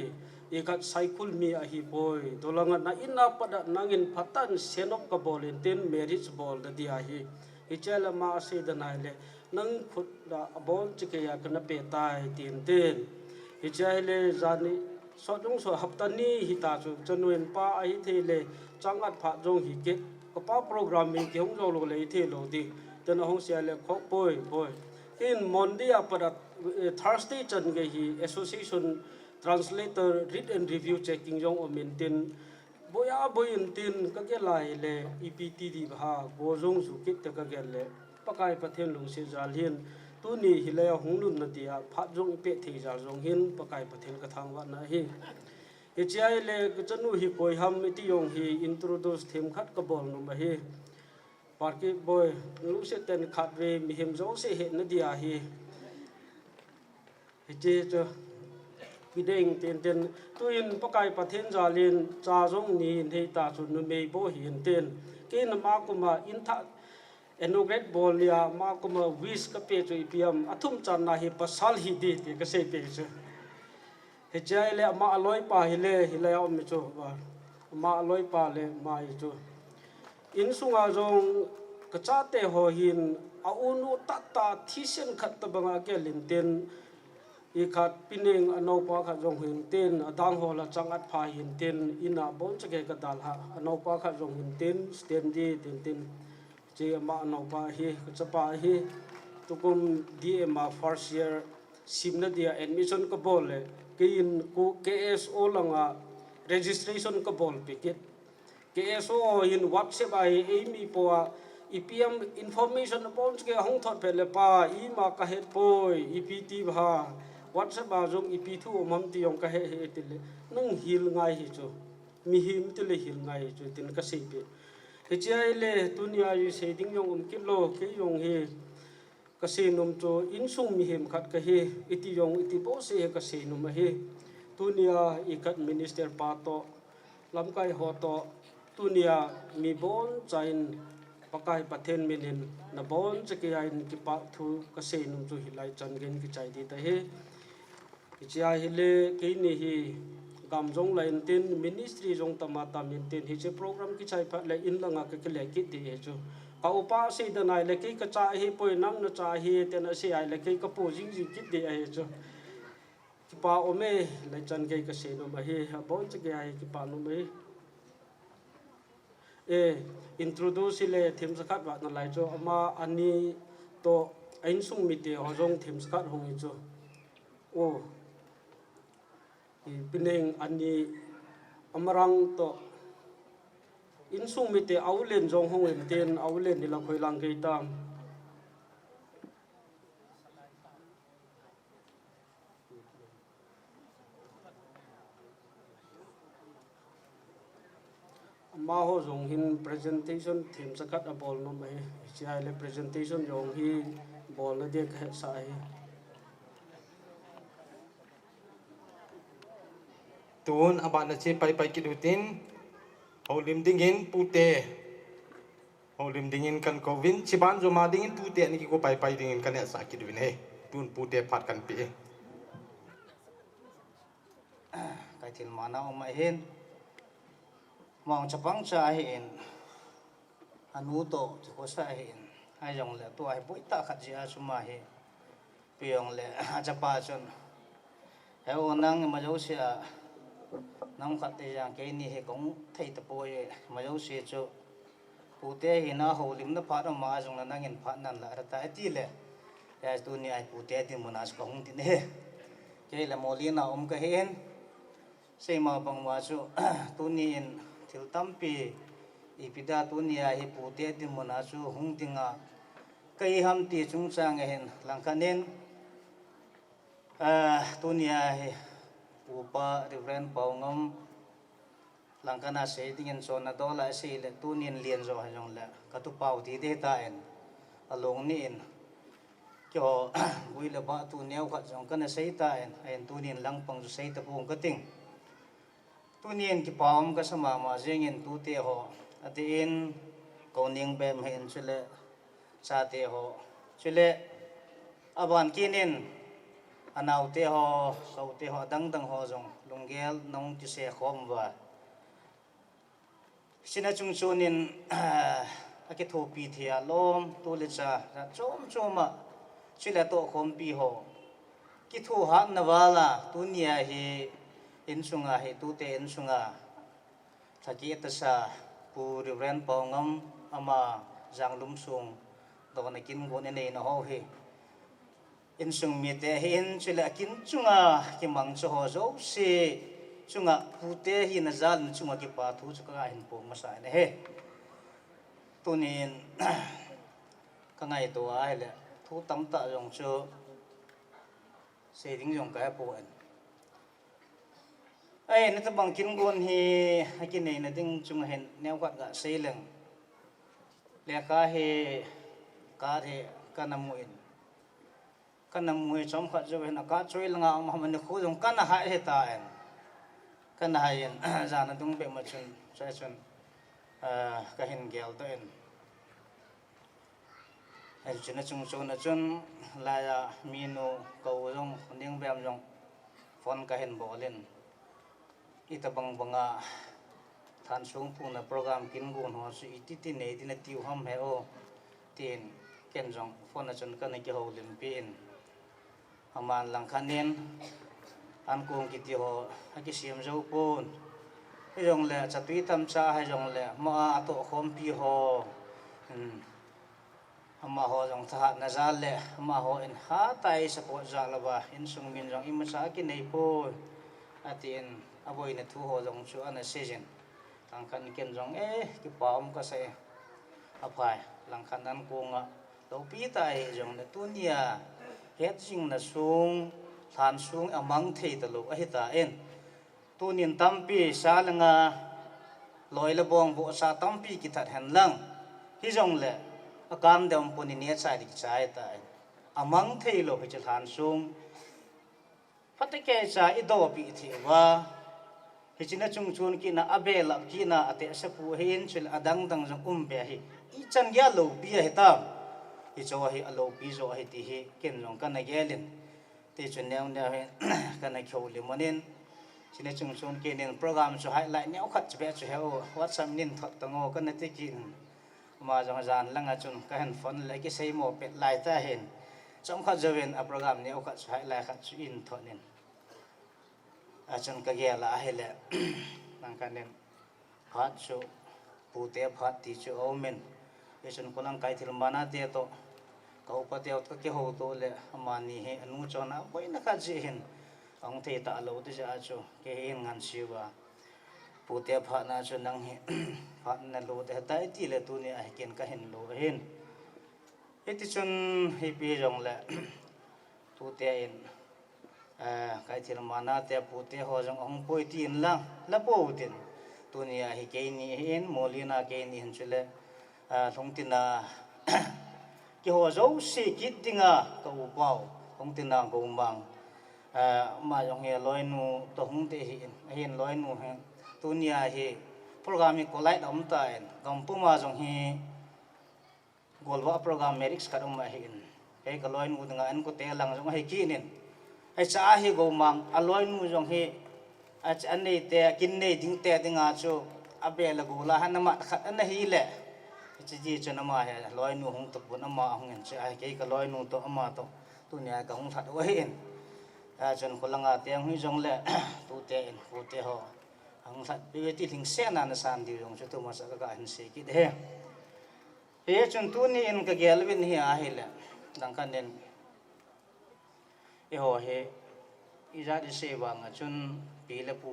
ekat cycle mi hi poi dolanga na ina pada nangin phatan senop ka bolin tin marriage bol da dia hi ichala ma se danai le nang khut da abon chike ya kana pe tai tin ten ichale jani so jong so haptani hita chu chanuen pa ai the le changat pha jong hi ke pa programming ke hong jo lo le the lo di ten hong sia le khok boy in monday apara thursday chan ge hi association translator read and review checking jong o maintain boya boyin tin ka ke lai le ept di bha bo jong su kit ta ka ge le pakai pathen lung se jalhin tu ni hilaya hunglun na dia pha jong pe thei jar jong hin pakai pathen ka thang wa na hi echai le chanu hi koi ham ti yong hi introduce them khat ka bol no ma hi parki boy lu se ten khat ve mi hem jo se he na dia hi je cho bideng ten tuin pakai pathen jalin cha jong ni nei ta chu nu mei bo hin ten ke na ma kuma in tha inaugurate bol ya ma kuma wish ka pe chu ipiam athum chan na hi pasal hi di te ka se pe chu he jai le ma aloi pa hi le hilaya om chu ba ma aloi pa le ma hi chu in sunga jong ka cha te ho hin a unu ta thisen khat ta banga ke lin ten ikhat pineng anau pa kha jong hin ten adang ho la changat pha hin ten ina bon chake ka dal ha anau pa kha jong hin ten stand di ten che ma anau pa hi chapa hi tukum di ma first year simna dia admission ka bol le kin ku KSO langa registration ka bol picket KSO in WhatsApp ai emi po EPM information bon chake hong thot pele pa I ma ka het poi EPT bha WhatsApp ba jong ip2 omam ti yong ka he tile nang hil ngai hi chu mi him tile hil ngai chu tin ka sei pe he chai le tunia yu sei ding yong kilo ke yong he ka sei nom chu in sung mi him khat ka he iti yong iti bo se ka sei nom he tunia ikat minister pa to lam kai ho to tunia mi bon chain pakai pathen minin na bon chakiya in ki pa thu ka sei nom chu hilai chan gen ki chai di ta he ichia hile ke ni hi gam jong lain tin ministry jong tamata min tin hi che program ki chai phat le in langa ke le ki ti he chu ka upa se da nai le ki ka cha hi poi nang na cha hi ten a se ai le ki ka po jing jing ki ti he chu ki pa ome le chan ke ka se no ma hi ha bon che ke ai ki pa no me introduce le thim sakhat wa na lai chu ama ani to ain sung mi te ho jong thim sakhat hong chu o pineng ani amarang to insung mi te aulen jong hong en ten aulen ni la khoi lang ke tam ma ho jong hin presentation theme sakat abol no mai chai le presentation jong hi bol na de kha sa hi tun aban na chi pai kidutin holim dingin pute holim dingin kan kovin chiban joma dingin pute ni ko pai dingin kan sa kidwin he tun pute phat kan pi kai thil mana ma hen mong chapang cha hen anu to ko sa hen ai jong le to ai pui ta khat ji a suma he piong le chapa chon he onang ma jo sia nam khát thì rằng cái này cũng thấy tập bồi mà dấu xe cho phụ tế thì nó hậu lim nó phát mà dùng là năng in phát năng là tại tí lệ cái tu này phụ tế thì muốn ăn cũng thì nè cái là một liên nào cái hen xây mà bằng mà cho tu này thiếu tâm pi ipida tu này thì phụ tế thì muốn ăn hung tiếng à cái ham thì chúng sang hen lang cái nên tu này upa different paungam langkana se dingin so na dola se le tunin lien zo ha jong le ka tu pau ti de ta en along ni in kyo bui le ba tu neu khat jong kana se ta en tunin lang pang zo se ta pung ka ting tunin ki paum ka sama ma jengin tu te ho atin ko ning bem hen chule cha te ho chule aban kinin anau te ho sau te ho dang ho jong lunggel nong ti se khom wa sina chung chunin ake tho pi thia lom tu le cha ra choma chila to khom pi ho ki thu ha na wala tunia hi insunga hi tu te insunga thaki ta sa pu ren pawngam ama janglum sung do na kin go ne na ho hi in sung mi te hin chila kin chunga ki mang cho ho zo si chunga pute hi na zal chunga ki pa thu chuka hin po ma sa ne he tunin ka ngai to ai le thu tam ta jong chu se ding jong ka po an ai na ta bang kin gon hi ki nei na ding chunga hen neu kwat ga se leng le ka he ka the ka na mu in kana mui chom khat jo na ka choi langa ma man khu jong kana ha he ta en kana ha yen jana dung be ma chun sai chun ka hin gel to en ai chuna chung chung na chun la ya minu ko jong ning bem jong phone ka hin bolin ita bang banga than sung pu na program kin gun ho su iti nei din tiu ham he o tin ken jong phone na chun kana ki ho lim pin aman lang khanin an kong ki ti ho ki siam zo pon he jong le chatui tam cha he jong le ma to khom pi ho ama ho jong tha na za le ma ho in ha tai sa po za la ba in sung min jong im sa ki nei po atin aboi na thu ho jong chu ana season lang khan ken jong ki paum ka se apai lang khan an kong lo pi tai jong le tunia hết sinh là xuống than xuống amang thei ta lo a hita en tunin tampi sa langa loi la bong bo sa tampi ki that han lang hi jong le akam dam poni ne chai dik chai ta amang thei lo hi than xuống fatike cha i do pi thi wa hi china chung chun ki na abela ki na ate sa pu hen chil adang dang jong be hi i chan ya lo pi hi ta hi cho hi alo pi zo hi ti hi ken jong kana gelin te chun neu neu he kana khol le monin chỉ nên chung chung kia nên program cho hai lại nếu khát cho bé cho heo WhatsApp nên thật tao cái này thì mà trong gian lăng ở chung cái handphone lại cái xây một bệt lại ta hiện trong khát giờ bên program nếu khát cho hai lại khát cho in thật nên ở chung cái gì là hay là năng cái nên khát cho phụ tế khát thì cho ông mình cái chung có năng cái thì làm mana thế to kau pateo cái hồ to là mà ni he anu cho nó với nó khát gì hiện ông thầy ta lâu thì ra cho cái hiện ngàn siêu và phụ tế khát na cho năng he phát na lâu thì tại thì là tu ni ai kiên cái hiện lâu hiện hết thì chun hi pi rong là tu tế in cái thì làm mana tế phụ tế hồ rong ông bôi tiền lang là bôi tiền tu ni ai cái ni hiện molina cái ni hiện cho là thông tin là cái hồ dấu sĩ kít tiếng cầu bảo thông tin là cầu bằng mà trong hè lối nu tổ hung thì hiện lối nu tu nia hi program có lại đóng tại đồng pu mà trong hi golwa program merix cả đông mà hiện cái lối nu dengan anh có thể làm trong hi kí nên hay cha hi cầu bằng lối nu trong hi anh này te kinh này tiếng te tiếng cho abe là cầu là hắn mà anh hi lệ chỉ gì cho nó mà lối nu hung tập bốn mà hung nhận sẽ cái lối nu to mà to tu nia cái hung thật vậy chânคนละงาเตียงหิจงเล่ตูเตนฟูเตหอหังสัตเวทีถึงเส้นนั้นสานดีจงชุดตัวมาสักการหินเสกิดเฮจนตัวนี้อินก็เกลวินเฮียอาฮิเลดังกันเด่นหอเฮอิจาดิเสวังจนปีละปู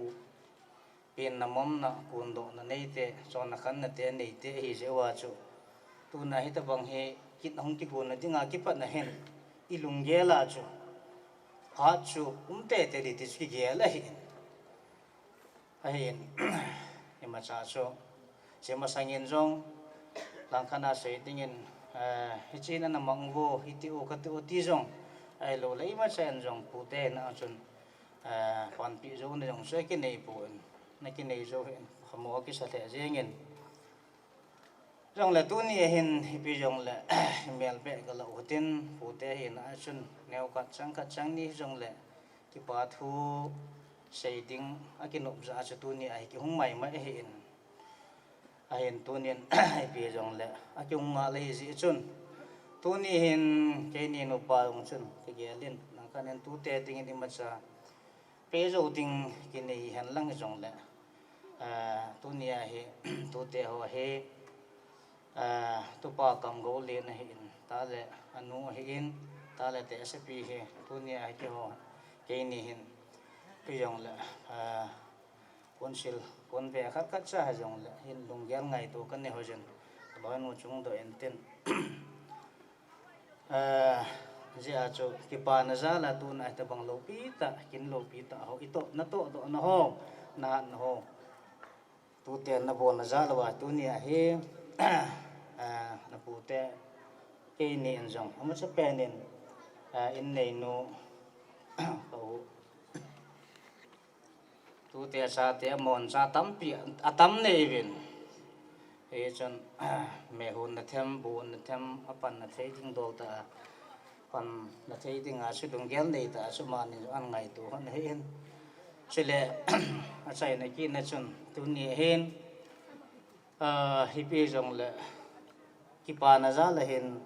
เป็นน้ำมันนะกุนโดนะในเตจนนักขันนะเตในเตฮิเสวาจูตัวนั้นฮิตบังเฮคิดหงกิกุนนะที่งาคิดปัดนะเห็นอิลุงเกลาจูhạt chú tê tê đi thì cái là hiện nhưng mà cha cho chỉ mà sang yên trong lang khana sẽ tiếng yên hết chi nó nằm mong vô hết tiêu cái tiêu tí trong ai lâu lấy mà sang trong phụ tê nó chun còn bị rồi nó trong sẽ cái này buồn này cái này rồi không có cái sao thế dễ nhìn trong là tu ni hiện bây giờ là mèo bé cái lẩu tiên phụ tế hiện ở trên neo cắt trắng ni trong là cái bát thu xây tiếng cái nộp ra cho tu ni cái hung mày mới hiện tu ni bây giờ là cái hung lấy gì chun tu ni hiện cái ni nộp vào chun cái gì lên năng cái nên tu tế tiếng thì mà sa bây giờ tiếng cái này hiện lăng trong là tu ni hiện tu tế họ hiện tu pa kam go le na hin ta le anu hin ta le te sp he tu ni ai ke ho ke ni hin pi jong le kon ve khat khat cha ha jong le hin lung gyal ngai to kan ne ho jen loi nu chung do en ten je a cho ki pa na za la tu na ta bang lo pi ta kin lo pi ta ho ito na to do na ho na ho tu te na bo na za la wa tu ni a he na pute cái này anh dùng không có cái nên in này nó cầu tu tia sa tia mòn sa tắm pi tắm này viên cái chân mẹ hôn là thêm buồn là thêm upon là thấy tiếng đồ ta còn là thấy tiếng sử dụng gel này ta sử mà nên ăn ngày tu hơn hơn cho nên sai này kia là chân tu nhẹ hơn hippie giống là cái pa na za là hiện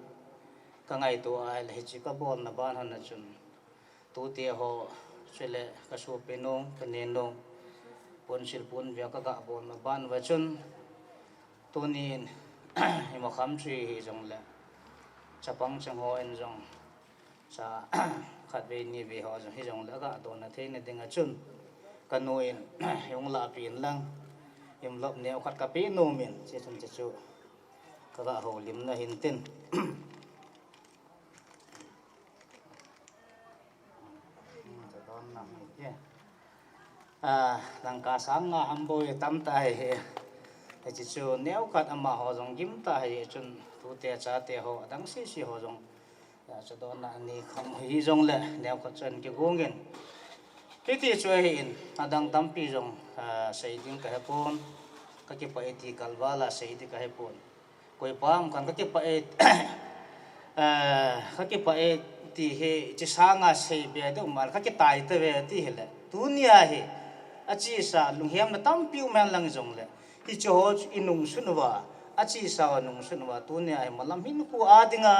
cái ngày tu ai là chỉ có bon na ban hơn là chun tu tia ho cho nên cái số penong cái nền nong pon sil pon việc cái gạo bon na ban và chun tu nín nhưng mà khám truy giống là chapang chẳng ho en giống sa khát về ni về họ giống giống là gạo tu na thế này tiếng chun cái nuôi yung la pin lang yung lop neo khát cà phê nô miền chỉ thằng chỉ chú các gạo hồ lim là hình tin đang cả sáng ngà ham bôi tắm tay chỉ chú neo khát mà họ dùng kiếm tay chun tu tè cha tè họ đang xí họ dùng cho đó là ni không hy dùng lệ neo khát chân cái gông gen cái thì chú hiện đang tắm pi dùng xây dựng cái hepon cái phải thì kalva là xây dựng cái hepon coi pam kan cái phải thì he chỉ sang à xây bây giờ mà cái tài tới về thì hele dunia he achi sa lunghiam na tampiu man lang jong le hi cho inung sunwa achi sa nung sunwa tu ne ai malam hin ku adinga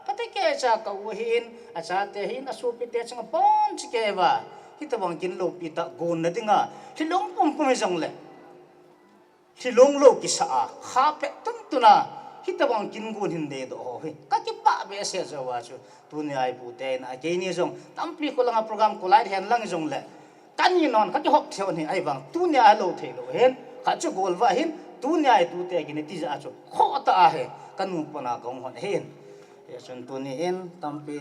patike cha ka uhin acha te hin asupi te chang pon chike ba hitabang kin lo pita gon na dinga hilong pum pum jong le hilong lo ki sa kha pe tum tuna hitabang kin gon hin de do ho ka ki pa be se zo wa chu tu ne ai pu te na ke ni jong tampi ko lang program ko lai hen lang jong le kan ni non ka ki hop theo ni ai bang tu ne ai lo the lo hen ka chu gol wa hin tu ne ai tu te ki ni ti ja chu kho ta a he kan mu pa na kong hon hen ya chun tu ni en tampi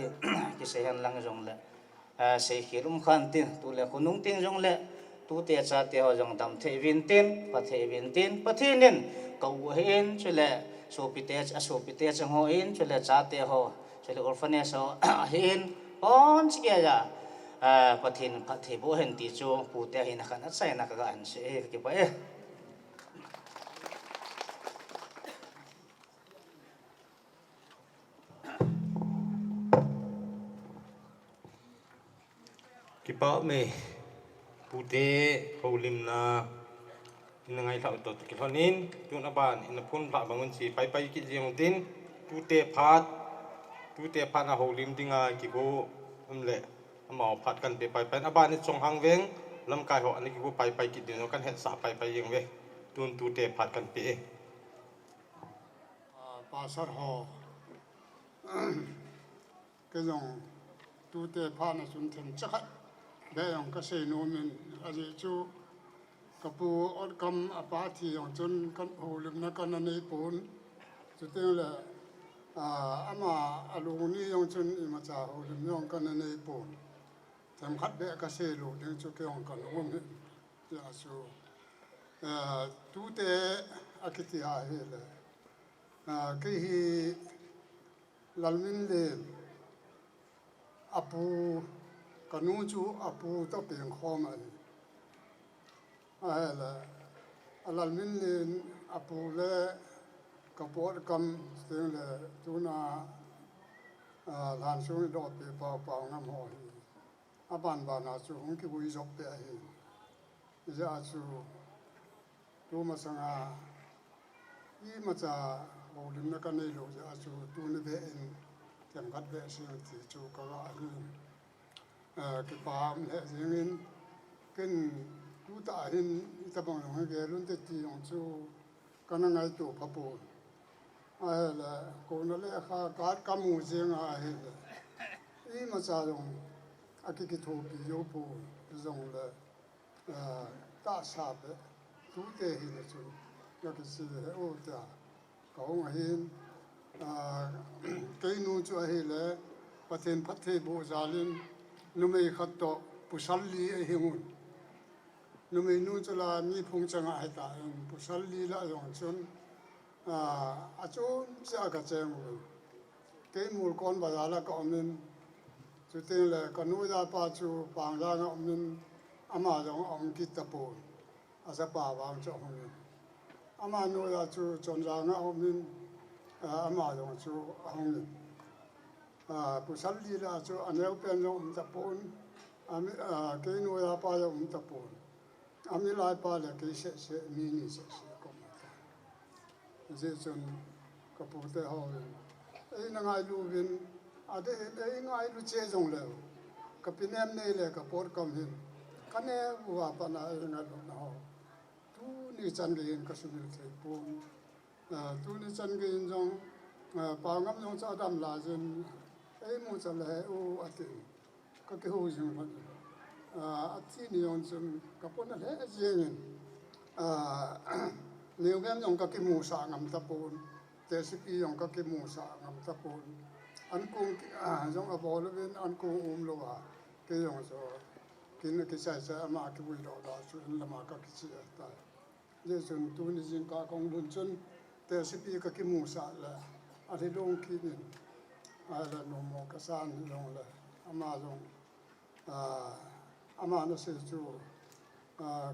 ki se hen lang jong le se khirum khan tin tu le khunung ting jong le tu te cha te ho jong dam the vin tin pa thinin kau hen chu le so pite chang ho in chu le cha te ho chu le orphanage ho hin on chi ke ja pathin pathe bo hen ti chu pu te hin khan a sai na ka an se ki pa e Kipa me pute holim na inangai thau to kilonin tun aban in pun pha bangun si pai ki jeng tin pute phat na holim dinga ki go umle amao phat kan pe pai aban ni chong hang veng lam kai ho ani ki go pai ki din kan het sa pai yeng ve tun tute phat kan pe pasar ho cái dòng tu te pha na sun them chắc để ông cái xe nô mình à gì chú cái bộ ở cầm apa thì ông chun cái hồ lim na cái này bốn chú tiếng là ama aluni ông chun ima cha hồ lim ông cái này bốn them khát để cái xe lô tiếng chú cái ông cái nô mình ya chú tu te akiti à hết là cái hi lalmin le apu kanu chu apu to peng khom ai la alalmin le apu le kapor kam steng le tuna lan su do pe pa pa ngam ho aban ba na chu hung ki bui jok pe hi ja chu tu ma sanga i ma cha ho lim na ka nei lo ja chu tu ne be en kem gat be si ti chu ka ga hi cái palm hệ riêng cái cú ta hình ta bằng lòng cái luôn tới ti ông chú cái năng ngày tổ pháp bộ ai là cô nó lấy khá cả cam mù riêng ai là ý mà sao dùng cái thổ bị yếu bộ dùng là ta sạp đấy tú tê hình là chú cái gì ô ta có ngày hình cái nu chú ấy là phát hiện bộ gia đình numei khatto pusalli e hingun numei nu chula mi phung changa heta pusalli la yong chun a chun cha ka cheng ke mul kon ba la ka omin chu te le kanu ya pa chu pang la nga omin ama jong om ki tapo asa pa wang cho hong ama nu ya chu chon ja nga omin ama jong chu hong pusalli la chu aneu pen jong tapon ami ke nu ya pa jong tapon ami lai pa le ke se mi ni se ko ma je chon ka pu te ho e na ngai lu vin ade e ngai lu che jong le ka pinem nei le ka por kam hin ka ne wa pa na e na na ho tu ni chan ge ka su ni te pu tu ni chan ge jong pa ngam jong cha dam la jen ấy mua cho lại ô ở tỉnh các cái hồ dương vật ở thị trường chung các bọn nó hết riêng nếu em dùng các cái mù sa ngắm tập bồn TCP dùng các cái mù sa ngắm tập bồn anh cũng dùng ở bò nó bên anh cũng lo à cái dùng cho cái sai mà cái bụi đó chuyện là mà các cái chuyện tại giờ chúng tôi đi riêng các công luận chân TCP các cái mù sa là ở đây đông kia ai là nô mô cái san long là ama nó sẽ chú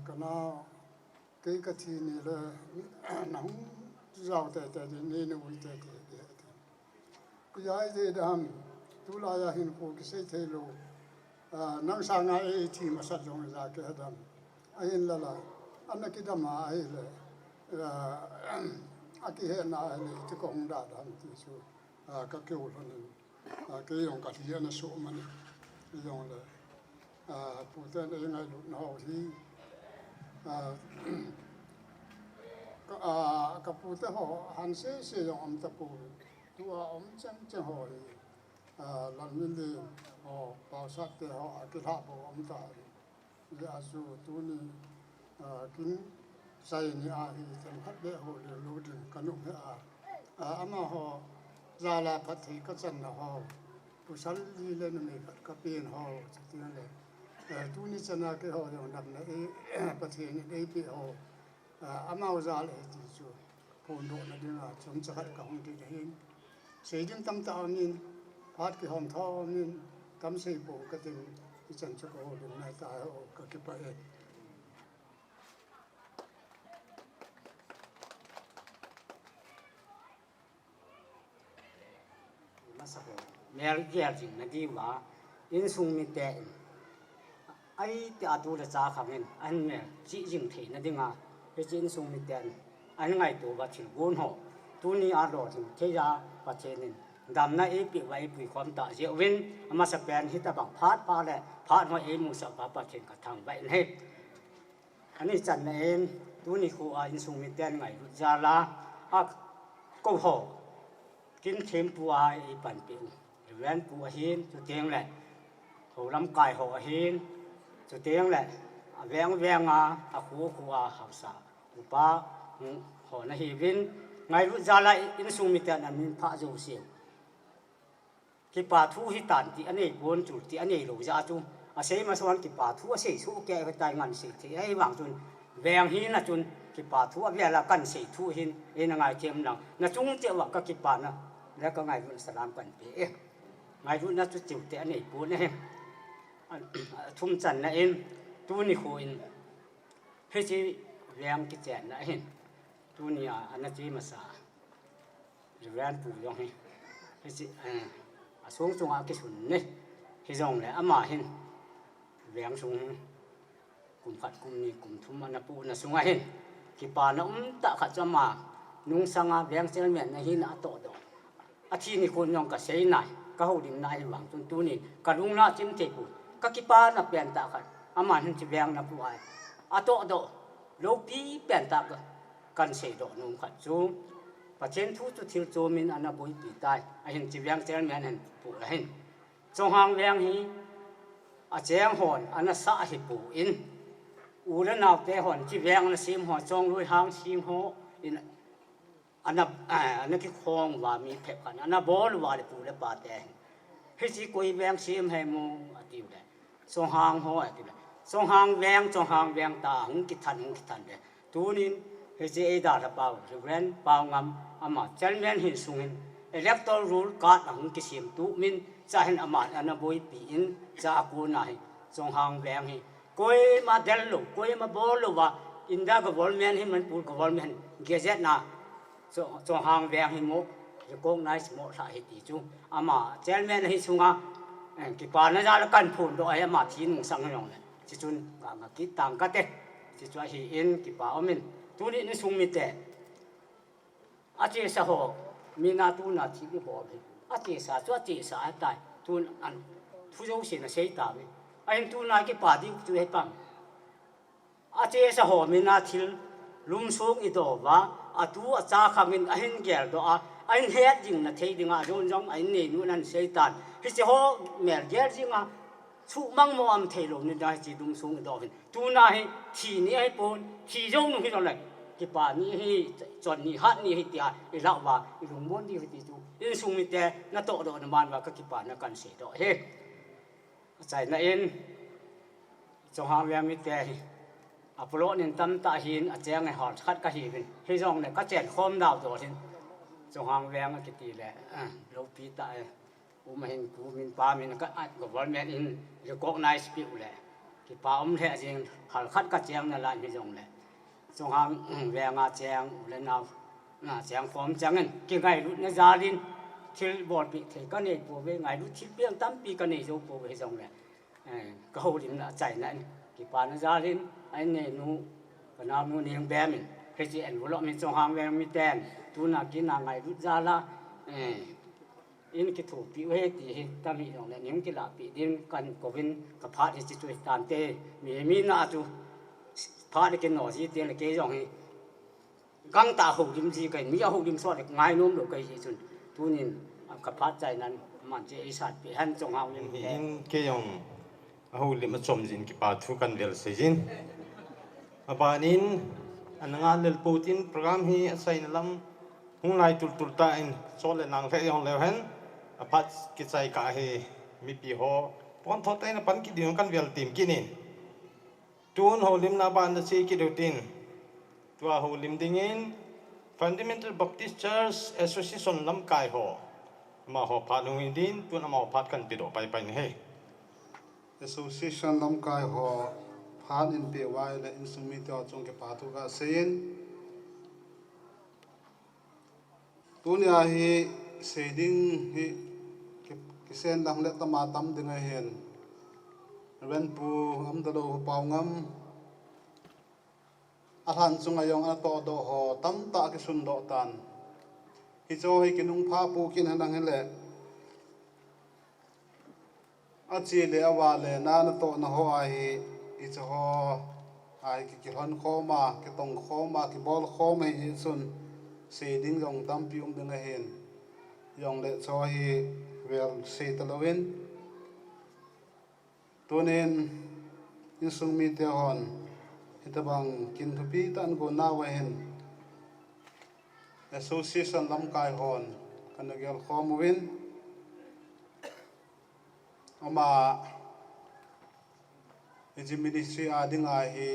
cái nào cái thi này là nóng giàu tại thì nên nó vui tại cái giá gì đam tu la ya hin ko cái sẽ thấy lo nang sang ai thì mà sát long ra cái đam ai la la ana ki dama ai le aki he na le ti ko da da ti su ka ke u lo ke yong ka ti na su ma ni yong le pu te ne ngai lu na ho hi ka pu te ho han se yong am ta pu tua om chang chang ho lan min de ho pa sa te ho ki ha bo om ta ya su tu ni kin sai ni a hi chang khat de ho le lu din kanu he ama ho za la phat thi ka chan na ho tu sal li le ni ka pin ho ti le tu ni chana ke ho yong dam na e pa thi ni e pi ho ama ho za le ti chu phun do na ding a chum cha khat ka hong ti hin sei dim tam ta min phat ki hom tho min kam sei bo ka tin ti chan chu ko dum na ta ho ka ki pa e masako mer ger jing na di wa in sung mi te ai te atu da cha khamin an me chi jing the na dinga he chin sung mi ten an ngai to ba thil gon ho tu ni a ro jing the ya pa chenin dam na e pi wai pi khom ta je win ama sa pen hi ta bang phat pa le phat no e mu sa pa chen ka thang bai ne ani chan na en tu ni khu a in sung mi ten ngai ru ja la a ko ho kinh thêm bùa ai bản biểu luyện bùa hiên cho tiếng lại hồ lâm cài hồ hiên cho tiếng lại veng veng khu học xã ba hồ na hi vin ngày lúc ra lại in sung mi tên anh phá dầu xỉu cái bà thu hi tàn thì anh ấy buồn chủ thì anh ấy lù ra chung xây mà xong cái bà thu xây số kẹo cái tài ngàn xây thì ấy bằng chung veng hiên là chung cái bà thu về là cần xây thu hiên đây là ngày chiêm lòng là chung chịu vào các cái bà nóแล้วก็ไงรุ่นสลามกันเป๋ไงรุ่นนั้นจะจิ๋วแต่อันนี้ปูนี่ทุ่มจันนะเองตัวนี้คุยเฮ้ยจีแรงกิจแจนนะเองตัวนี้อันนั้นจีมาสาแรงปูยองเฮ้ยจีสูงสูงกิสุนนี่เฮ้ยจงเลยอามาเห็นแรงสูงกลุ่มขัดกลุ่มนี้กลุ่มทุ่มอันนั้นปูน่ะสูงเห็นกี่ป่าน้ำตะขัดจะมานุ่งสังแรงเซลเมียนนะเห็นอัตโตดอาทิตย์นี้คนยองกับเสยนายก็หูดินนายหวังจนตัวนี้กระดุงน่าจิ้มเทปูก็กี่ป้าน่ะเปลี่ยนตากันอามันเห็นจีแวงน่ะผู้อ้ายอาโตโตโลปีเปลี่ยนตากันเสยโดนุ่งขัดจูประเทศทุกจุดที่โจมินอันนั้นบุยปีตายเห็นจีแวงเจริญเมียนเห็นผู้เห็นจงหางแวงฮีอาเจียงหอนอันนั้นสะหิปูอินอูและนาวเตหอนจีแวงน่ะซิมหอนจงลุยหางซิมหออินอันนั้นคือคลองว่ามีเพ็บกันอันนั้นบอลว่าเลยปูเลยปาแต่ให้สิกุยแวงเสียมให้มูอติวเลยสองหางหัวอติวเลยสองหางแวงตาหงกิทันเลยตัวนี้ให้สิเอดาร์เปล่าหรือแวนเปล่างามอามาจันแวนหินสูงหินอิเล็กโทรรูลการ์ดหงกิเสียมตุมินจะเห็นอามาอันนั้นบุยปีอินจะกูนายสองหางแวงหิกุยมาเดลลูกุยมาบอลว่าอินดากบอลแมนหิมันปูกบอลแมนเกจเจน่าจงหางแวงหิมุจะกงนายสมอสาเหตุจุอามาเจลแมนหิสุงากี่ปานนั่นจะละกันพูนโดยอามาที่นุ่งสังยองเลยจิจุนกางกิตังกัดเตจิจุอาหิอินกี่ปาอมินตัวนี้นี่สุงมิเตอาเจสะหอกมีนาตูนาที่ที่บอกเลยอาเจสะตัวเจสะตายตูนอันผู้เจ้าเสียนะเสียตาเลยไอ้ตูนากี่ปาที่จุให้ปังอาเจสะหอกมีนาที่ลุมสูงอีโตวะอาตัวจ้าขมินไอ้เห็นแก่ตัวไอ้เฮ็ดจริงนะเทดิงอ่ะจงไอ้นี่นู่นนั่นเสียตันที่จะห่อแม่แก่จริงอ่ะสุมังมอมเทลงนี่ได้จีดุมสูงดอกหินตัวนายทีนี้ไอ้ปนทีจงนู่นที่ตรงไหนกี่ป่านี้ให้จอนนี่ฮัดนี่ให้เตียไอ้ละว่าไอ้ลุงม้วนนี่ให้ตีจูไอ้สูงมีแต่น่าโตดอกน้ำมันว่าก็กี่ป่านักการเสียดอกเฮ้ใจนั่นเองจงหาแวงมีแต่อพอลนี่ตั้มตาหินอาเจียงไอ้หอดคัดกะหินให้จงเนี่ยก็เจ็ดคอมดาวตัวหินจงหางแวงก็ตีแหละลูกปีตายกูมาเห็นกูมินปามินก็กับวันแม่อินจะกอกนายสปิวแหละกี่ปาอมแท้จริงหัดคัดกะเจียงนั่นแหละให้จงแหละจงหางแวงอาเจียงแล้วนาวเจียงฟอมจังเงินกี่ไงรุ่นเนี่ยจารินที่บอดปีเทก็เนี่ยปูไปไงรุ่นที่เปี้ยงตั้มปีก็เนี่ยโยปูไปจงแหละก็หูดินใจนั่นกี่ปาเนี่ยจาริน anh này nu cái nào nu niềng bé mình cái chị anh vô lọ mình trong hàng về mình tên tu nào kia nào ngày rút ra là in cái thủ bị hết thì ta bị rồi là những cái là bị đến cần của bên cái phát thì chỉ tàn tê mình na tu phát cái nọ gì tiền là cái dòng găng ta hậu điểm gì cái mỹ hậu điểm so được ngay nôm được cái gì chun tu nhìn cái phát chạy nan mà chỉ sát bị hắn trong hàng những cái dòng hậu điểm mà chôm gì cái phát thu cần về xây dựng apa nín anh ngang lên Putin program hi assign làm hung lai tul ta in so le nang fe yong le hen apat ki chai ka he mi pi ho pon thot ai na pan ki diong kan vel tim ki ni tun ho lim na ban da se ki do tin tua ho lim ding in Fundamental Baptist Church Association lam kai ho ma ho pha nu in din tun ma ho phat kan pi do pai pai ni he Association lam kai ho phan in pe wai le in sumi to chung ke pa tu ka sein tunia hi seding hi kisen lang le tama tam ding a hen ren pu am da lo pau ngam a han chung ayong a to do ho tam ta ki sun do tan hi cho hi kinung pha pu kin hanang hele a chi le awa le na na to na ho ai hi cho ho ai ki hon kho ma ki tong kho ma ki bol kho mai hi sun se ding dong tam pium ding a hen yong le cho hi vel se talawin tonen in sung mi te hon hitabang kin thupi tan go na wa hen association lam kai hon kan gel khom win ama eji ministry ading a hi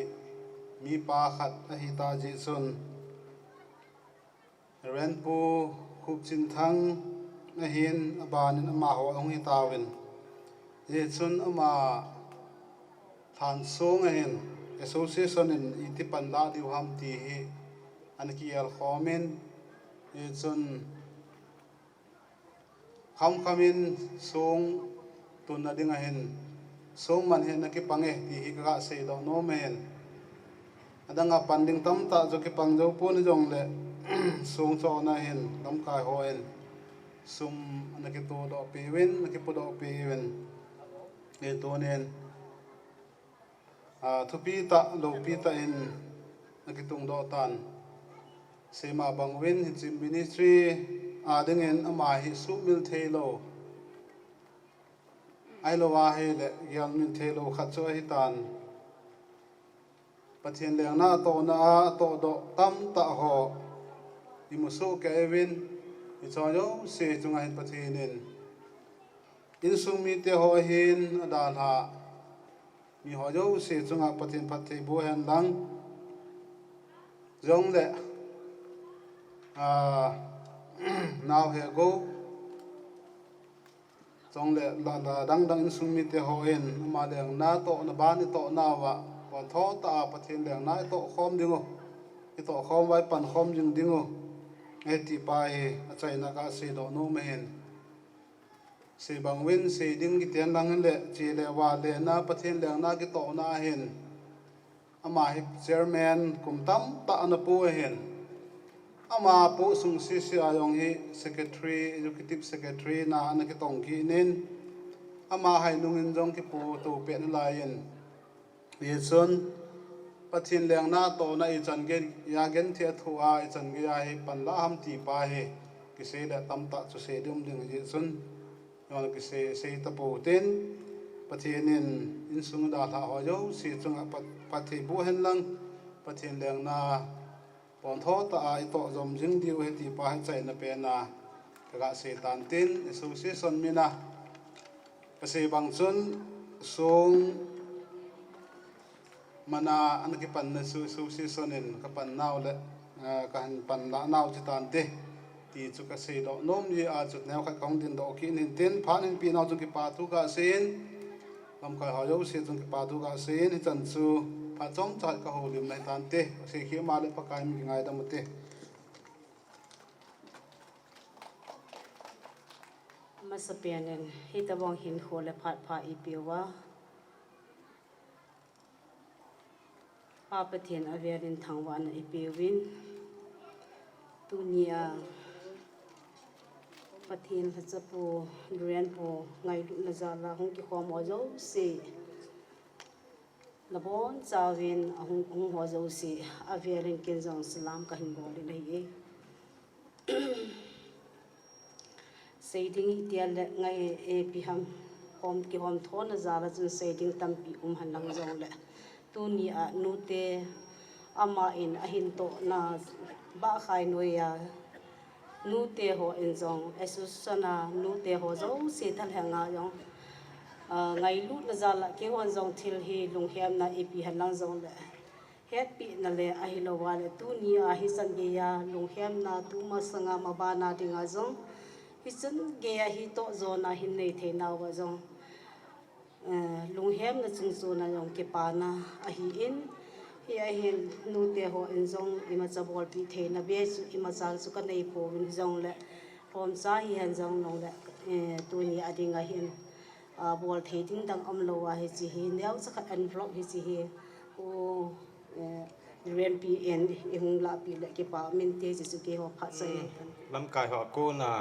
mi pa khat a hi ta ji sun ren pu khup chin thang a hin aban ama ho ong hi tawin ye chun ama than song a hin association in iti panda di ham ti hi an ki al khomen ye chun khamin song tun na ding a hin song man hen na ki pange ti hi ka se do no men adanga panding tam ta jo ki pang jo pun jong le sung cho na hen lam kai ho en sum na ki to do pe wen na ki pu do pe wen le to nen thu pi ta lo pi ta in na ki tung do tan se ma bang wen hi chim ministry a ding en ama hi su mil thelo ai lo wa he le yal min thelo khat cho hi tan pathian le na to do tam ta ho imuso ke evin ichayo se chunga hin pathinin in sumi te ho hin adan ha mi ho yo se chunga pathin pathe bo hen lang jong le now he go jong le la dang in sumi te ho hin ma leng na to na ba ni to na wa pon tho ta pathin leng na to khom dingo i to khom wai pan khom jing dingo eti pai a chaina ka se do no men se bang win se ding ki tian lang le chi le wa le na pathin le na ki to na hen ama hi chairman kum tam ta na pu hen ama pu sung si si ayong hi secretary executive secretary na ana ki tong ki nin ama hai nungin jong ki pu tu pe na la yen ye son pathin leng na to na I chan ge ya gen the thua I chan ge ya he pan la ham ti pa he ki se da tam ta chu se dum ding ji sun yon ki se ta po ten pathin in sung da tha ho jo si chung pathi bu hen lang pathin leng na pon tho ta I to zom jing diu he ti pa he chai na pe na ka se tan tin association mi na ka se bang chun sung mana an ki pan na su si sonin ka pan naw le ka han pan la naw chi tan te ti chu ka se do nom ji a chu naw kha kong din do ki nin ten phan in pi naw chu ki pa tu ka sen lam ka ha yo se chu ki pa tu ka sen chan chu pha chom cha ka ho lim nai tan te se khi ma le pa kai mi ngai da mu te masapianen hitabong hin khole phat pha ipiwa pa pathian averin thangwan ipiwin tunia pathian hachapu durian po ngai na zala hong ki khom ozo si labon chawin hong ozo si averin kinjong salam ka hinboli nei Seiding tial ngai e piham hom ki hom thona zala chun seiding tampi hanlang zong le tuni a nute ama in ahin to na ba khai noya nute ho in zong esusana nute ho zo se thal hanga yong ngai lu na zala ke hon zong thil hi lunghiam na ipi hanlang zong le het pi na le a hi lo wa le tuni a hi san ge ya lunghiam na tu ma sanga ma ba na dinga zong hisun ge hi to zo na hin nei the na wa zong lunghem na chung chu na yong ke pa na a hi in hi a hin nu te ho in zong ima chabol pi the na be chu ima chang chu ka nei po in zong le hom cha hi han zong nong le tu ni adinga hin bol the ting dang am lo wa hi chi hi neu cha khat envelope hi chi hi o ren pi en i hung la pi le ke pa min te chu ke ho pha sai lam kai ho ko na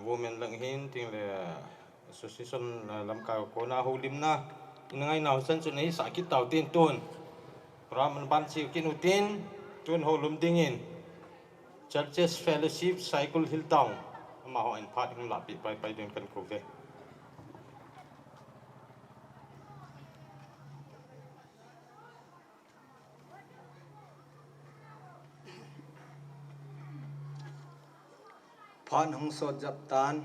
women lang hin ting le association lam kai ko na ho lim na ngai nào san chu nei sa ki tau tin tun ram ban chi kin utin tun ho lum ding in churches fellowship cycle hill town ma ho in phat hum la pi pai den kan ko ve phan hong so jap tan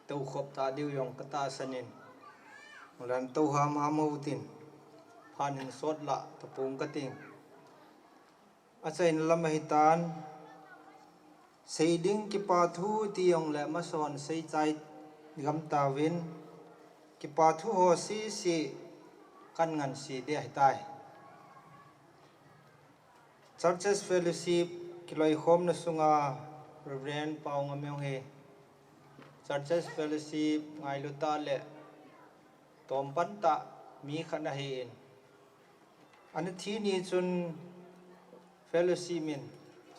tau khop ta diu yong kata sanin lan tau ham utin phan hin sot la tapung kating achain lam hitan seiding ki pa thu ti yong le ma son sei chai gam ta win ki pa thu ho si kan ngan si de tai churches fellowship kiloi khom na sunga Reverend Pau Ngamyong he Churches Fellowship ngai luta le tom panta mi khana he an thi ni chun fellowship min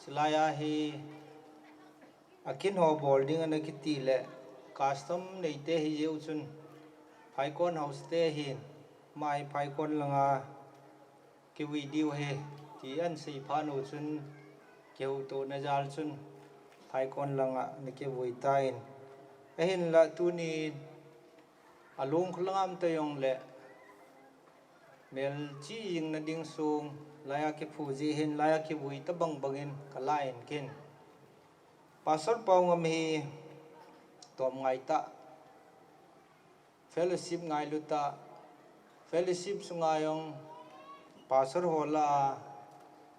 silaya he akin ho boarding an ki ti le custom nei te hi je chun phaikon house te hin mai phaikon langa ki video he ti an sei phanu chun keu to na jal chun hai con langa ni ke voi tain ahin la tu ni alung khulangam te yong le mel chi ying na ding sung laya ke phu ji hin laya ke voi ta bang bangin kalain kin pastor pau ngam hi tom ngai ta fellowship ngai luta fellowship sungayong pastor hola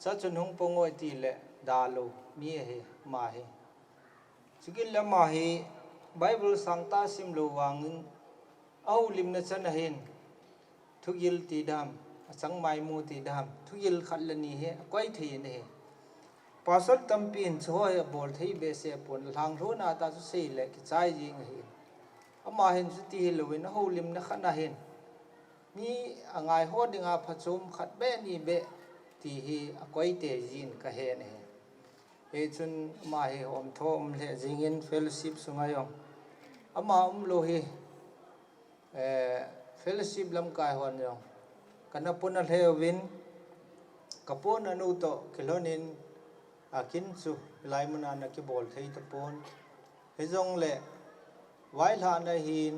cha chun hung pongoi ti le dalo mi he ma he sigil lama hi bible sangta sim lo wangin au lim na chan hin thugil ti dam achang mai mu ti dam thugil khalani he koi thi ne pasal tampin choi bol thei be se pon lang ro na ta su sei le ki chai jing hi ama hin su ti loin ho lim na khana hin mi angai ho dinga phachum khat be ni be ti hi akoi te jin ka he ne he chun ma he om thom le jingin fellowship sungayong ama lo hi fellowship lam kai hon yong kana pun le win kapon anu to kilonin akin chu lai mun an ki bol thei ta pon he jong le wai la na hin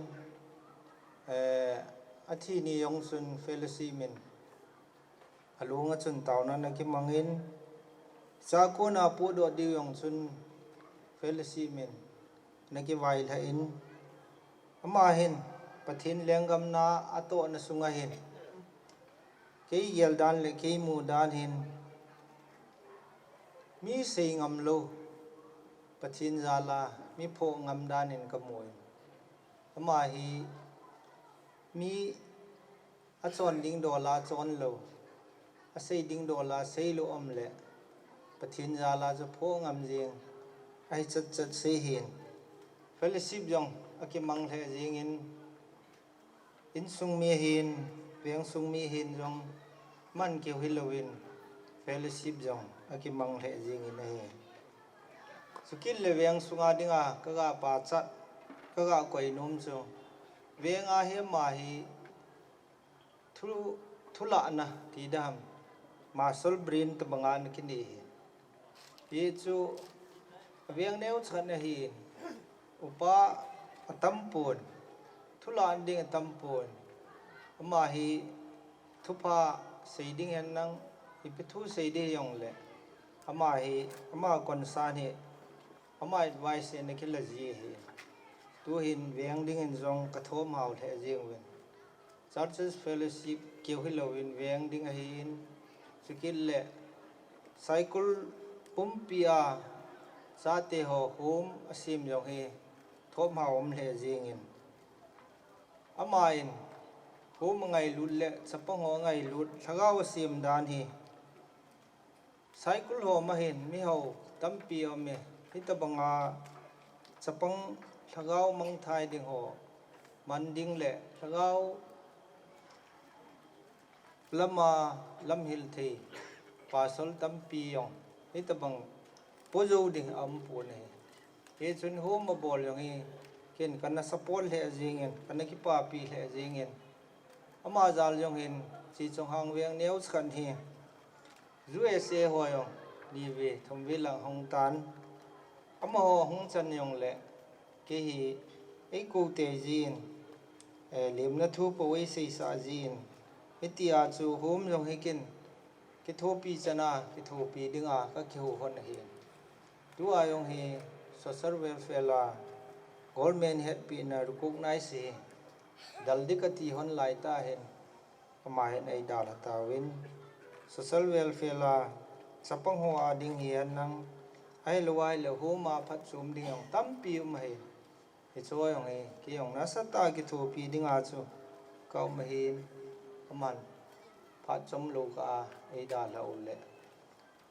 athi ni yong sun fellowship min alunga chun tauna na ki mangin sa ko na pu do di yong chun fellowship min na ki vai la in ama hin pathin lengam na ato na sunga hin ke yel dan le ke mu dan hin mi sei ngam lo pathin zala mi pho ngam dan in kamoi ama hi mi a chon ding do la chon lo a sei ding do la sei lo om le pathin zala cho pho ngam jing ai chat chat sei hin fellowship jong akimang the jing in sung mi hin piang sung mi hin jong มันเกี่ยวฮิโลวินเฟลชิปจงอากิมังเลจิงอินเฮสุกินเลเวียงสุงาดิงากะกะปาจัดกะกะกวยนุมจงเวียงอาเฮมาฮีทุละนะทีดามมาสลบรินตบังานกินดีเยจูเวียงเนวชันฮีอุปาตัมปูนทุละอันดิ่งตัมปูนมาฮีทุพาเสียดิ่งเห็นนังฮิปทุเสียดิ่งยองเล่มาฮีมาคอนซานฮีมาอิดไวส์เนกิลจีฮีตัวหินเวียงดิ่งเห็นจงกระทบมาเอาเทจิงเวนChurches Fellowship เกี่ยวกับเราวินเวียงดิ่งหินสกิลเล่ไซเคิลปุ่มปีอาซาเตหอโฮมอาซิมยองฮีทบมาอมเทจิงอินอามาอินโฮมไงลุดเล่สปงไงลุดถ้าเราอาซิมดานฮีไซเคิลโฮมาเห็นมิเฮาตั้มปีอมเมฮิตบังอาสปงถ้าเรามังไทยดิ่งหอมันดิ่งเล่ถ้าเราlama lam hil the pasal tampi yong itabang pojo ding am pune e chun hom ma bol yong e ken kana support le jingen kana ki pa pi le jingen ama zal yong hin chi chong hang weng neu khan hi USA ho yong ni ve thom vi lang hong tan ama ho hong chan yong le ke hi e ko te jin lim na thu po we sei sa jin itia chu hom jong hikin ki thopi chana ki thopi dinga ka khiu hon hi tu ayong hi social welfare la government head pi na recognize hi daldi ka ti hon lai ta hen ama hen ai dal ta win social welfare la sapang ho ading hi nang ai lowai le ho ma phat chum ding yong tam pi hi hi choyong hi ki yong na sa ta ki thopi dinga chu kaw ma hinมันพัดจมลูกอาไอดาลาอุเล่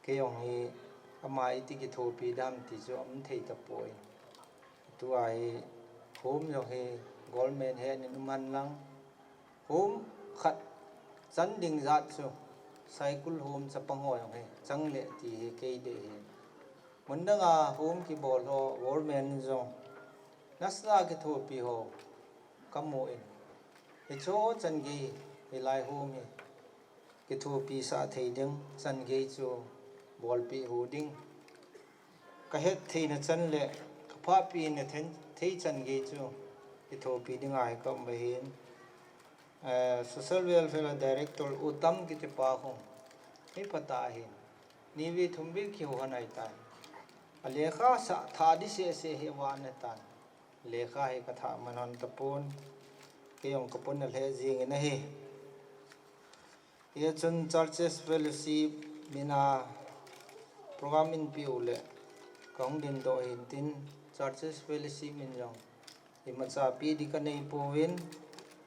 เกี่ยงฮีอามาอิติกิโทปีดามติจูอัมเทตะปอยตัวไอโฮมยองฮีกอลเมนเฮนินมันลังโฮมขัดจันดิงจัดจูไซคุลโฮมสปังหอยองฮีจังเละตีเกยเดฮีมันดังอาโฮมกิบอลโฮวอลเมนจงนัสลากิโทปีโฮกัมโมอินไอโชจันกีลายหูมีกิทูปีสาเทียงจันเกยจูบอลปีหูดิ้งก็เฮ็ดทีนจันเละก็พาปีนเทนที่จันเกยจูกิทูปีดิ้งไอก็ไม่เห็นsocial welfare director อุตมกิจปาคงไม่ปตาเห็นนี่วิทุมบิคิวหันไอตายเลขาสะทาดิเสเสเหวานตานเลขาให้กระถามันหันตะปูนเกี่ยงกระปุนเลจิงนะเฮये चुन churches fellowship मिना प्रोग्राम इन पिउले कौन दिन दो हिंदिन churches fellowship मिन जाऊं ये मचा पी दिकने पोविन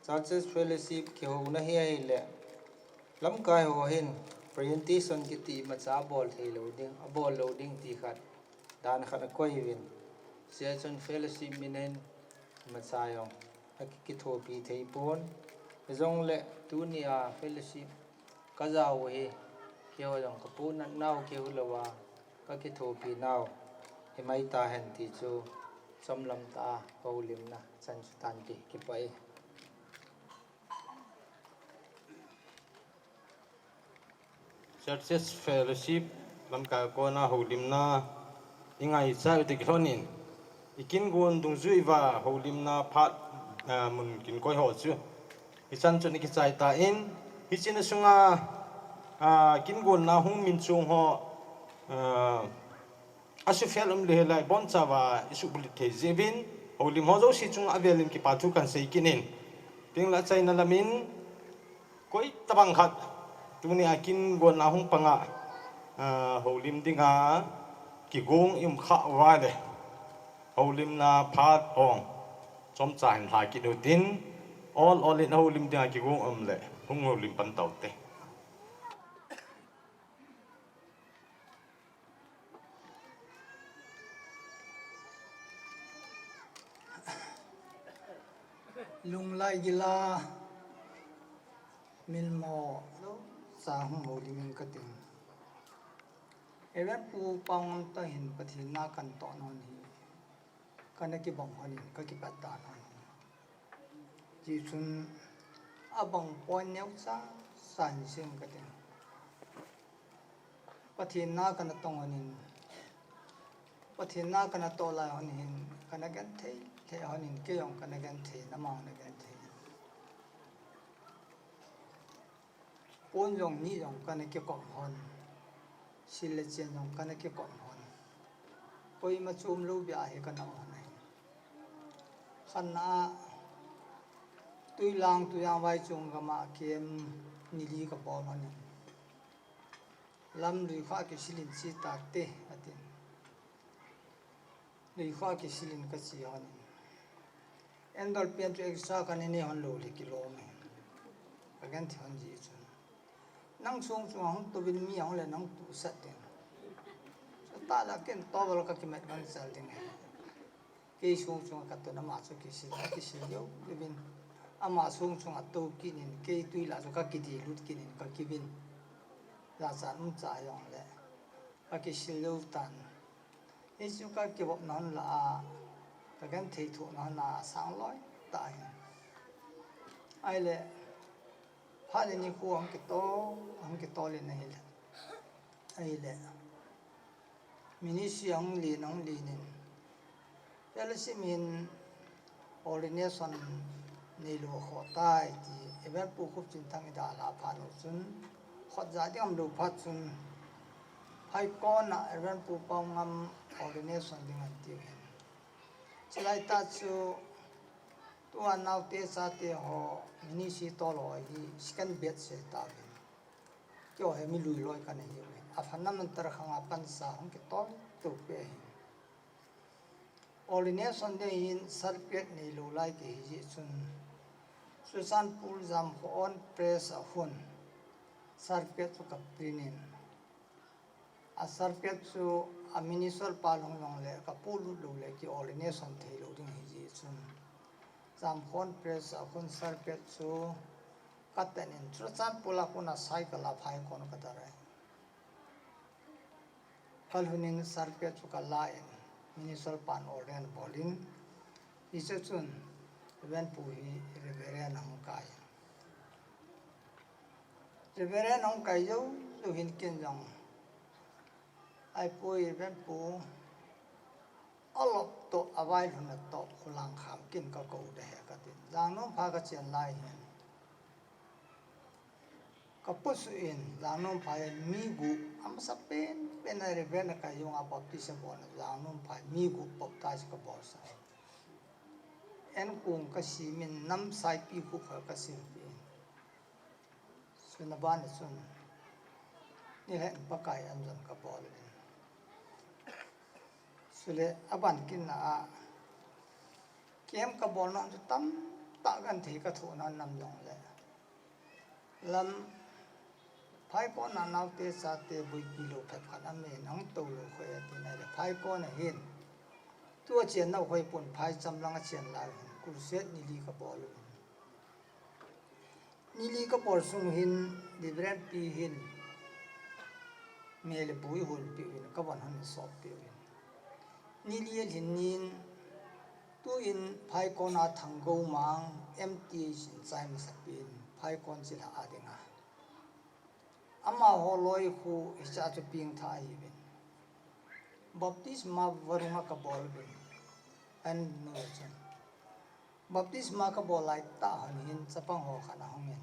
चर्चेस फेलोशिप के हो नहीं है ले लम काय हो हिन प्रेजेंटेशन की ती मचा बॉल थे लोडिंग बॉल लोडिंग ती खत दान खत कोई विन ये चुन फेलोशिप मिनेन मचा यों अकी की थोपी थे पोन जोंग ले दुनिया फेलोशिप काजाव हे केव जंग कपू न नाव केव लवा का के थोपी नाव हिमाई ता हन ती चो समलम ता कौलिम ना सन सुतान के पई Churches Fellowship lam ka ko na holim na ingai sa uti klonin ikin gun dung zui wa holim na phat mun kin koi ho chu ichan chu ni ki chai ta in hichina sunga kin gun na hung min chung ho asu felum le lai bon chawa isu bulit the jebin holim ho zo si chung avelin ki pathu kan sei kinin ting la chai na lamin koi tabang khat tuni akin gun na hung panga holim dinga ki gong im kha wa de holim na phat ong chom chan ha ki do tin all in holim dinga ki gong le hung holim pan tau te lung lai gila mil mo sa hung ho limin ka ting even pu pang ta hin pathin na kan to non hi kana ki bong hanin ka ki pat ta non ji chun abang pon nyau sa san sim ka ting pathin na kan tong hanin pathin na kan to la hanin kana gan thei thei hanin ke yong kana gan thei na mang na gan thei pon yong ni yong kana ki kom hon sil le chen yong kana ki kom hon koi ma chum lo bia he kana hon nei khan na tui lang tu yang vai chung ga ma kem ni li ka bol hon lam ri kha ki silin chi ta te atin ri kha ki silin ka chi hon endol pian tu extra kan ni hon lo le kilo me again thon ji chu nang sung hong tu bin mi hong le nang tu sat den so ta la ken to bol ka ki met ban sal den ke sung ka to na ma chu ki si yo le bin ama sung a to ki nin ke tui la so ka ki di lut ki nin ka ki bin la sa nu cha yong le ka ki si lo tan e chu ka ki bop non la ka gan thei thu na na sang loi ta ai le ha le ni ku ang ki to le nei le ai le mini siang li nang li nin pel si min ordination nei lo kho tai ti even pu khup chin thang da la pha no chun khot za di am lo pha chun hai kon na even pu pa ngam ordination ding an ti chilai ta chu tu an nau te sa te ho mini si to lo hi scan bet se ta bin kyo he mi lui loi ka nei yo a phanam nan tar khanga pan sa hong ki to tu pe ordination de in sarpet nei lo lai ke hi chun susan pul jam on press a hun sarpet chu ka prinin a sarpet chu a minisol palong long le ka pulu lo le ki ordination thei lo ding hi chun jam on press a hun sarpet chu katen in susan pula kuna cycle a phai kon ka dare kalhunin sarpet chu ka lain minisol pan orden bolin isa chun even pu hi reveren hong kai reveren hong kai yo so hin ken jong ai pu even pu alop to avai hun to khulang kham kin ka ko de ka tin jang no pha ka chen lai hin ka pu su in jang no pha mi gu am sa pen ai reven ka yo a baptism bon jang no pha mi gu baptize ka bor sa en kung ka si min nam sai pi khu kha ka sim pi suna ban sun ni he pa kai an jan ka bol sule aban kin na a kem ka bol na tam ta gan the ka thu na nam long le lam phai ko na nau te sa te bui pi lo phe pha na me nang to lo khoi ti na le phai ko na hin tua chen na khoi pun phai cham lang a chen la kurset ni li ka bol ni li ka bol sung hin different pi hin mele bui hul pi hin ka ban han so pi hin ni li hin nin tu in phai ko na thang go mang empty sin chai ma sa pin phai kon chi la adinga ama ho loi khu isa chu ping tha hi bin baptisma varunga ka bol bin an no chen baptisma ka bolai ta han hin chapang ho khana homen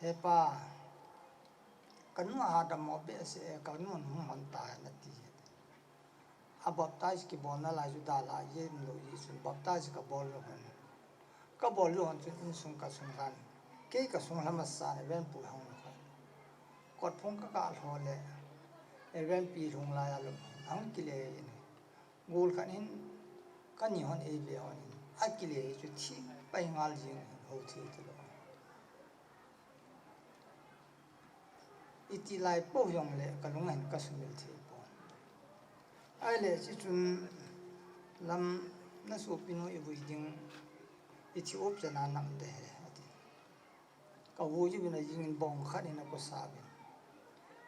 hepa kan ma da mo be se kan mon hon ta na ti a baptize ki bona la ju da la ye no yi sun baptize ka bol lo han ka bol lo han chun sung ka sung han ke ka sung lama sa ne ven pu hong kha kot phung ka ho le even pi rung la ya lo ang ki le gol khan hin kan ni hon e be hon akile chu thi pai ngal jing ho thi to iti lai po yong le ka lung an ka sumil thi po ai le chi chun lam na su pino e bui ding iti op jana nam de ก็วูจิบินยิงบงขัดอินก็สาบิน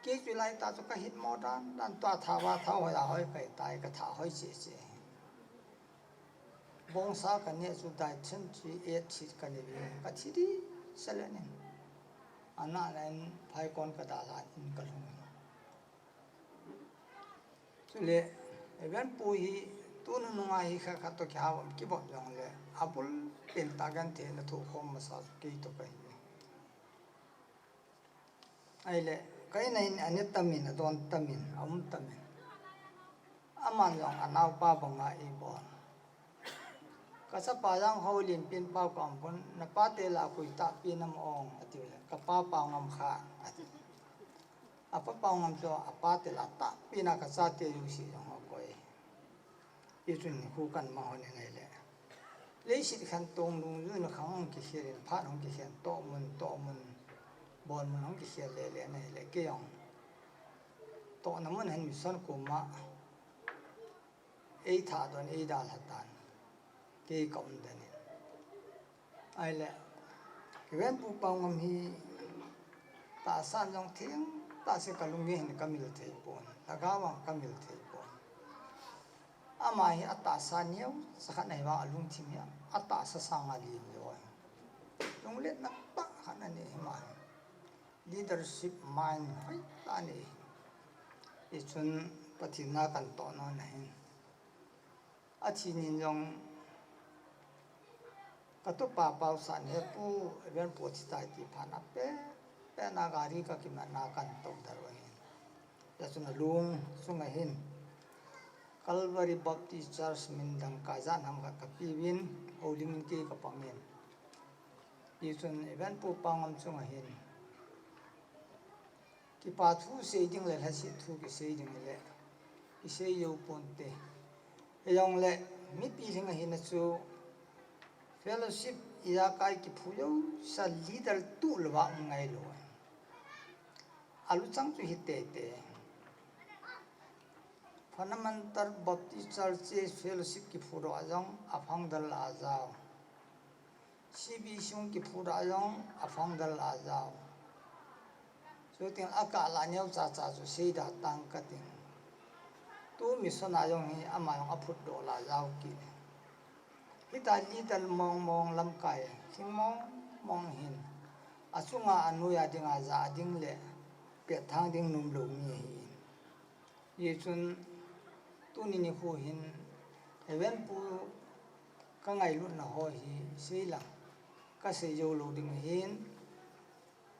เกี่ยจุไลตาจุกหิตมอดันตัวท้าวาท้าวหอยหอยไก่ตายก็ท้าหอยเจบงสากันเนี่ยจุดได้ฉันจีชิดกันเนี่ยก็ที่ดีเสร็จแล้วเนี่ยอันนั้นภายก่อนก็ดาลาอินกันลงสุเลเวันปุยตัวนึงงาฮิข้าตัวขี้หาวกี่บอกจังเลยอาบุลเป็นตากันเทนทุกคนมาสาวกี่ตัวไปไอ้เล่ก็ในอันนี้ตามินโดนตามินอามุตามินอามันยังอันเอาป้าบังอาอีบอนก็สปายังเขาเลี้ยงเป็นป้ากองคนนับป้าเตลาคุยตาปีน้ำองอติเลยกับป้าเปางำขาอาป้าเปางำตัวอาป้าเตลาตาปีนักษาเตยุสิยังเอาไว้ยี่จุนคู่กันมาหันยังไงเลยเลยสิขันตรงลุงยื่นขังกิเขียนพาดของกิเขียนโตมันบอลมันของกิเขียนเลยนี่เลยเกี่ยงโตน้ำมันเห็นมิสันกุมะไอ้ถาดอนไอ้ดาลตันเกี่ยกำเดนี่ไอ้เล่เว้นผู้ปองมีตาสันจงเทียงตาเสกลุงเห็นกำมิลเทปอนตากาวังกำมิลเทปอนอามาhi อัตตาสานิยวสักไหนว่าลุงทิมยาอัตตาสสังอาลีมเลยลุงเล็ดนักปะขันนี่มา leadership mind ให้ตานี่อีจุนปฏินากันต่อนอนเห็นอาทินินยงกระตุกป่าเป่าสันเหปูเวียนปวดที่ตายที่ผ่านอัปเป้นาการีก็กิมันนากันตกดารวยแต่จุนลุงสุงเห็นCalvary Baptist Church mindang kazan ham ka kapiwin holding ki kapangin isun event pu pangam chunga hin ki pathu seiding le hasi thu ki seiding le ise yo ponte eyong le mi pi singa hin chu fellowship ya kai ki phuyo sa leader tu lwa ngai lo alu chang chu hitete Fundamental Baptist Church Fellowship की पूरा आजम अफांगदल आजाओ CBC की पूरा आजम अफांगदल आजाओ जो तीन अकाला न्याव चाचा जो सीधा तांग कटिंग तो मिशन आजम ही अमायों अफुट डोला जाओ की हिताली दल मोंग लमकाय सिंग मोंग हिन असुंगा अनुया दिंगा जा दिंग ले पेथांग दिंग नुमलो मी ये चुन तुनी नि को हिन एवेन पु कंगाई लु न हो hi seila ka se yo lo ding hin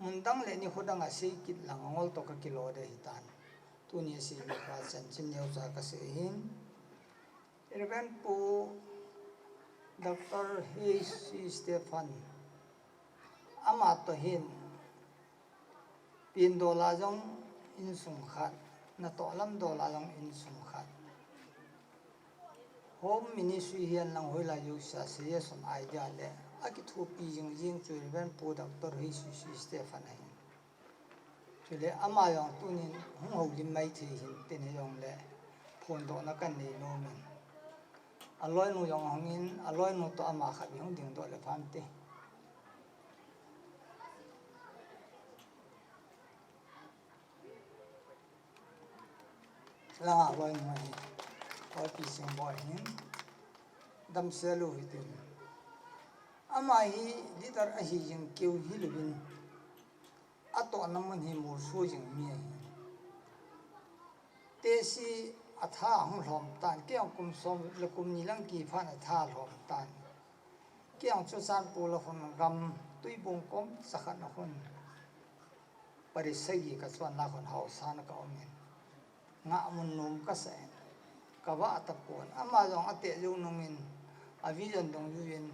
mundang le ni khodanga sei kit lang ngol to ka kilo de hitan tuni se ni ka chan chin yo cha ka se hin evean pu Dr. H.C. Stephen ama to hin pin dola jong in sum khat na to lam dola jong in sum khat Home Ministry hian lang hoi la yu sa suggestion idea le aki thu pi jing chu ven pu Dr. H.C. Stephen ai chule ama yong tunin hung ho lim mai thi hin tin yong le phon do na kan nei no men aloi nu yong hangin aloi nu to ama kha bi hung ding do le pham te la aloi nu ai or pising boy hin dam selu hitin ama hi leader a hi jing keu hi lubin ato naman hi mur so jing mi te si atha hong hlom tan keong kum som le kum ni lang ki phan atha hlom tan keong chu san pu la hon gam tui bong kom sakhan na hon parisai ka chuan na hon hau san ka omen nga mun num ka se kawa atapon ama jong ate jung nungin avision dong yuin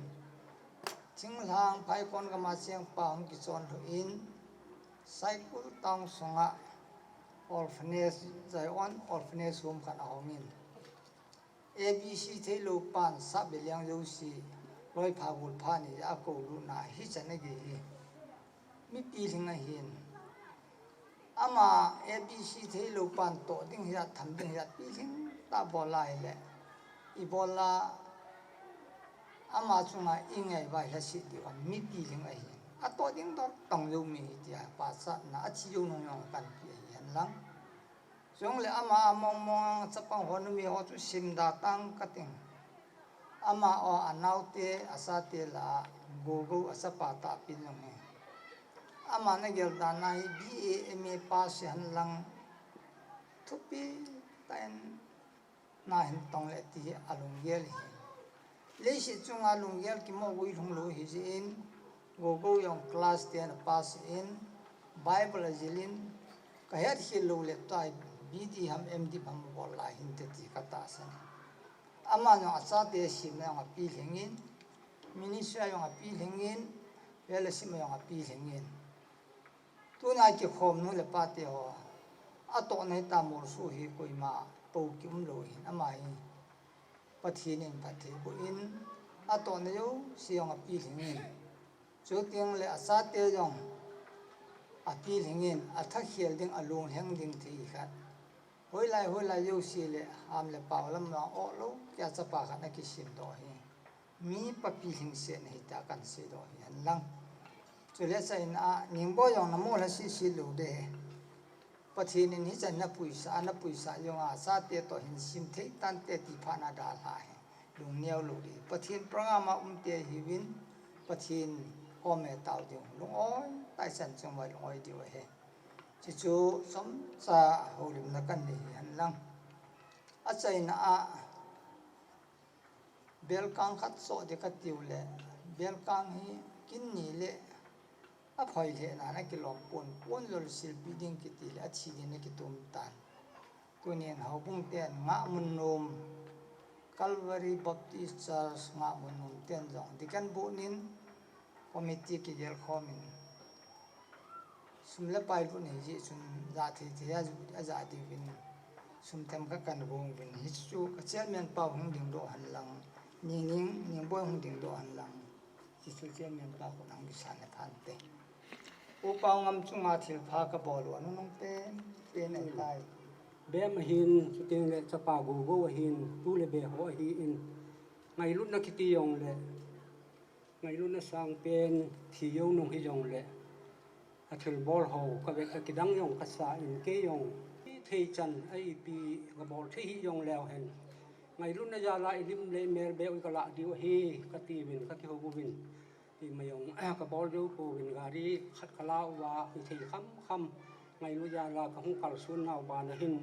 chinglang pai kon ka ma siang pang ki chon lo in cycle tang songa orphanage zai on orphanage home kan ahomin abc thelo pan sa belyang yo si loi phagul phani a ko lu na hi chane gi mi pi hinga hin ama abc thelo pan to ding ya tham ding ya pi hing ta bola ile ibola ama chunga ingai ba la si di on mi pi ling ai a to ding dor tong lu mi tia pa sa na a chi yu nong yong kan pi yan lang jong le ama mong mong chapang hon mi ho chu sim da tang ka ting ama o anau te asa te la go go asa pa ta pin long he ama na gel da na hi ba ma pass han lang thupi tan na hin tong le ti alung gel hi le si chung alung gel ki mo gui thong lo hi in go go yong class 10 pass in bible jilin ka het hi lo le tai bd ham md bam bol la hin te ti ka ta san ama no asa te sim na nga pi hengin ministry yong pi hengin vele sim yong pi hengin tu na ki khom nu le pa te ho a to nei ta mor su hi koi ma po kim lo hin ama hi pathin in pathe bu in a to ne yo si yong pi hengin chu tiang le asa te yong a pi hengin a tha khiel ding alung heng ding thi khat hoi lai yo si le am le paw lam na o lo kya cha pa kha na ki sim do hi mi pa pi hing se nei ta kan se do hi an lang chu le sai na ning bo yong na mo la si lo de pathin in hi chan na puisa yong a sa te to hin sim thei tan te ti pha na da la hi lung neo lo di pathin program a te hi win pathin o me taw de lung oi tai san chung wai oi di wa he chi chu som sa holim na kan ni han lang a chai na a bel kang khat so de ka tiu le bel kang hi kin ni le a phoi le na ki lom pon lol sil biding ki ti le a chi ni ki tum tan tu nen hau bung ten nga mun nom Calvary Baptist Church nga mun nom ten jong dikan bu nin committee ki gel khomin sum le pai lu nei ji chun za thi thi a za di win sum tem ka kan bong win hi chu ka chairman pa hung ding do han lang ning boy hung ding do han lang chi chu chairman pa ko nang bi san phan te u pa ngam chu ma thil pha ka bol wa nong pe nei lai be ma hin chu ting le cha pa go go hin tu le be ho hi in ngai lu na ki ti yong le ngai lu na sang pen thi yo nong hi yong le a thil bol ho ka ve ka kidang yong ka sa in ke yong thei chan ai pi ka bol thi hi yong leo hen ngai lu na ya la ilim le mer be ka la di hi ka ti win ka ki ho bu win ti ma yong ka bol jo ko win ga ri khat khala wa hi thei kham ngai lu ya la ka hu kal sun na ba na hin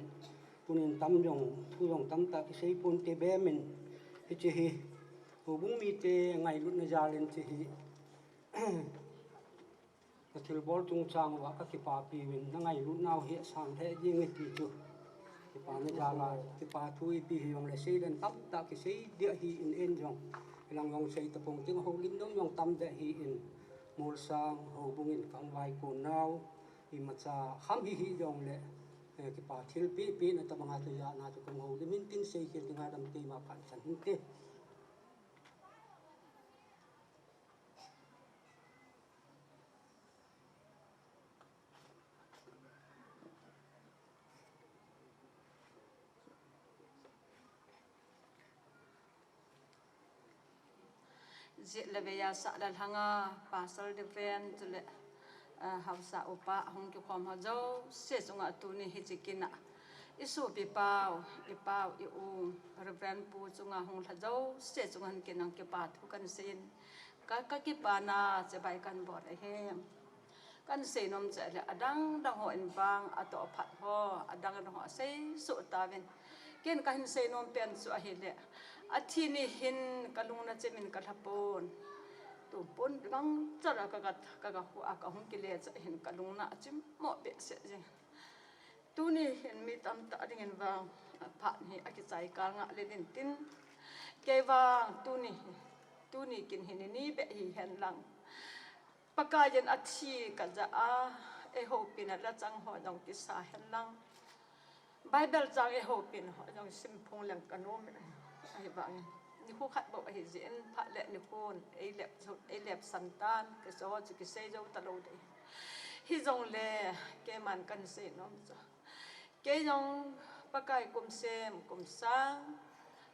tunin tam yong thu yong tam ta ki sei pun te be min hi chi hi ho bung mi te ngai lu na ya len chi hi ka thil bol tung chang wa ka ki pa pi win na ngai lu nau hi sang the jing ti chu ki pa na ja la ki pa thui pi hi yong le sei den tam ta ki sei dia hi in en jong lang yong sei ta pong ting ho lim dong yong tam de hi in mul sang ho bung in kang vai ko nau i ma cha kham hi yong le ki pa thil pi na ta manga tu ya na tu kong ho limin tin sei ki tinga dam ti ma phan chan hin te zit le be ya sa dal hanga pasal different le hausa upa hong ki khom ha jo se sunga tu ni hi chikina isu pi pau i u reverend pu chunga hong tha jo se chunga han ke nang ke pa thu kan sin ka ki pa na che bai kan bo le he kan se nom che le adang dang ho in bang ato phat ho adang dang ho se su ta ven ken ka hin se nom pen su a hi le athi ni hin kalung na che min ka thapon tu pon bang chara ka hu aka hung ki le cha hin kalung na chim mo be se je tu ni hin mi tam ta ding en wang pha ni aki chai kal nga le din tin ke wang tu ni kin hin ni be hi hen lang pakayen athi ka ja a e ho pin la chang ho dong ki sa hen lang bible chang e ho pin ho dong sim phung lang kanom ai bang ni khu khat bo hi zen pha le ni khon e lep santan ke so chu ki se jo ta lo de hi jong le ke man kan se nom cha ke jong pakai kum sem kum sang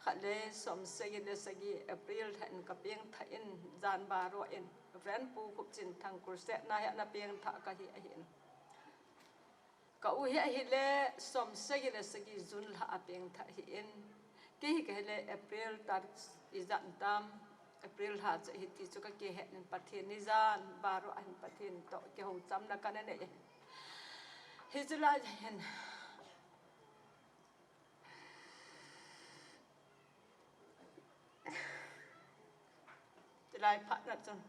khát lệ som segi lệ segi April thain kapieng thain jan baro in friend pu khup chin thang kurse na ya na pieng tha ka hi hin ka u hi le som segi le segi jun la apeng tha hi in ke le April tar izan tam April ha cha hi ti chu ka ke hen pathin ni jan baro an pathin to ke hong cham na kan ne hi jula hen lai phat na chon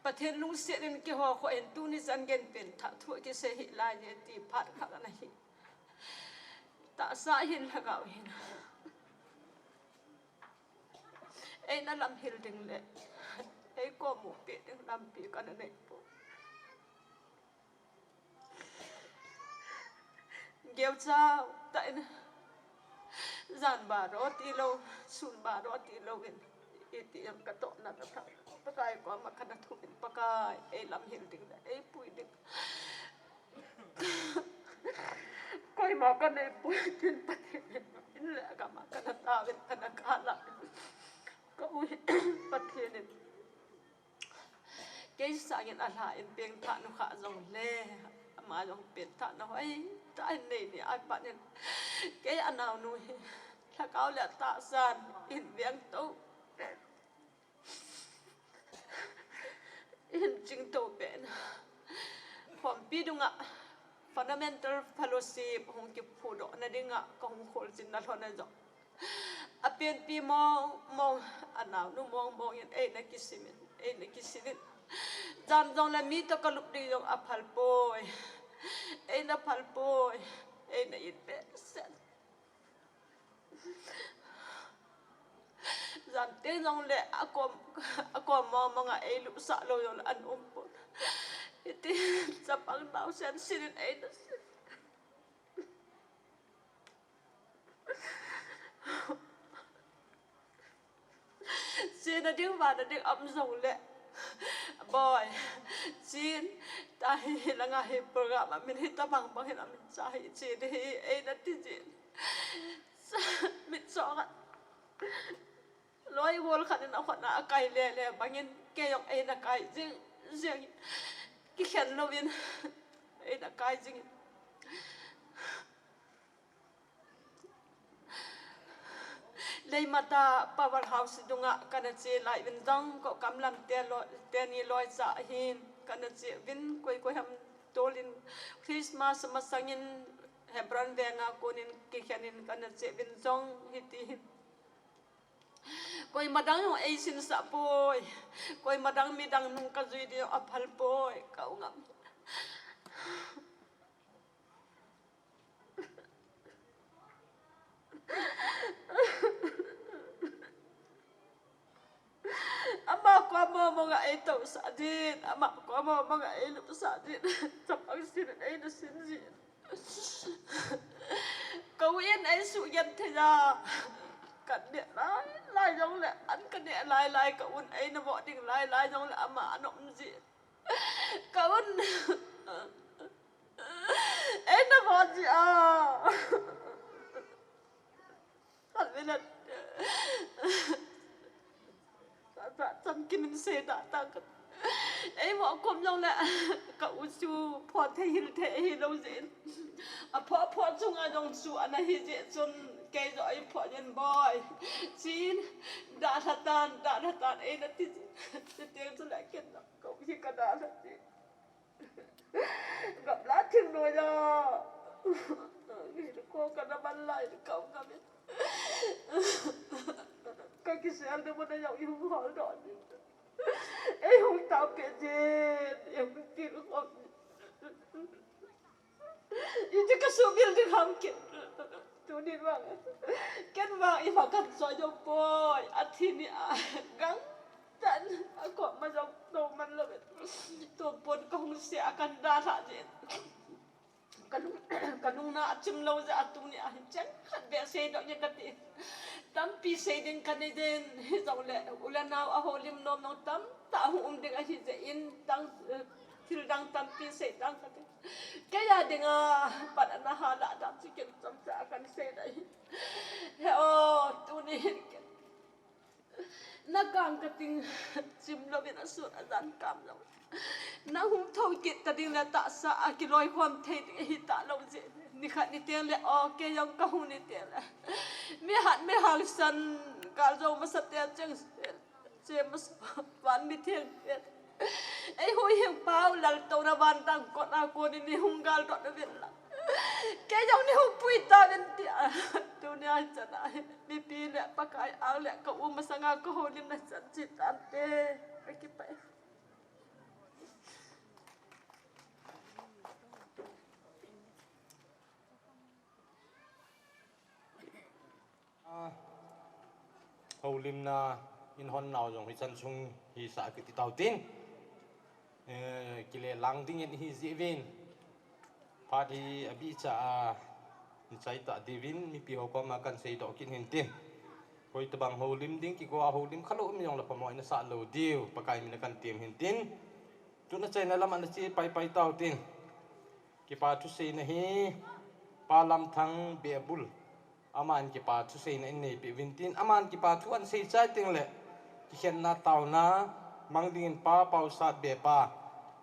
pathen lung se rin ke ho kho en tu ni san gen pen tha thu ke se hi lai ye ti phat kha na hi ta sa hin lagaw hin ei na lam hil ding le ei ko mu pe ding lam pi kan nei po geu chao ta in zan ba ro ti lo sun ba ro ti lo gen iti yang kato na ta pakai ko makana thumin pakai ei lam hil ding da ei pui ding koi ma ka nei pui tin pathin in la ka ma kana ta ven kana kala ka u pathin ke sa ngin ala in peng tha nu kha jong le ma jong pen tha no ai ta nei ni ai pa nen ke anau nu hi la kau la ta san in viang to in ching to pen hom pi dunga fundamental fellowship hong ki phudo na dinga kong khol chin na thona jo apen pi mong anaw nu mong in e na kisimin e na kisinin jam jong la mi to kalup di jong aphal poi e na phal poi e na it pe sen zan te jong le akom mo nga e lu sa lo yo an po iti sa pang tao sen sinin e na sin sin na ding ba na ding am jong le boy sin ta hi la nga hi program min hi ta bang bang hin amin sa hi chi de hi e na ti jin mit so ga loi wol khan na khona kai le bangin ke yok e na kai jing jing ki khen lo bin e na kai jing lei mata power house dunga kana che lai bin dong ko kamlam te ni loi cha hin kana che bin koi ham tolin Christmas masangin Hebron venga konin ki khenin kana che bin dong hiti koi madang no ei sin sa poi koi madang mi dang nung ka zui dio aphal poi ka ungam ama ko mo nga ei to sa din ama ko mo nga ei lu sa din tapang sin ei na sin sin kawin ei su yan thaya kan ne lai jong le an kan ne lai ka un ei na bo ding lai jong le ama anom ji ka un ei na bo ji a kan ne ta cham kin se da ta ka ei mo kom jong le ka u su pho the hi lo jin a pho chung a jong su ana hi je chun ke zo ai pho yen boy sin da thatan ei na ti te chu la ken da ko hi ka da la ti gặp lá thing no ya ko ka da ban lai ka ka me ka ki se al de mo na ya yu hol do ei hong tao pe je em ti ko itu kesubil di hamkin tu di bang kan bang ifa kan so jo boy athini gang tan aku macam tu man lo tu pun kong si akan darah je kanung na achim lo za atung ni chan khat be se do ye kati tam pi se din kan den zo le ulana a holim nom nom tam ta hu ding a hi je in tang til dang tampi se dang kate kaya dinga panana hala dam sikin samsa akan se dai he o tuni nakang kating sim lo bin asur azan kam lo na hum thau kit ta ding la ta sa akiloi khom thei hi ta lo je ni khat ni tel le o ke yong ka hu ni tel me hat me hal san kal zo ma sat te chang che mas van mi theng ai hoi hem pau lal to na van tang ko na ko ni hung gal to na vel la ke yong ni hung pui ta ven ti tu ni a chana mi pi le pakai al le ka u ma sanga ko ho lim na chan chi tan te ki pa hầu lim na in hon nào giống hi chân sung hi xã cái tàu tin kile lang ding in hi zivin phát hi abi cha chạy ta divin mi pi ho ko ma kan sei do kin hin tin koi ta bang hầu lim ding ki ko hầu lim khalo mi yong la pamoi na sa lo diu pakai mi na kan tim hin tin tu na chai na lam an chi pai pai tàu tin ki pa tu sei na hi pa lam thang be bul aman ki pa thu sei na nei pi vintin aman ki pa thu an sei chai ting le ki khen na taw na mang ding pa pau sat be pa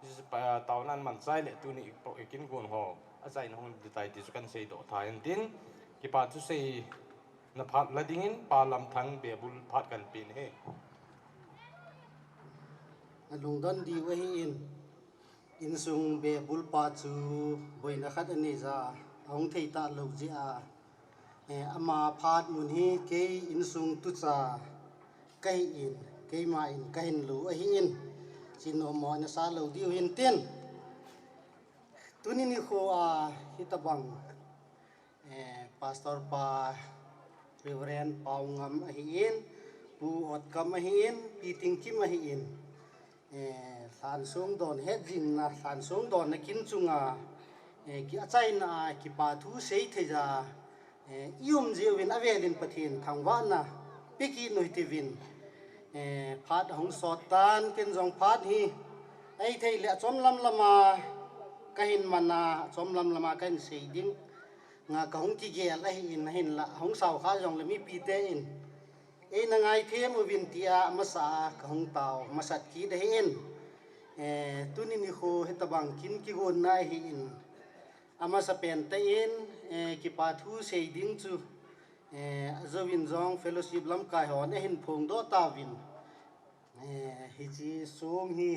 is pa taw nan man chai le tu ni po ikin gon ho a chai na hon di tai ti kan sei do tha en tin ki pa thu sei na phat la ding in pa lam thang be bul phat kan pin he lung don di wa hi in sung be bul pa chu boina khat ani za ong thei ta lo ji a ama phat mun hi ke in sung tu cha kai in ke ma in kain lu a hi in chino mo na sa lo di hin tin tunin ni kho a hitabang pastor pa reverend paungam a hi in pu ot kam a hi in piting kim a hi in san sung don het jing na san sung don na kin chunga ki achai na ki pa thu sei theja yum jiwin avelin pathin thangwa na piki noitivin phat hong sotan ken jong phat hi ai thei le chom lam lama kahin mana chom lam lama kan sei ding nga ka hong ki gel ai in hin la hong sau kha jong le mi pi te in e na ngai them win tia masa ka hong taw masat ki de in tunin ni kho hetabang kin ki gon na hi in ama sa pen te in ki pa thu sei ding chu azawin zong fellowship lam kai hon e hin phung do ta win hi chi song hi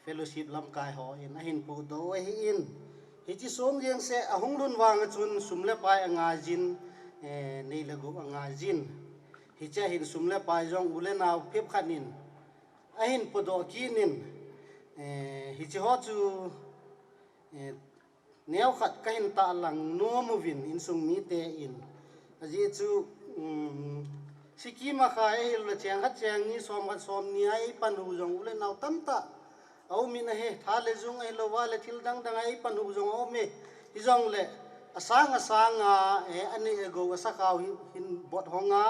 fellowship lam kai ho in a hin pu do hi in hi chi song jeng se ahung lun wang chun sumle pai anga jin nei lagu anga jin hi cha hin sumle pai jong ule naw phep khanin a hin pu do kinin hi chi ho chu neo khat kain ta lang no movin in sung mi te in aji chu sikima kha e la chang hat chang ni som ni ai pan hu jong ule naw tam ta au mi na he tha le jung ai lo wa le thil dang dang ai pan hu jong au me hi jong le asang e ani ego asa khaw hin bot honga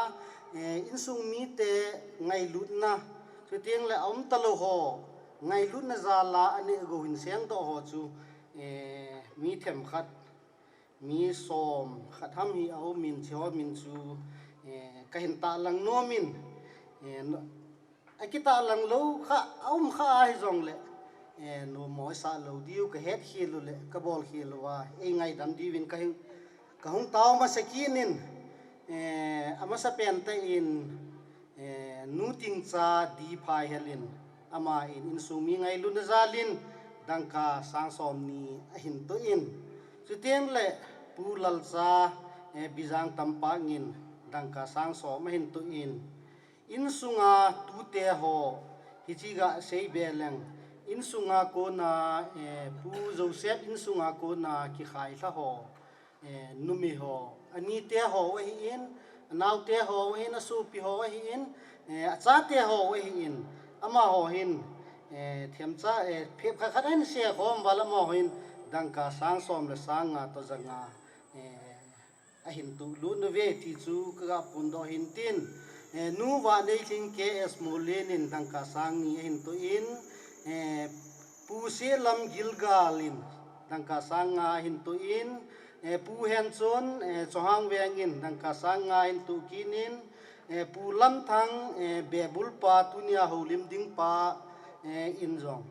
in sung mi te ngai lut na chu tiang le om ta lo ho ngai lut na za la ani ego hin seng to ho chu mi them khat mi som khat ham hi au min chho min chu ka hin ta lang no min akita lang lo kha aum kha ai jong le no mo sa lo diu ka het hi lu le ka bol hi lu wa e ngai dam di win ka hung taw ma sakinin ama sa pen ta in nu ting cha di phai helin ama in sumi ngai lu na zalin dangka sang som ni hin to in chutiang le pu lal cha bijang tampa ngin dangka sang som hin to in sunga tu te ho hichiga sei beleng in sunga ko na pu joseph in sunga ko na ki khai tha ho numi ho ani te ho hi in naw te ho hi na su pi ho hi in cha te ho hi in ama ho hin thiam cha phep kha khaden se khom wala mo hin dangka sang som le sang nga to zanga a hin tu lu no ve ti chu ka pun do hin tin nu wa nei thing ke es molen in dangka sang ni hin to in se lam gilgalin dangka sanga hin tu in pu hen chon chohang wengin dangka sanga hin tu kinin pu lam thang bebul pa tunia holim ding pa in jong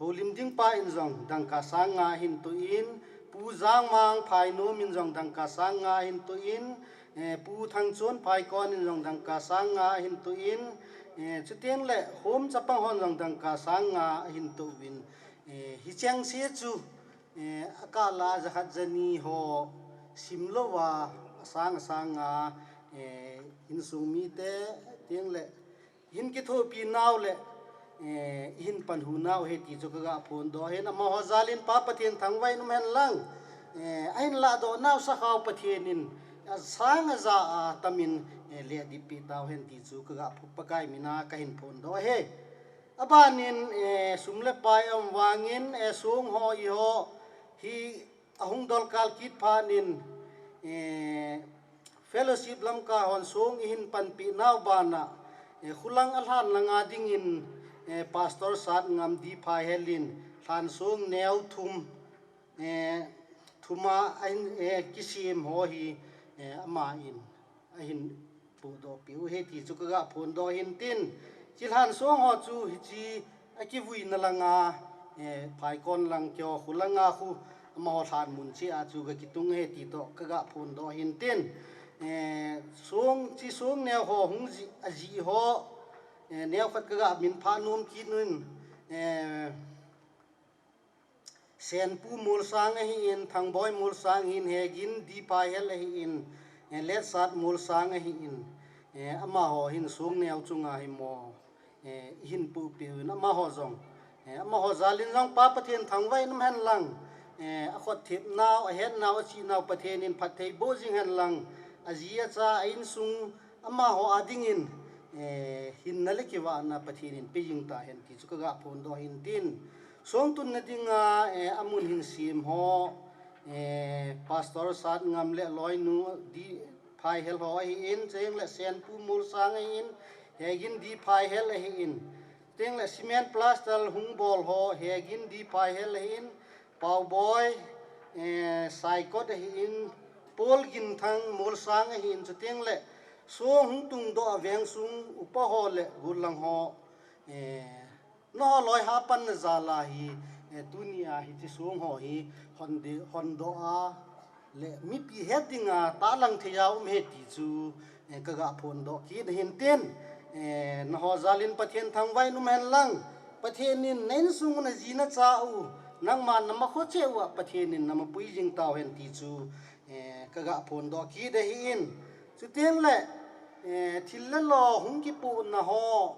holim ding pa in jong dangka sanga hin tu in pu jang mang phai no min jong dangka sanga hin tu in pu thang chon phai kon in jong dangka sanga hin tu in chu tiang le hom chapang hon jong dangka sanga hin tu win hi chang se chu akala jahat jani ho simlowa sanga in sumi te tiang le hin ki tho pi naw le hin pan hu naw he ti chu ka phon do hen ma ho zalin pa pathian thangwai num hen lang ain la do naw sa khaw pathianin sang za tamin le di pi taw hen ti chu ka phu pakai mina ka hin phon do he abanin sumle pai am wangin sung ho I ho hi ahung dol kal kit phanin fellowship lam ka hon sung hin pan pi naw bana khulang alhan langa dingin pastor sat ngam di phai helin than sung neu thum thuma ain kisim ho hi ama in ahin pu do piu he ti chu ka phon do hin tin chilhan song ho chu hi chi aki vui na langa phai kon lang kyo khulanga khu ama ho than mun chi a chu ga kitung he ti to ka phon do hin tin song chi song neu ho hung ji aji ho neo khat ka min pha num ki nun sen pu mul sang hi in thang boy mul sang hin he gin di pa hel hi in let sat mul sang hi in ama ho hin sung neo chunga hi mo hin pu pi na ma ho zong ama ho zalin jong pa pathian thang vai num hen lang a khot thip naw a het naw chi naw pathian in phat thei bo jing hen lang azia cha in sung ama ho ading in hin nale ki wa na pathianin pejing ta hen ki chu ka phon do hin tin song tun na dinga amun hin sim ho pastor sat ngam le loi nu di phai hel ho hi in cheng le sen pu mul sang in hegin di phai hel hi in teng le cement plaster hung bol ho hegin di phai hel hi in pau boy saikot hi in pol gin thang mul sang hi in teng le so hung tung do aveng sung upa ho le gulang ho no loi ha pan za la hi dunia hi chi sung ho hi hon do a le mi pi headinga ta lang thia he ti chu ka ga phon do ki hin ten na ho zalin pathian thangwai num hen lang pathianin nen sung na jina cha u nang man na ma kho che wa pathianin na ma pui jing taw hen ti chu ka ga phon do ki de hin chu teng le thil la lo hung ki pu na ho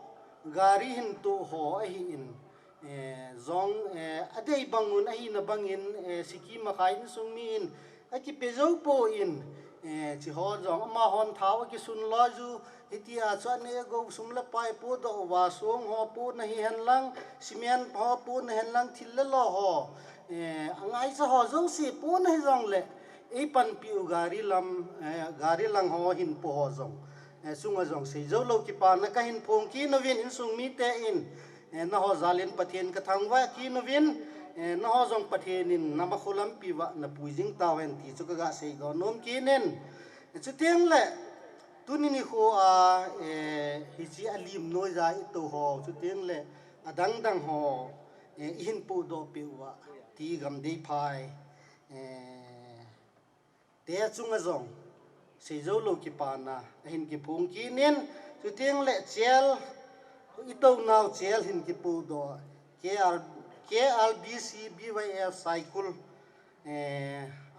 gari hin tu ho hi in zong adei bangun ahi na bangin siki ma khain sung min aki pezo po in chi ho jong ma hon thaw ki sun lo ju hitia cha ne go sum la pai po do wa song ho pu na hi hen lang cement ho pu na hen lang thil la lo ho angai sa ho jong si pu na hi jong le e pan piu gari lang ho hin po ho jong sunga jong sei zo lo ki pa na ka hin phong ki no win in sung mi te in na ho zalin pathian ka thangwa ki no win na ho jong pathianin na ma kholam pi wa na puijing taw hen ti chu ka ga sei go nom ki nen chu tiang le tunini ho a hi chi alim noi za I to ho chu tiang le adang dang ho hin pu do pi wa ti gam dei phai te chunga jong sei zo lo ki pa na hin ki phung ki nen chu tiang le chel I to now chel hin ki pu do KLBC BYF cycle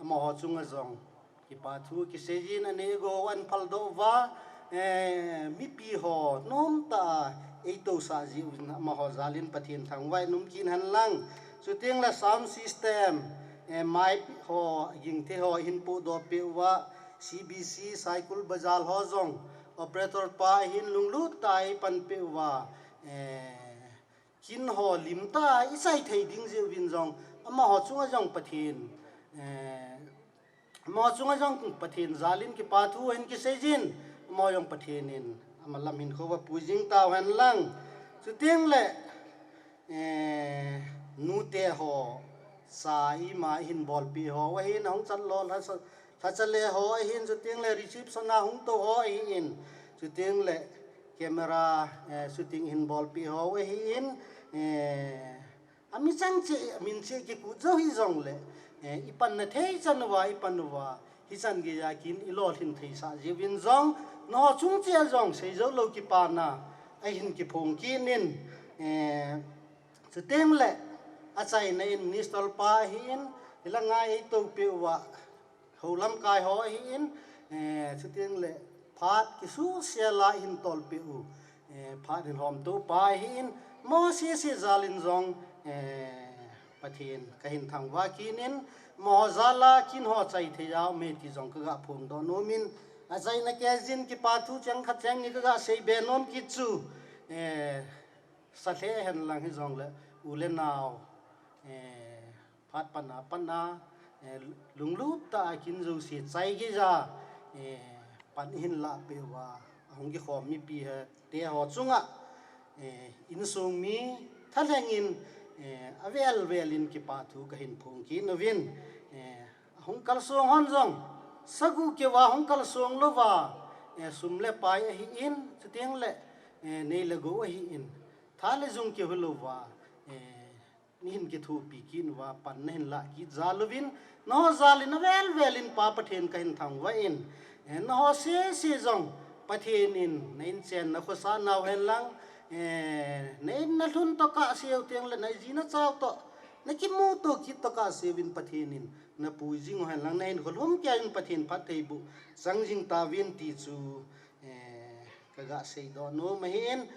ama ho chunga jong ki pa thu ki sejin ane go an phal do wa mi pi ho nom ta e to sa ji ma ho zalin pathian thangwai num kin han lang chu tiang la sound system mai ho ying the ho hin pu do pe wa CBC cycle bazal ho jong operator pa hin lunglu tai pan pe wa kin ho lim ta isai thei ding je win jong ama ho chunga jong pathin ma chunga jong pathin zalin ki pa thu hen ki sejin mo yong pathinin ama lamin kho wa puijing taw han lang chu tiang le นูเตหอสายมาหินบอลปีหอว่าหินหงจันลอนถ้าจะเลหอหินสุดเตียงเลยรีชิปสนาหงโตหอหินสุดเตียงเลยkamera shooting in ball pi ho we in ami chang che min che ki ku zo hi zong le ipan na thei chan wa ipan wa hi chan ge ya kin i lo thin thei sa je win zong no chung che zong sei zo lo ki pa na ai hin ki phong ki nin su tem le a chai na in nistal pa hi in ila ngai to pe wa ho lam kai ho hi in su tem le phát cái số xe lại hình tol bị u phát hình hòm tố bài hình mò xe ra lên dòng bắt hiện cái hình thằng va kia nên mò ra la kín họ chạy thì giáo mệt thì dòng cứ gặp phồng đó nô min à chạy na cái zin cái pa thu chẳng khát chẳng như cái gặp xây bè nôm kít chu sát thế hình lang hình dòng là u lên nào phát pan na lung lút ta kín dù xịt chạy cái ra pan hin la pe wa hong gi khom mi pi ha te ho chunga in sung mi thaleng in avel in ki pa thu ka hin phung ki novin hong kal song hon jong sagu ke wa hong kal song lo wa sum le pai hi in chuteng le nei le go hi in thale jung ke holo wa ni hin ki thu pi kin wa pan nen la ki zalovin no zalin vel in pa pathen ka hin thang wa in nó họ sẽ dòng bắt hiện in nên chen nó có sao nào hen lang nên nó thun to cả siêu tiếng là này gì nó sao to nó cái mô tô kít to cả siêu in bắt hiện in nó bùi dinh hen lang nên còn hôm kia in bắt hiện phát thầy bu sang dinh ta viên tì chu cái gã xây đó nó mà hiện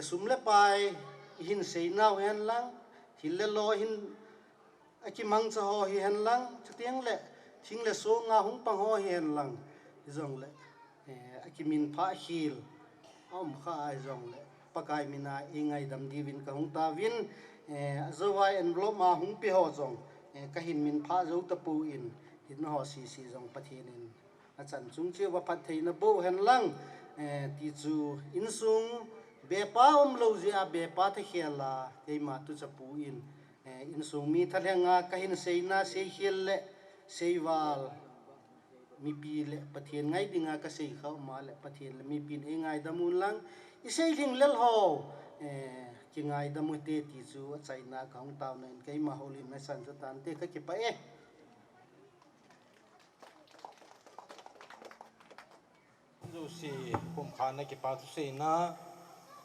sum le pai hin xây nào hen lang hin le lo hin cái mang cho họ hen lang tiếng lệ chính là số ngà hung bằng họ hen lang zong le akimin pha hil om kha zong le pakai mina ingai dam divin ka hung ta vin zawai en lo ma hung pi ho zong ka hin min pha zo ta pu in ho si zong pathin in a chan chung che wa phat thei na bo hen lang ti chu in sung be pa lo zia be pa the khela ke ma tu cha pu in sung mi thalenga ka hin seina se hil le seiwal mi pi le pathian ngai dinga ka sei khaw ma le pathian le mi pin e ngai damun lang i sei thing lel ho ki ngai damu te ti chu chai na kaung taw nen kai ma holi me san chu tan te ka ki pa e dù si kum khan na ki pa tu sei na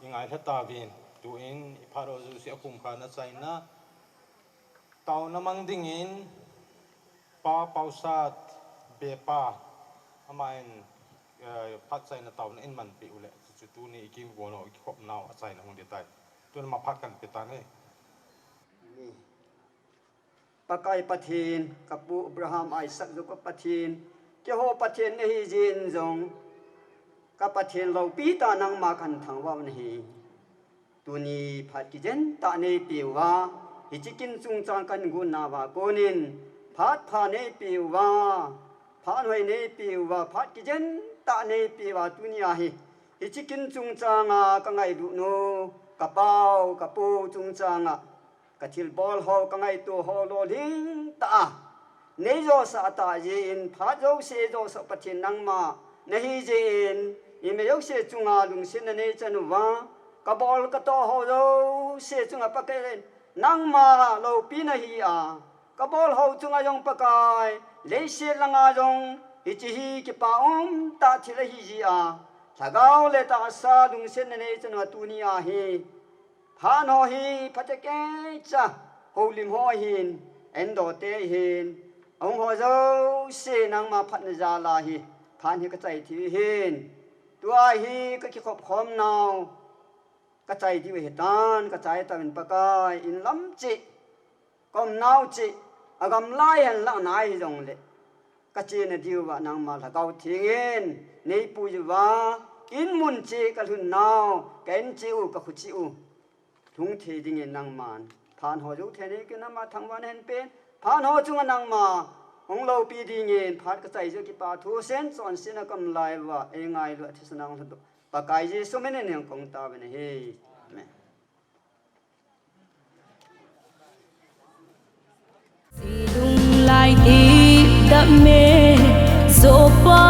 ngai tha ta vin tu in pharo dù si kum khan na chai na taw na mang ding in pa pausat be pa amain phat sai na taw na in man pi ule chu tu ni ikin go no khop naw sai na hong de tai tu ma phat kan pe ta ne pakai pathin kapu Abraham Isaac zo ka pathin ke ho pathin ne hi jin jong ka pathin lo pi ta nang ma kan thang wa ne hi tu ni phat ki jen ta ne pi wa hi chikin chung chang kan gu na wa konin phat pha ne pi wa phan hoi ne pi wa phat ki jen ta ne pi wa tu ni a hi chikin chung chang a ka ngai du no ka pau ka pu chung chang a ka thil bol ho ka ngai tu ho lo ling ta nei zo sa ta jin phat zo se zo sa pathin nang ma nei jin i me yo se chunga lung sin ne chan wa ka bol ka to ho zo se chunga pa ke nang ma lo pi na hi a ka bol ho chunga yong pa kai le se langa jong i chi hi ki pa ta thil hi ji a thagao le ta sa lung sin ne chan wa tu ni a hi phan ho hi phate ke cha ho lim ho hin en do te hin ông ho zo se nang ma phat na za la hi phan hi ka chai thi hin tua hi ka ki khop khom naw ka chai thi we tan ka chai ta min pakai in lam chi kom naw chi agam lai han la nai jong le ka chi na diu wa nang ma la gau thingin nei pu ji wa in mun chi ka hun naw ken chi u ka khu chi u thung thi ding in nang man phan ho zo the ni ke na ma thang wan hen pen phan ho chung nang ma hong lo pi ding in phat ka chai zo ki pa thu sen chon sin a kam lai wa e ngai lo thi sanang thu pa kai ji so men ne kong ta ben he me so pa